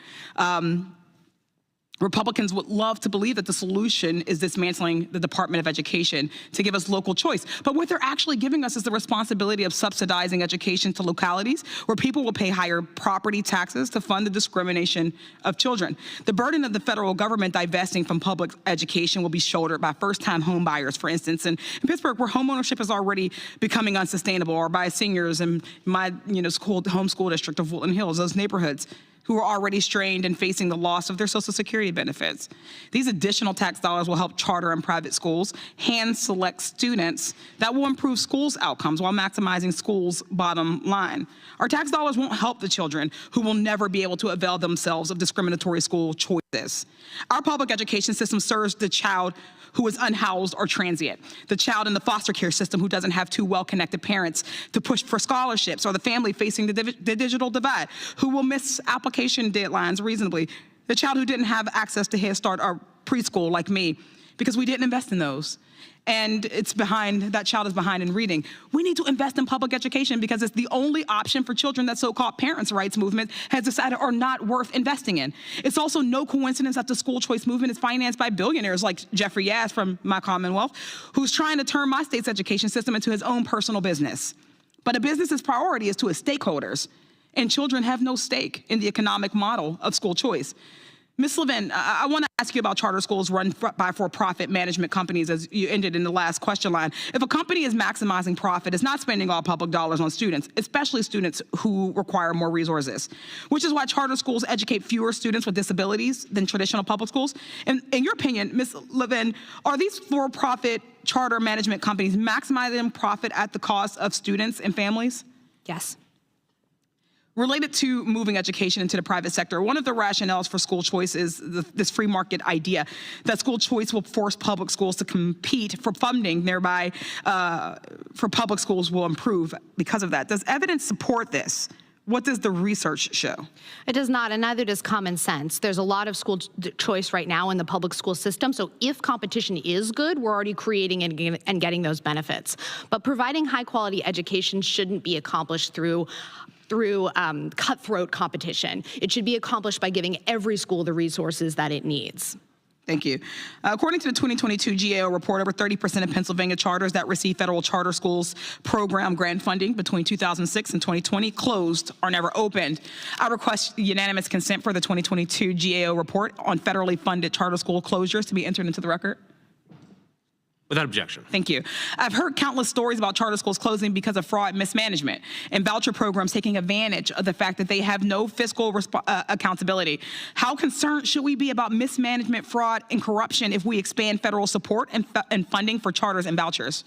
Republicans would love to believe that the solution is dismantling the Department of Education to give us local choice. But what they're actually giving us is the responsibility of subsidizing education to localities where people will pay higher property taxes to fund the discrimination of children. The burden of the federal government divesting from public education will be shouldered by first-time home buyers, for instance, in Pittsburgh, where homeownership is already becoming unsustainable, or by seniors in my home school district of Woodland Hills, those neighborhoods who are already strained and facing the loss of their Social Security benefits. These additional tax dollars will help charter and private schools hand-select students that will improve schools' outcomes while maximizing schools' bottom line. Our tax dollars won't help the children who will never be able to avail themselves of discriminatory school choices. Our public education system serves the child who is unhoused or transient, the child in the foster care system who doesn't have two well-connected parents to push for scholarships, or the family facing the digital divide who will miss application deadlines reasonably, the child who didn't have access to Head Start or preschool like me because we didn't invest in those. And that child is behind in reading. We need to invest in public education because it's the only option for children that so-called parents' rights movement has decided are not worth investing in. It's also no coincidence that the school choice movement is financed by billionaires like Jeffrey Yass from my Commonwealth, who's trying to turn my state's education system into his own personal business. But a business's priority is to his stakeholders, and children have no stake in the economic model of school choice. Ms. Levin, I want to ask you about charter schools run by for-profit management companies, as you ended in the last question line. If a company is maximizing profit, it's not spending all public dollars on students, especially students who require more resources, which is why charter schools educate fewer students with disabilities than traditional public schools. And in your opinion, Ms. Levin, are these for-profit charter management companies maximizing profit at the cost of students and families? Yes. Related to moving education into the private sector, one of the rationales for school choice is this free market idea that school choice will force public schools to compete for funding, thereby for public schools will improve because of that. Does evidence support this? What does the research show? It does not, and neither does common sense. There's a lot of school choice right now in the public school system, so if competition is good, we're already creating and getting those benefits. But providing high-quality education shouldn't be accomplished through cutthroat competition. It should be accomplished by giving every school the resources that it needs. Thank you. According to the 2022 GAO report, over 30% of Pennsylvania charters that receive federal charter schools program grant funding between 2006 and 2020 closed or never opened. I request unanimous consent for the 2022 GAO report on federally funded charter school closures to be entered into the record. Without objection. Thank you. I've heard countless stories about charter schools closing because of fraud and mismanagement, and voucher programs taking advantage of the fact that they have no fiscal accountability. How concerned should we be about mismanagement, fraud, and corruption if we expand federal support and funding for charters and vouchers?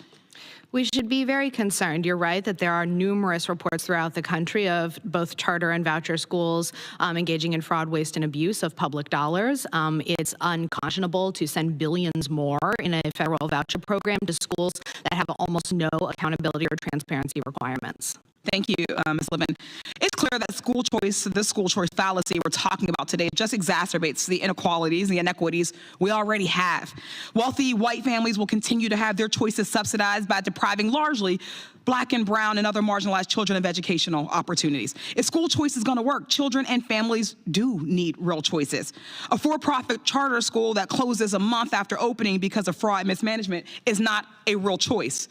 We should be very concerned. You're right that there are numerous reports throughout the country of both charter and voucher schools engaging in fraud, waste, and abuse of public dollars. It's unconscionable to send billions more in a federal voucher program to schools that have almost no accountability or transparency requirements. Thank you, Ms. Levin. It's clear that school choice, this school choice fallacy we're talking about today just exacerbates the inequalities, the inequities we already have. Wealthy white families will continue to have their choices subsidized by depriving largely Black and brown and other marginalized children of educational opportunities. If school choice is going to work, children and families do need real choices. A for-profit charter school that closes a month after opening because of fraud and mismanagement is not a real choice.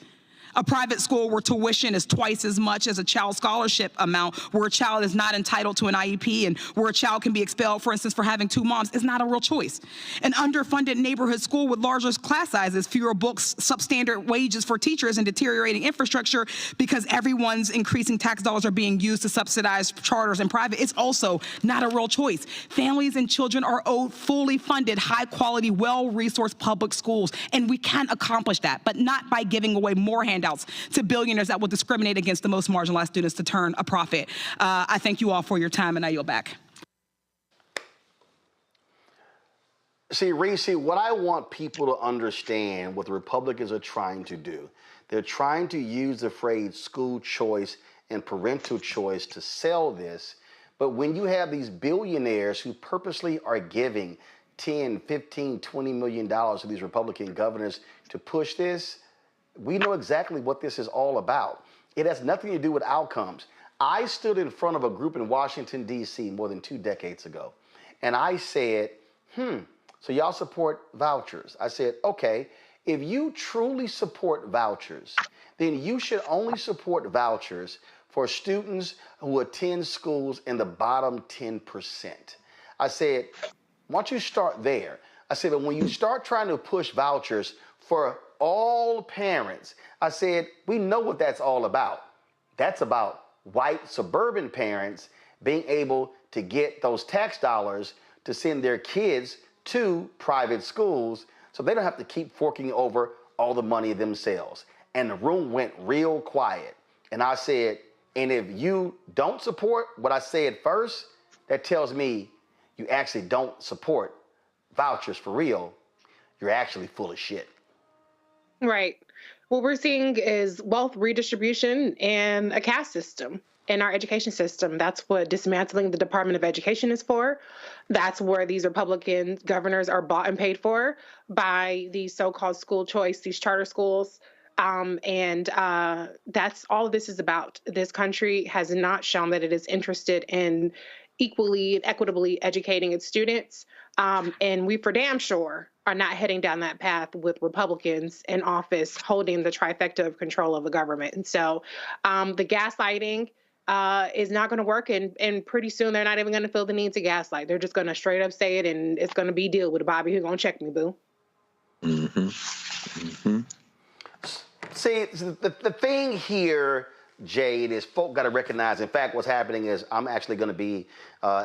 A private school where tuition is twice as much as a child scholarship amount, where a child is not entitled to an IEP, and where a child can be expelled, for instance, for having two moms, is not a real choice. An underfunded neighborhood school with larger class sizes, fewer books, substandard wages for teachers, and deteriorating infrastructure because everyone's increasing tax dollars are being used to subsidize charters and private, it's also not a real choice. Families and children are owed fully funded, high-quality, well-resourced public schools, and we can accomplish that, but not by giving away more handouts to billionaires that will discriminate against the most marginalized students to turn a profit. I thank you all for your time, and I yield back. See, Reese, what I want people to understand what the Republicans are trying to do, they're trying to use the phrase school choice and parental choice to sell this. But when you have these billionaires who purposely are giving $10, $15, $20 million to these Republican governors to push this, we know exactly what this is all about. It has nothing to do with outcomes. I stood in front of a group in Washington, D.C. more than 2 decades ago, and I said, so y'all support vouchers. I said, okay, if you truly support vouchers, then you should only support vouchers for students who attend schools in the bottom 10%. I said, why don't you start there? I said, but when you start trying to push vouchers for all parents, I said, we know what that's all about. That's about white suburban parents being able to get those tax dollars to send their kids to private schools so they don't have to keep forking over all the money themselves. And the room went real quiet. And I said, and if you don't support what I said first, that tells me you actually don't support vouchers for real. You're actually full of shit. Right. What we're seeing is wealth redistribution and a caste system in our education system. That's what dismantling the Department of Education is for. That's where these Republican governors are bought and paid for by these so-called school choice, these charter schools. That's all this is about. This country has not shown that it is interested in equally and equitably educating its students. And we for damn sure are not heading down that path with Republicans in office holding the trifecta of control of the government. And so the gaslighting is not going to work. And pretty soon they're not even going to feel the need to gaslight. They're just going to straight up say it, and it's going to be deal with it. Bobby, who's going to check me, boo? See, the thing here, Jade, is folk got to recognize, in fact, what's happening is I'm actually going to be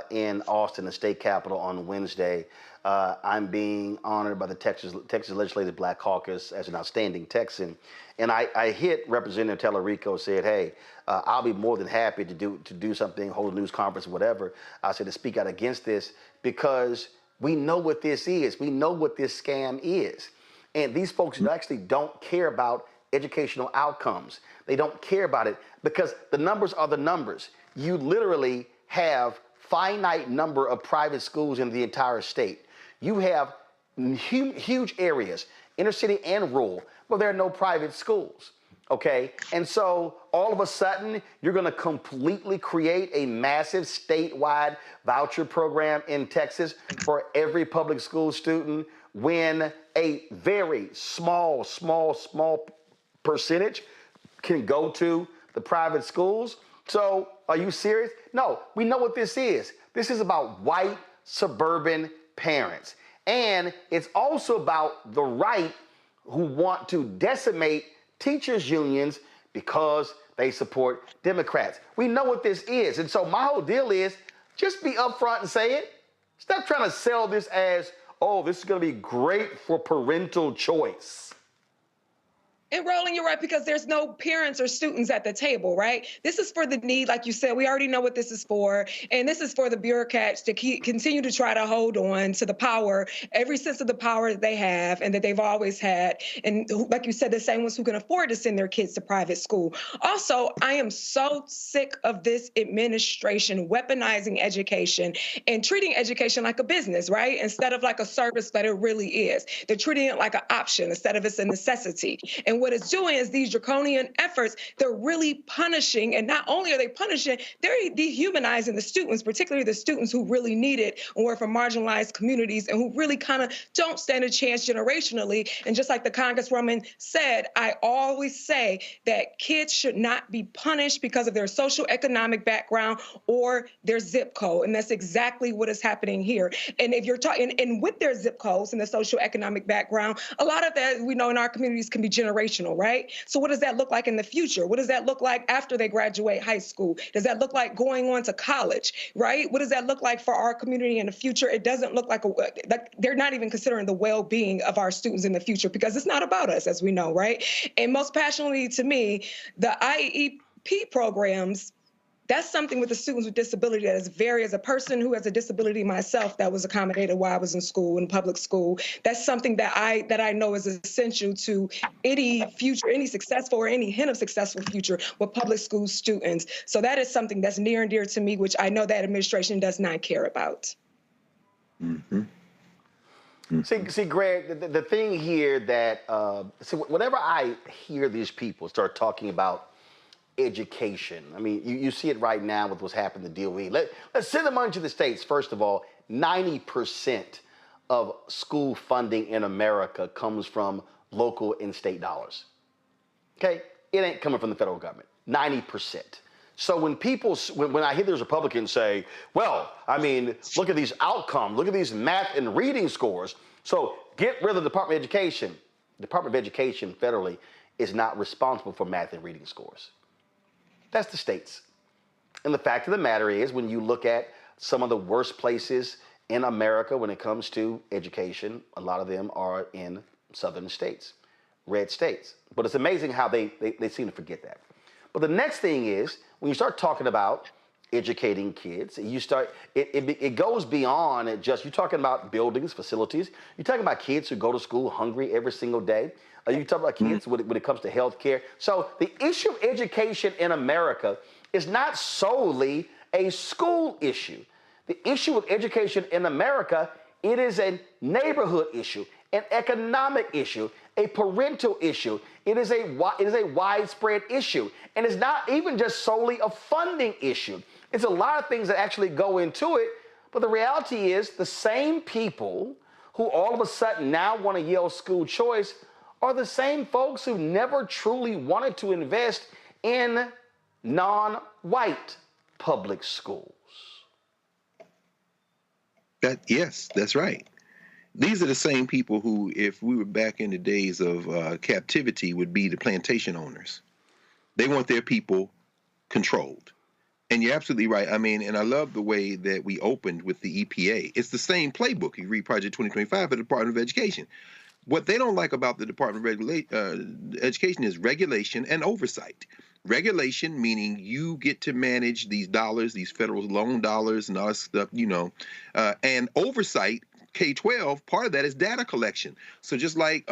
in Austin, the state capitol, on Wednesday. I'm being honored by the Texas Legislative Black Caucus as an outstanding Texan. And I hit Representative Tellerico, said, hey, I'll be more than happy to do something, hold a news conference, whatever. I said to speak out against this because we know what this is. We know what this scam is. And these folks actually don't care about educational outcomes. They don't care about it because the numbers are the numbers. You literally have finite number of private schools in the entire state. You have huge areas, inner city and rural, where there are no private schools, okay? And so all of a sudden, you're gonna completely create a massive statewide voucher program in Texas for every public school student when a very small percentage can go to the private schools. So are you serious? No, we know what this is. This is about white suburban parents. And it's also about the right who want to decimate teachers' unions because they support Democrats. We know what this is. And so my whole deal is just be upfront and say it. Stop trying to sell this as, oh, this is going to be great for parental choice. And Roland, you're right, because there's no parents or students at the table, right? This is for the need, like you said, we already know what this is for. And this is for the bureaucrats to continue to try to hold on to the power, every sense of the power that they have and that they've always had. And like you said, the same ones who can afford to send their kids to private school. Also, I am so sick of this administration weaponizing education and treating education like a business, right? Instead of like a service that it really is. They're treating it like an option instead of it's a necessity. And what it's doing is these draconian efforts, they're really punishing. And not only are they punishing, they're dehumanizing the students, particularly the students who really need it and were from marginalized communities and who really kind of don't stand a chance generationally. And just like the Congresswoman said, I always say that kids should not be punished because of their socioeconomic background or their zip code. And that's exactly what is happening here. And if you're talking, and with their zip codes and the socioeconomic background, a lot of that we know in our communities can be generational, right? So what does that look like in the future? What does that look like after they graduate high school? Does that look like going on to college, right? What does that look like for our community in the future? It doesn't look like they're not even considering the well-being of our students in the future because it's not about us, as we know, right? And most passionately to me, the IEP programs, that's something with the students with disability that is very, as a person who has a disability myself that was accommodated while I was in school, in public school, that's something that I know is essential to any future, any successful or any hint of successful future with public school students. So that is something that's near and dear to me, which I know that administration does not care about. Mm-hmm. See, Greg, the thing here that, whenever I hear these people start talking about education, I mean, you see it right now with what's happened to DOE. Let's send the money to the states. First of all, 90% of school funding in America comes from local and state dollars. Okay? It ain't coming from the federal government. 90%. So when I hear those Republicans say, well, I mean, look at these outcomes, look at these math and reading scores. So get rid of the Department of Education. The Department of Education federally is not responsible for math and reading scores. That's the states. And the fact of the matter is, when you look at some of the worst places in America when it comes to education, a lot of them are in southern states, red states. But it's amazing how they seem to forget that. But the next thing is, when you start talking about educating kids, it goes beyond just, you're talking about buildings, facilities. You're talking about kids who go to school hungry every single day. You talk about kids when it comes to health care. So the issue of education in America is not solely a school issue. The issue of education in America, it is a neighborhood issue, an economic issue, a parental issue. It is a widespread issue. And it's not even just solely a funding issue. It's a lot of things that actually go into it. But the reality is the same people who all of a sudden now want to yell school choice are the same folks who never truly wanted to invest in non-white public schools. Yes, that's right. These are the same people who, if we were back in the days of captivity, would be the plantation owners. They want their people controlled. And you're absolutely right. I mean, and I love the way that we opened with the EPA. It's the same playbook. You read Project 2025 for the Department of Education. What they don't like about the Department of Education is regulation and oversight. Regulation, meaning you get to manage these dollars, these federal loan dollars and all that stuff, and oversight, K-12, part of that is data collection. So just like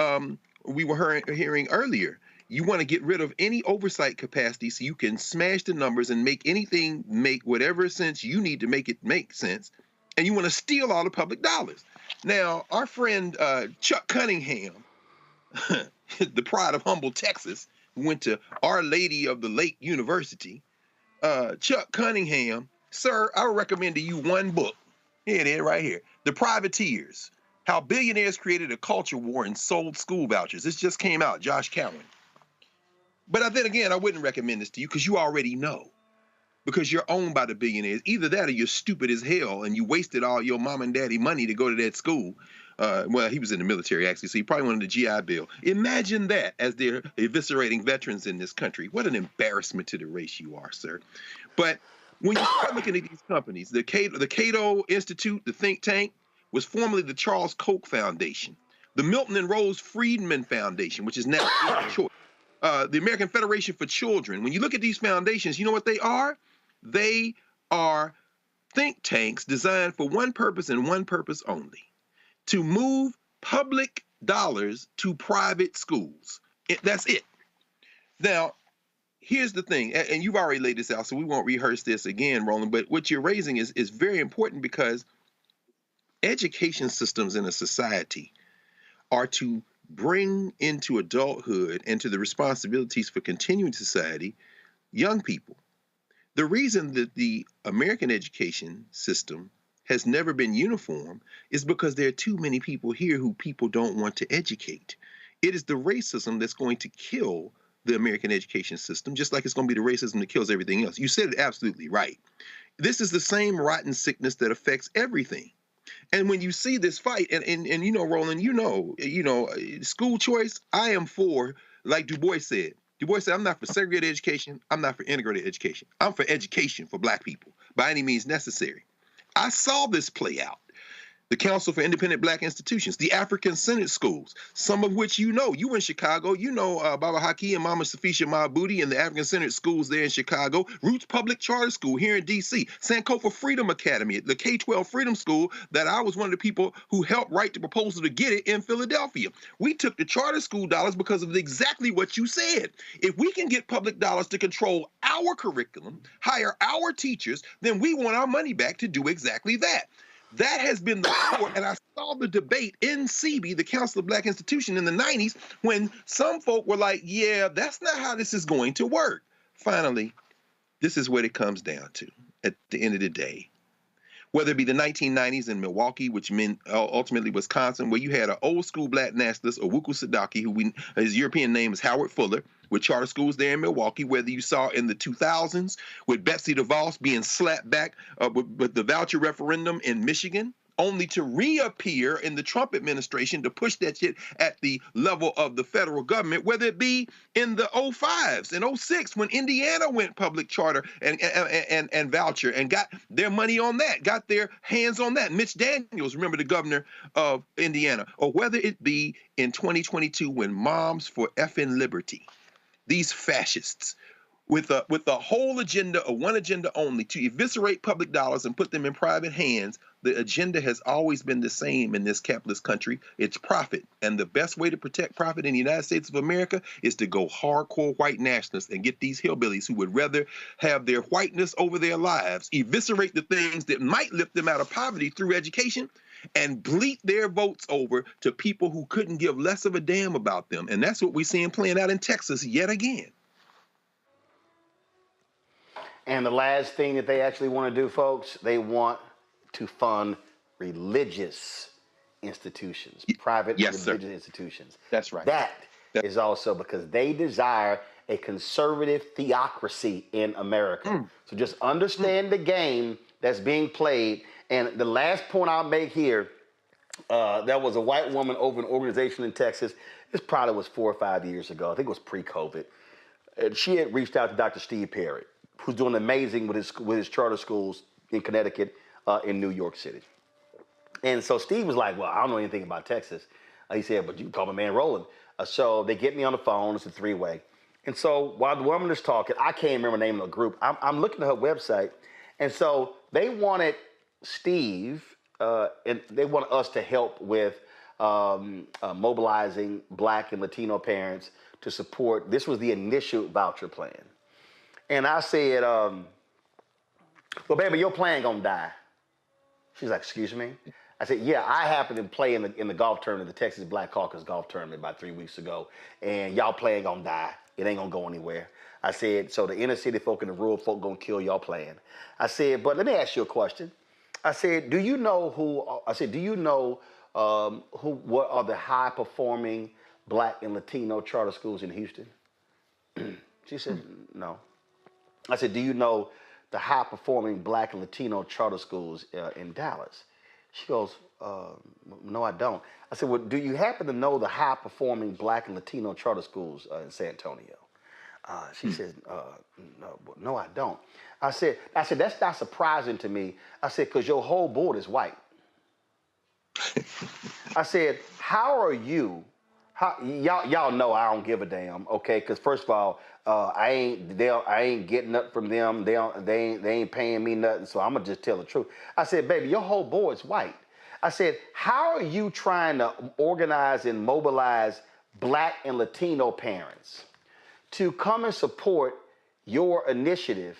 we were hearing earlier, you want to get rid of any oversight capacity so you can smash the numbers and make anything make whatever sense you need to make it make sense. And you want to steal all the public dollars. Now, our friend Chuck Cunningham, the pride of Humble, Texas, who went to Our Lady of the Lake University, Chuck Cunningham, sir, I would recommend to you one book. Here it is right here. The Privateers, how billionaires created a culture war and sold school vouchers. This just came out, Josh Cowan. But then again, I wouldn't recommend this to you because you already know. Because you're owned by the billionaires. Either that or you're stupid as hell and you wasted all your mom and daddy money to go to that school. Well, he was in the military, actually, so he probably wanted the GI Bill. Imagine that as they're eviscerating veterans in this country. What an embarrassment to the race you are, sir. But when you start looking at these companies, the Cato Institute, the think tank, was formerly the Charles Koch Foundation. The Milton and Rose Friedman Foundation, which is now Choice. The American Federation for Children. When you look at these foundations, you know what they are? They are think tanks designed for one purpose and one purpose only: to move public dollars to private schools. That's it. Now, here's the thing, and you've already laid this out, so we won't rehearse this again, Roland, but what you're raising is very important because education systems in a society are to bring into adulthood and to the responsibilities for continuing society young people. The reason that the American education system has never been uniform is because there are too many people here who people don't want to educate. It is the racism that's going to kill the American education system, just like it's going to be the racism that kills everything else. You said it absolutely right. This is the same rotten sickness that affects everything. And when you see this fight, and you know, Roland, you know, school choice, I am for, like Du Bois said. Du Bois said, I'm not for segregated education. I'm not for integrated education. I'm for education for Black people by any means necessary. I saw this play out. The Council for Independent Black Institutions, the African-centered schools, some of which you know. You were in Chicago. You know Baba Haki and Mama Safisha Mahabudi and the African-centered schools there in Chicago. Roots Public Charter School here in D.C. Sankofa Freedom Academy, the K-12 Freedom School that I was one of the people who helped write the proposal to get it in Philadelphia. We took the charter school dollars because of exactly what you said. If we can get public dollars to control our curriculum, hire our teachers, then we want our money back to do exactly that. That has been the core, and I saw the debate in CB, the Council of Black Institution, in the 90s, when some folk were like, yeah, that's not how this is going to work. Finally, this is what it comes down to at the end of the day. Whether it be the 1990s in Milwaukee, which meant ultimately Wisconsin, where you had an old school Black nationalist, Owuku Sadaki, his European name is Howard Fuller, with charter schools there in Milwaukee, whether you saw in the 2000s with Betsy DeVos being slapped back with the voucher referendum in Michigan, only to reappear in the Trump administration to push that shit at the level of the federal government, whether it be in the 05s and 06 when Indiana went public charter and voucher and got their money on that, got their hands on that. Mitch Daniels, remember, the governor of Indiana, or whether it be in 2022 when Moms for Effing Liberty, these fascists with a whole agenda, or one agenda only, to eviscerate public dollars and put them in private hands. The agenda has always been the same in this capitalist country. It's profit. And the best way to protect profit in the United States of America is to go hardcore white nationalists and get these hillbillies who would rather have their whiteness over their lives, eviscerate the things that might lift them out of poverty through education, and bleat their votes over to people who couldn't give less of a damn about them. And that's what we're seeing playing out in Texas yet again. And the last thing that they actually want to do, folks, they want to fund religious institutions, private religious institutions. That's right. That is also because they desire a conservative theocracy in America. So just understand the game that's being played. And the last point I'll make here, there was a white woman over an organization in Texas. This probably was 4 or 5 years ago. I think it was pre-COVID. And she had reached out to Dr. Steve Perry, who's doing amazing with his charter schools in Connecticut, in New York City. And so Steve was like, well, I don't know anything about Texas. He said, but you can call my man Roland. So they get me on the phone. It's a three-way. And so while the woman is talking, I can't remember the name of the group. I'm looking at her website. And so they wanted Steve, and they want us to help with mobilizing Black and Latino parents to support. This was the initial voucher plan. And I said, well, baby, your plan gonna die. She's like, excuse me? I said, yeah, I happened to play in the golf tournament, the Texas Black Caucus golf tournament about 3 weeks ago, and y'all plan gonna die. It ain't gonna go anywhere. I said, so the inner city folk and the rural folk gonna kill y'all plan. I said, but let me ask you a question. I said, do you know what are the high-performing Black and Latino charter schools in Houston? She said, no. I said, do you know the high-performing Black and Latino charter schools in Dallas? She goes, no, I don't. I said, well, do you happen to know the high-performing Black and Latino charter schools in San Antonio? She said, no, I don't. I said, that's not surprising to me. I said, because your whole board is white. I said, how are you? Y'all know I don't give a damn, okay? Because first of all, I ain't getting nothing from them. They ain't paying me nothing. So I'm gonna just tell the truth. I said, baby, your whole board's white. I said, how are you trying to organize and mobilize Black and Latino parents to come and support your initiative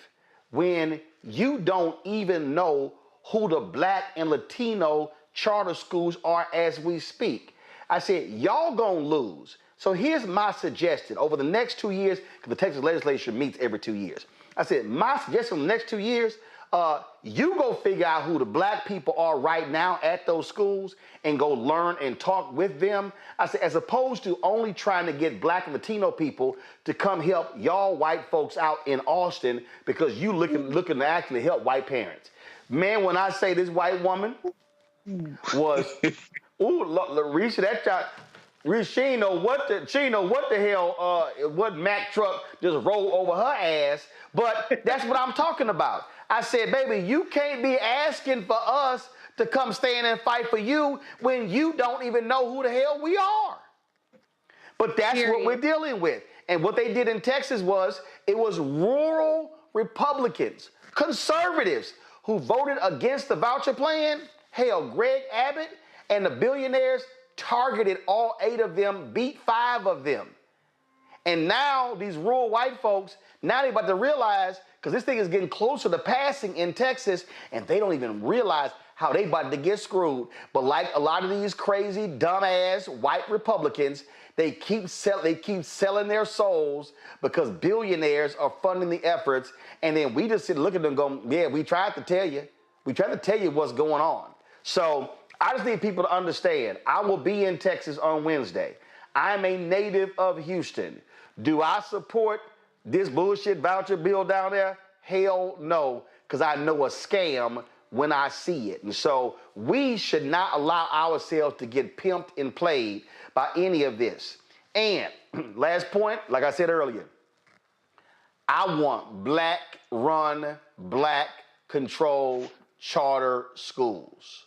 when you don't even know who the Black and Latino charter schools are as we speak? I said, y'all gonna lose. So here's my suggestion. Over the next 2 years, because the Texas legislature meets every 2 years. I said, my suggestion in the next 2 years, you go figure out who the Black people are right now at those schools and go learn and talk with them. I said, as opposed to only trying to get Black and Latino people to come help y'all white folks out in Austin because you looking to actually help white parents. Man, when I say this white woman was, ooh, Reese, that child, Reese, she ain't know what the hell, what Mack truck just rolled over her ass, but that's what I'm talking about. I said, baby, you can't be asking for us to come stand and fight for you when you don't even know who the hell we are. But that's what we're dealing with. And what they did in Texas was, it was rural Republicans, conservatives, who voted against the voucher plan. Hell, Greg Abbott and the billionaires targeted all 8 of them, beat 5 of them. And now these rural white folks, now they're about to realize, because this thing is getting closer to passing in Texas, and they don't even realize how they about to get screwed. But like a lot of these crazy, dumbass white Republicans, they keep selling their souls because billionaires are funding the efforts, and then we just sit and look at them going, yeah, we tried to tell you. We tried to tell you what's going on. So I just need people to understand, I will be in Texas on Wednesday. I'm a native of Houston. Do I support this bullshit voucher bill down there? Hell no, because I know a scam when I see it. And so we should not allow ourselves to get pimped and played by any of this. And last point, like I said earlier, I want Black-run, Black-controlled charter schools.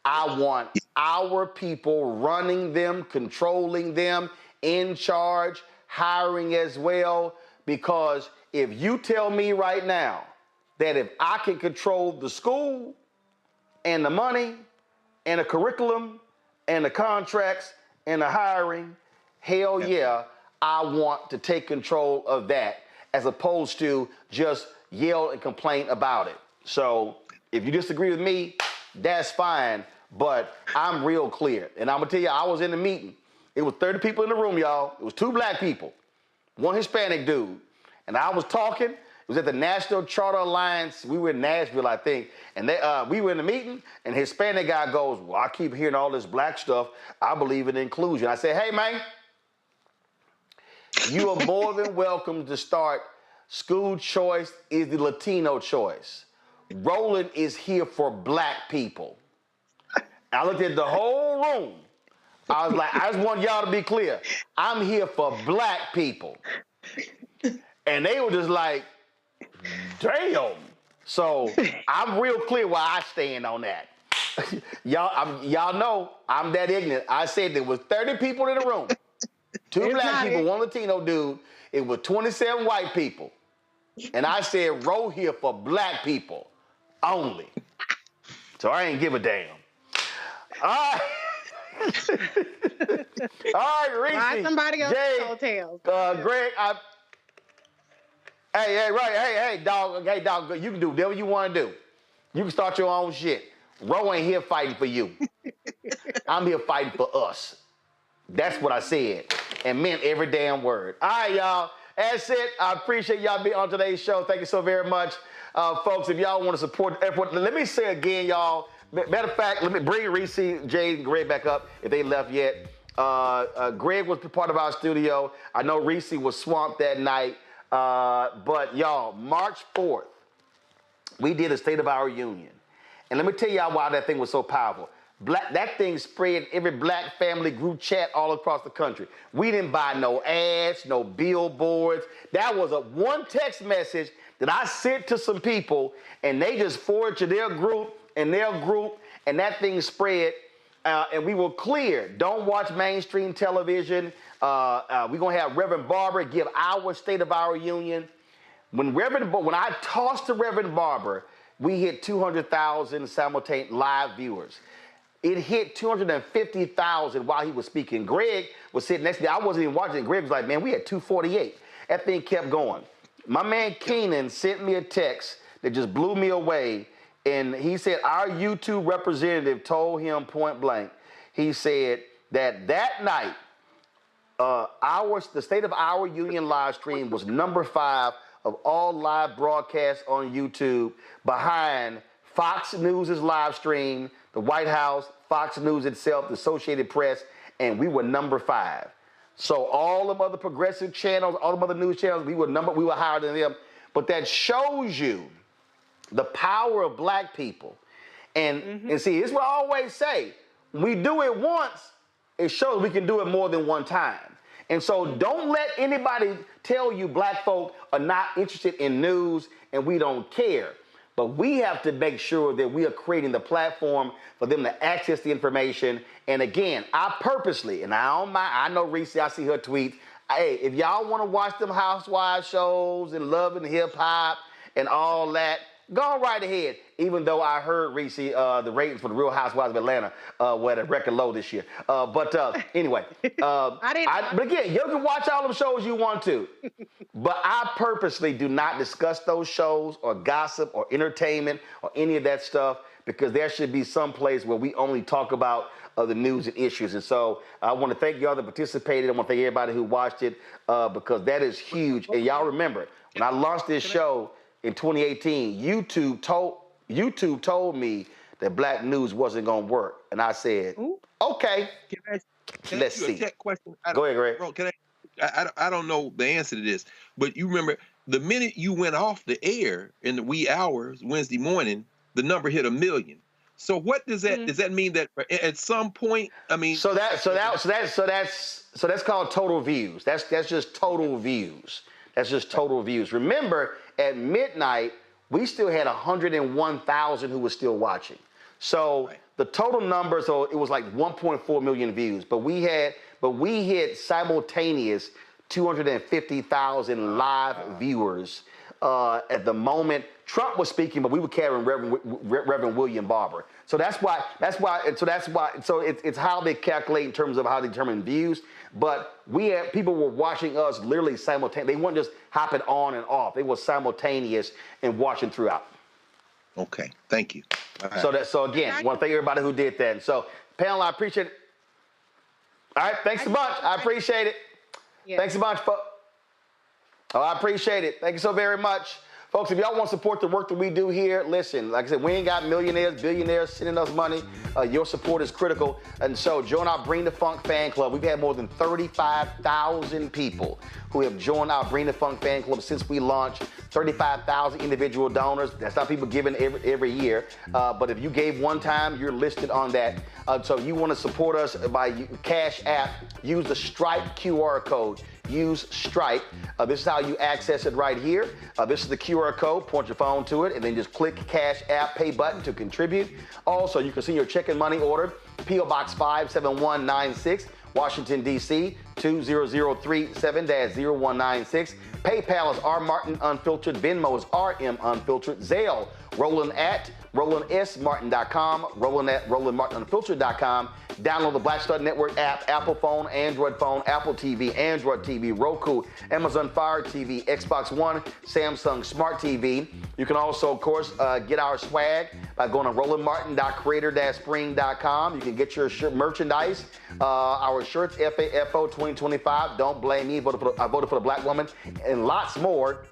I want our people running them, controlling them, in charge, hiring as well, because if you tell me right now that if I can control the school and the money and the curriculum and the contracts and the hiring, hell yeah, I want to take control of that as opposed to just yell and complain about it. So if you disagree with me, that's fine, but I'm real clear. And I'm gonna tell you, I was in the meeting. It was 30 people in the room, y'all. It was 2 Black people, 1 Hispanic dude. And I was talking, it was at the National Charter Alliance. We were in Nashville, I think. And we were in the meeting, and the Hispanic guy goes, well, I keep hearing all this Black stuff. I believe in inclusion. I said, hey, man, you are more than welcome to start. School choice is the Latino choice. Roland is here for Black people. I looked at the whole room. I was like, I just want y'all to be clear. I'm here for Black people. And they were just like, damn. So I'm real clear where I stand on that. y'all know I'm that ignorant. I said there was 30 people in the room. 2 Black people, 1 Latino dude. It was 27 white people. And I said, roll here for Black people only. So I ain't give a damn. All right. All right, Reese. Why somebody else Jay, tails? Greg, hey, dog, you can do whatever you want to do. You can start your own shit. Ro ain't here fighting for you. I'm here fighting for us. That's what I said and meant every damn word. All right, y'all. That's it. I appreciate y'all being on today's show. Thank you so very much. Folks, if y'all want to support the effort, let me say again, y'all, Matter of fact, let me bring Reese, Jay, and Greg back up if they left yet. Greg was part of our studio. I know Reese was swamped that night. But y'all, March 4th, we did a State of Our Union. And let me tell y'all why that thing was so powerful. That thing spread every black family group chat all across the country. We didn't buy no ads, no billboards. That was one text message that I sent to some people, and they just forwarded to their group, and that thing spread. And we were clear. Don't watch mainstream television. We're going to have Reverend Barber give our State of Our Union. When I tossed to Reverend Barber, we hit 200,000 simultaneous live viewers. It hit 250,000 while he was speaking. Greg was sitting next to me. I wasn't even watching it. Greg was like, man, we had 248. That thing kept going. My man Keenan sent me a text that just blew me away. And he said our YouTube representative told him point blank. He said that night, the State of Our Union live stream was number 5 of all live broadcasts on YouTube, behind Fox News' live stream, the White House, Fox News itself, the Associated Press, and we were number 5. So all the other progressive channels, all the other news channels, we were higher than them. But that shows you the power of black people. And see, this is what I always say. We do it once, it shows we can do it more than one time. And so don't let anybody tell you black folk are not interested in news and we don't care. But we have to make sure that we are creating the platform for them to access the information. And again, I purposely, and I don't mind, I know Reese, I see her tweets. Hey, if y'all want to watch them housewives shows and Love and Hip Hop and all that, go right ahead. Even though I heard, Reese, the ratings for the Real Housewives of Atlanta were at a record low this year. Anyway. But again, you can watch all them shows you want to. But I purposely do not discuss those shows or gossip or entertainment or any of that stuff, because there should be some place where we only talk about the news and issues. And so I want to thank y'all that participated. I want to thank everybody who watched it, because that is huge. And y'all remember, when I launched this show in 2018, YouTube told me that black news wasn't going to work. And I said, okay, let's see. Tech question. Go ahead, Greg. Bro, I don't know the answer to this, but you remember the minute you went off the air in the wee hours Wednesday morning, the number hit 1 million. So what does that does that mean that at some point? I mean, so that's called total views. That's just total views. That's just total views. Remember, at midnight, we still had 101,000 who were still watching. So the total number, so it was like 1.4 million views, but we hit simultaneous 250,000 live viewers at the moment Trump was speaking, but we were carrying Reverend William Barber. So it's how they calculate in terms of how they determine views. But people were watching us literally simultaneously. They weren't just hopping on and off. They were simultaneous and watching throughout. Okay, thank you. Right. So again, I want to thank everybody who did that. And so, panel, I appreciate it. All right, thanks a bunch. I appreciate it. Yeah. Thanks a bunch, folks. Oh, I appreciate it. Thank you so very much. Folks, if y'all want to support the work that we do here, listen, like I said, we ain't got millionaires, billionaires sending us money. Your support is critical. And so join our Bring the Funk fan club. We've had more than 35,000 people who have joined our Bring the Funk fan club since we launched. 35,000 individual donors. That's not people giving every year. But if you gave one time, you're listed on that. So you want to support us by Cash App, use the Stripe QR code. Use Stripe. This is how you access it right here. This is the QR code. Point your phone to it, and then just click Cash App Pay button to contribute. Also, you can send your check and money order, P.O. Box 57196, Washington, D.C., 20037-0196. PayPal is rmartinunfiltered. Venmo is rmunfiltered. Zelle, Roland at RolandSMartin.com, Roland at RolandMartinUnfiltered.com. Download the Black Star Network app, Apple phone, Android phone, Apple TV, Android TV, Roku, Amazon Fire TV, Xbox One, Samsung Smart TV. You can also, of course, get our swag by going to RolandMartin.creator-spring.com. You can get your merchandise. Our shirts, FAFO 2025, Don't Blame Me, I voted for the black woman, and lots more.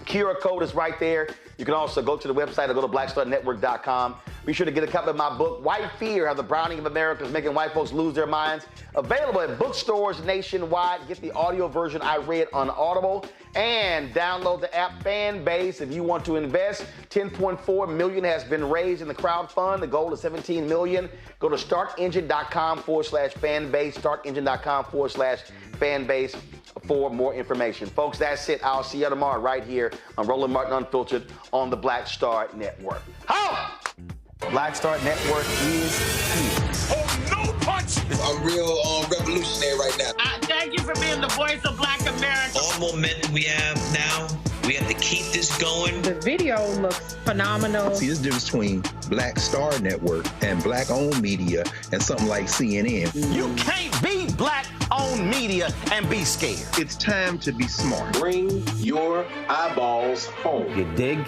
QR code is right there. You can also go to the website or go to blackstarnetwork.com. Be sure to get a copy of my book, White Fear, How the Browning of America is Making White Folks Lose Their Minds. Available at bookstores nationwide. Get the audio version I read on Audible. And download the app Fanbase if you want to invest. $10.4 million has been raised in the crowdfund. The goal is $17 million. Go to startengine.com/fanbase, startengine.com/fanbase for more information. Folks, that's it. I'll see you tomorrow right here on Roland Martin Unfiltered on the Black Star Network. How? Black Star Network is here. Oh, no punch! I'm real revolutionary right now. Thank you for being the voice of Black America. All momentum we have now, we have to keep this going. The video looks phenomenal. See, this difference between Black Star Network and Black-owned media and something like CNN. You can't be Black-owned media and be scared. It's time to be smart. Bring your eyeballs home. You dig?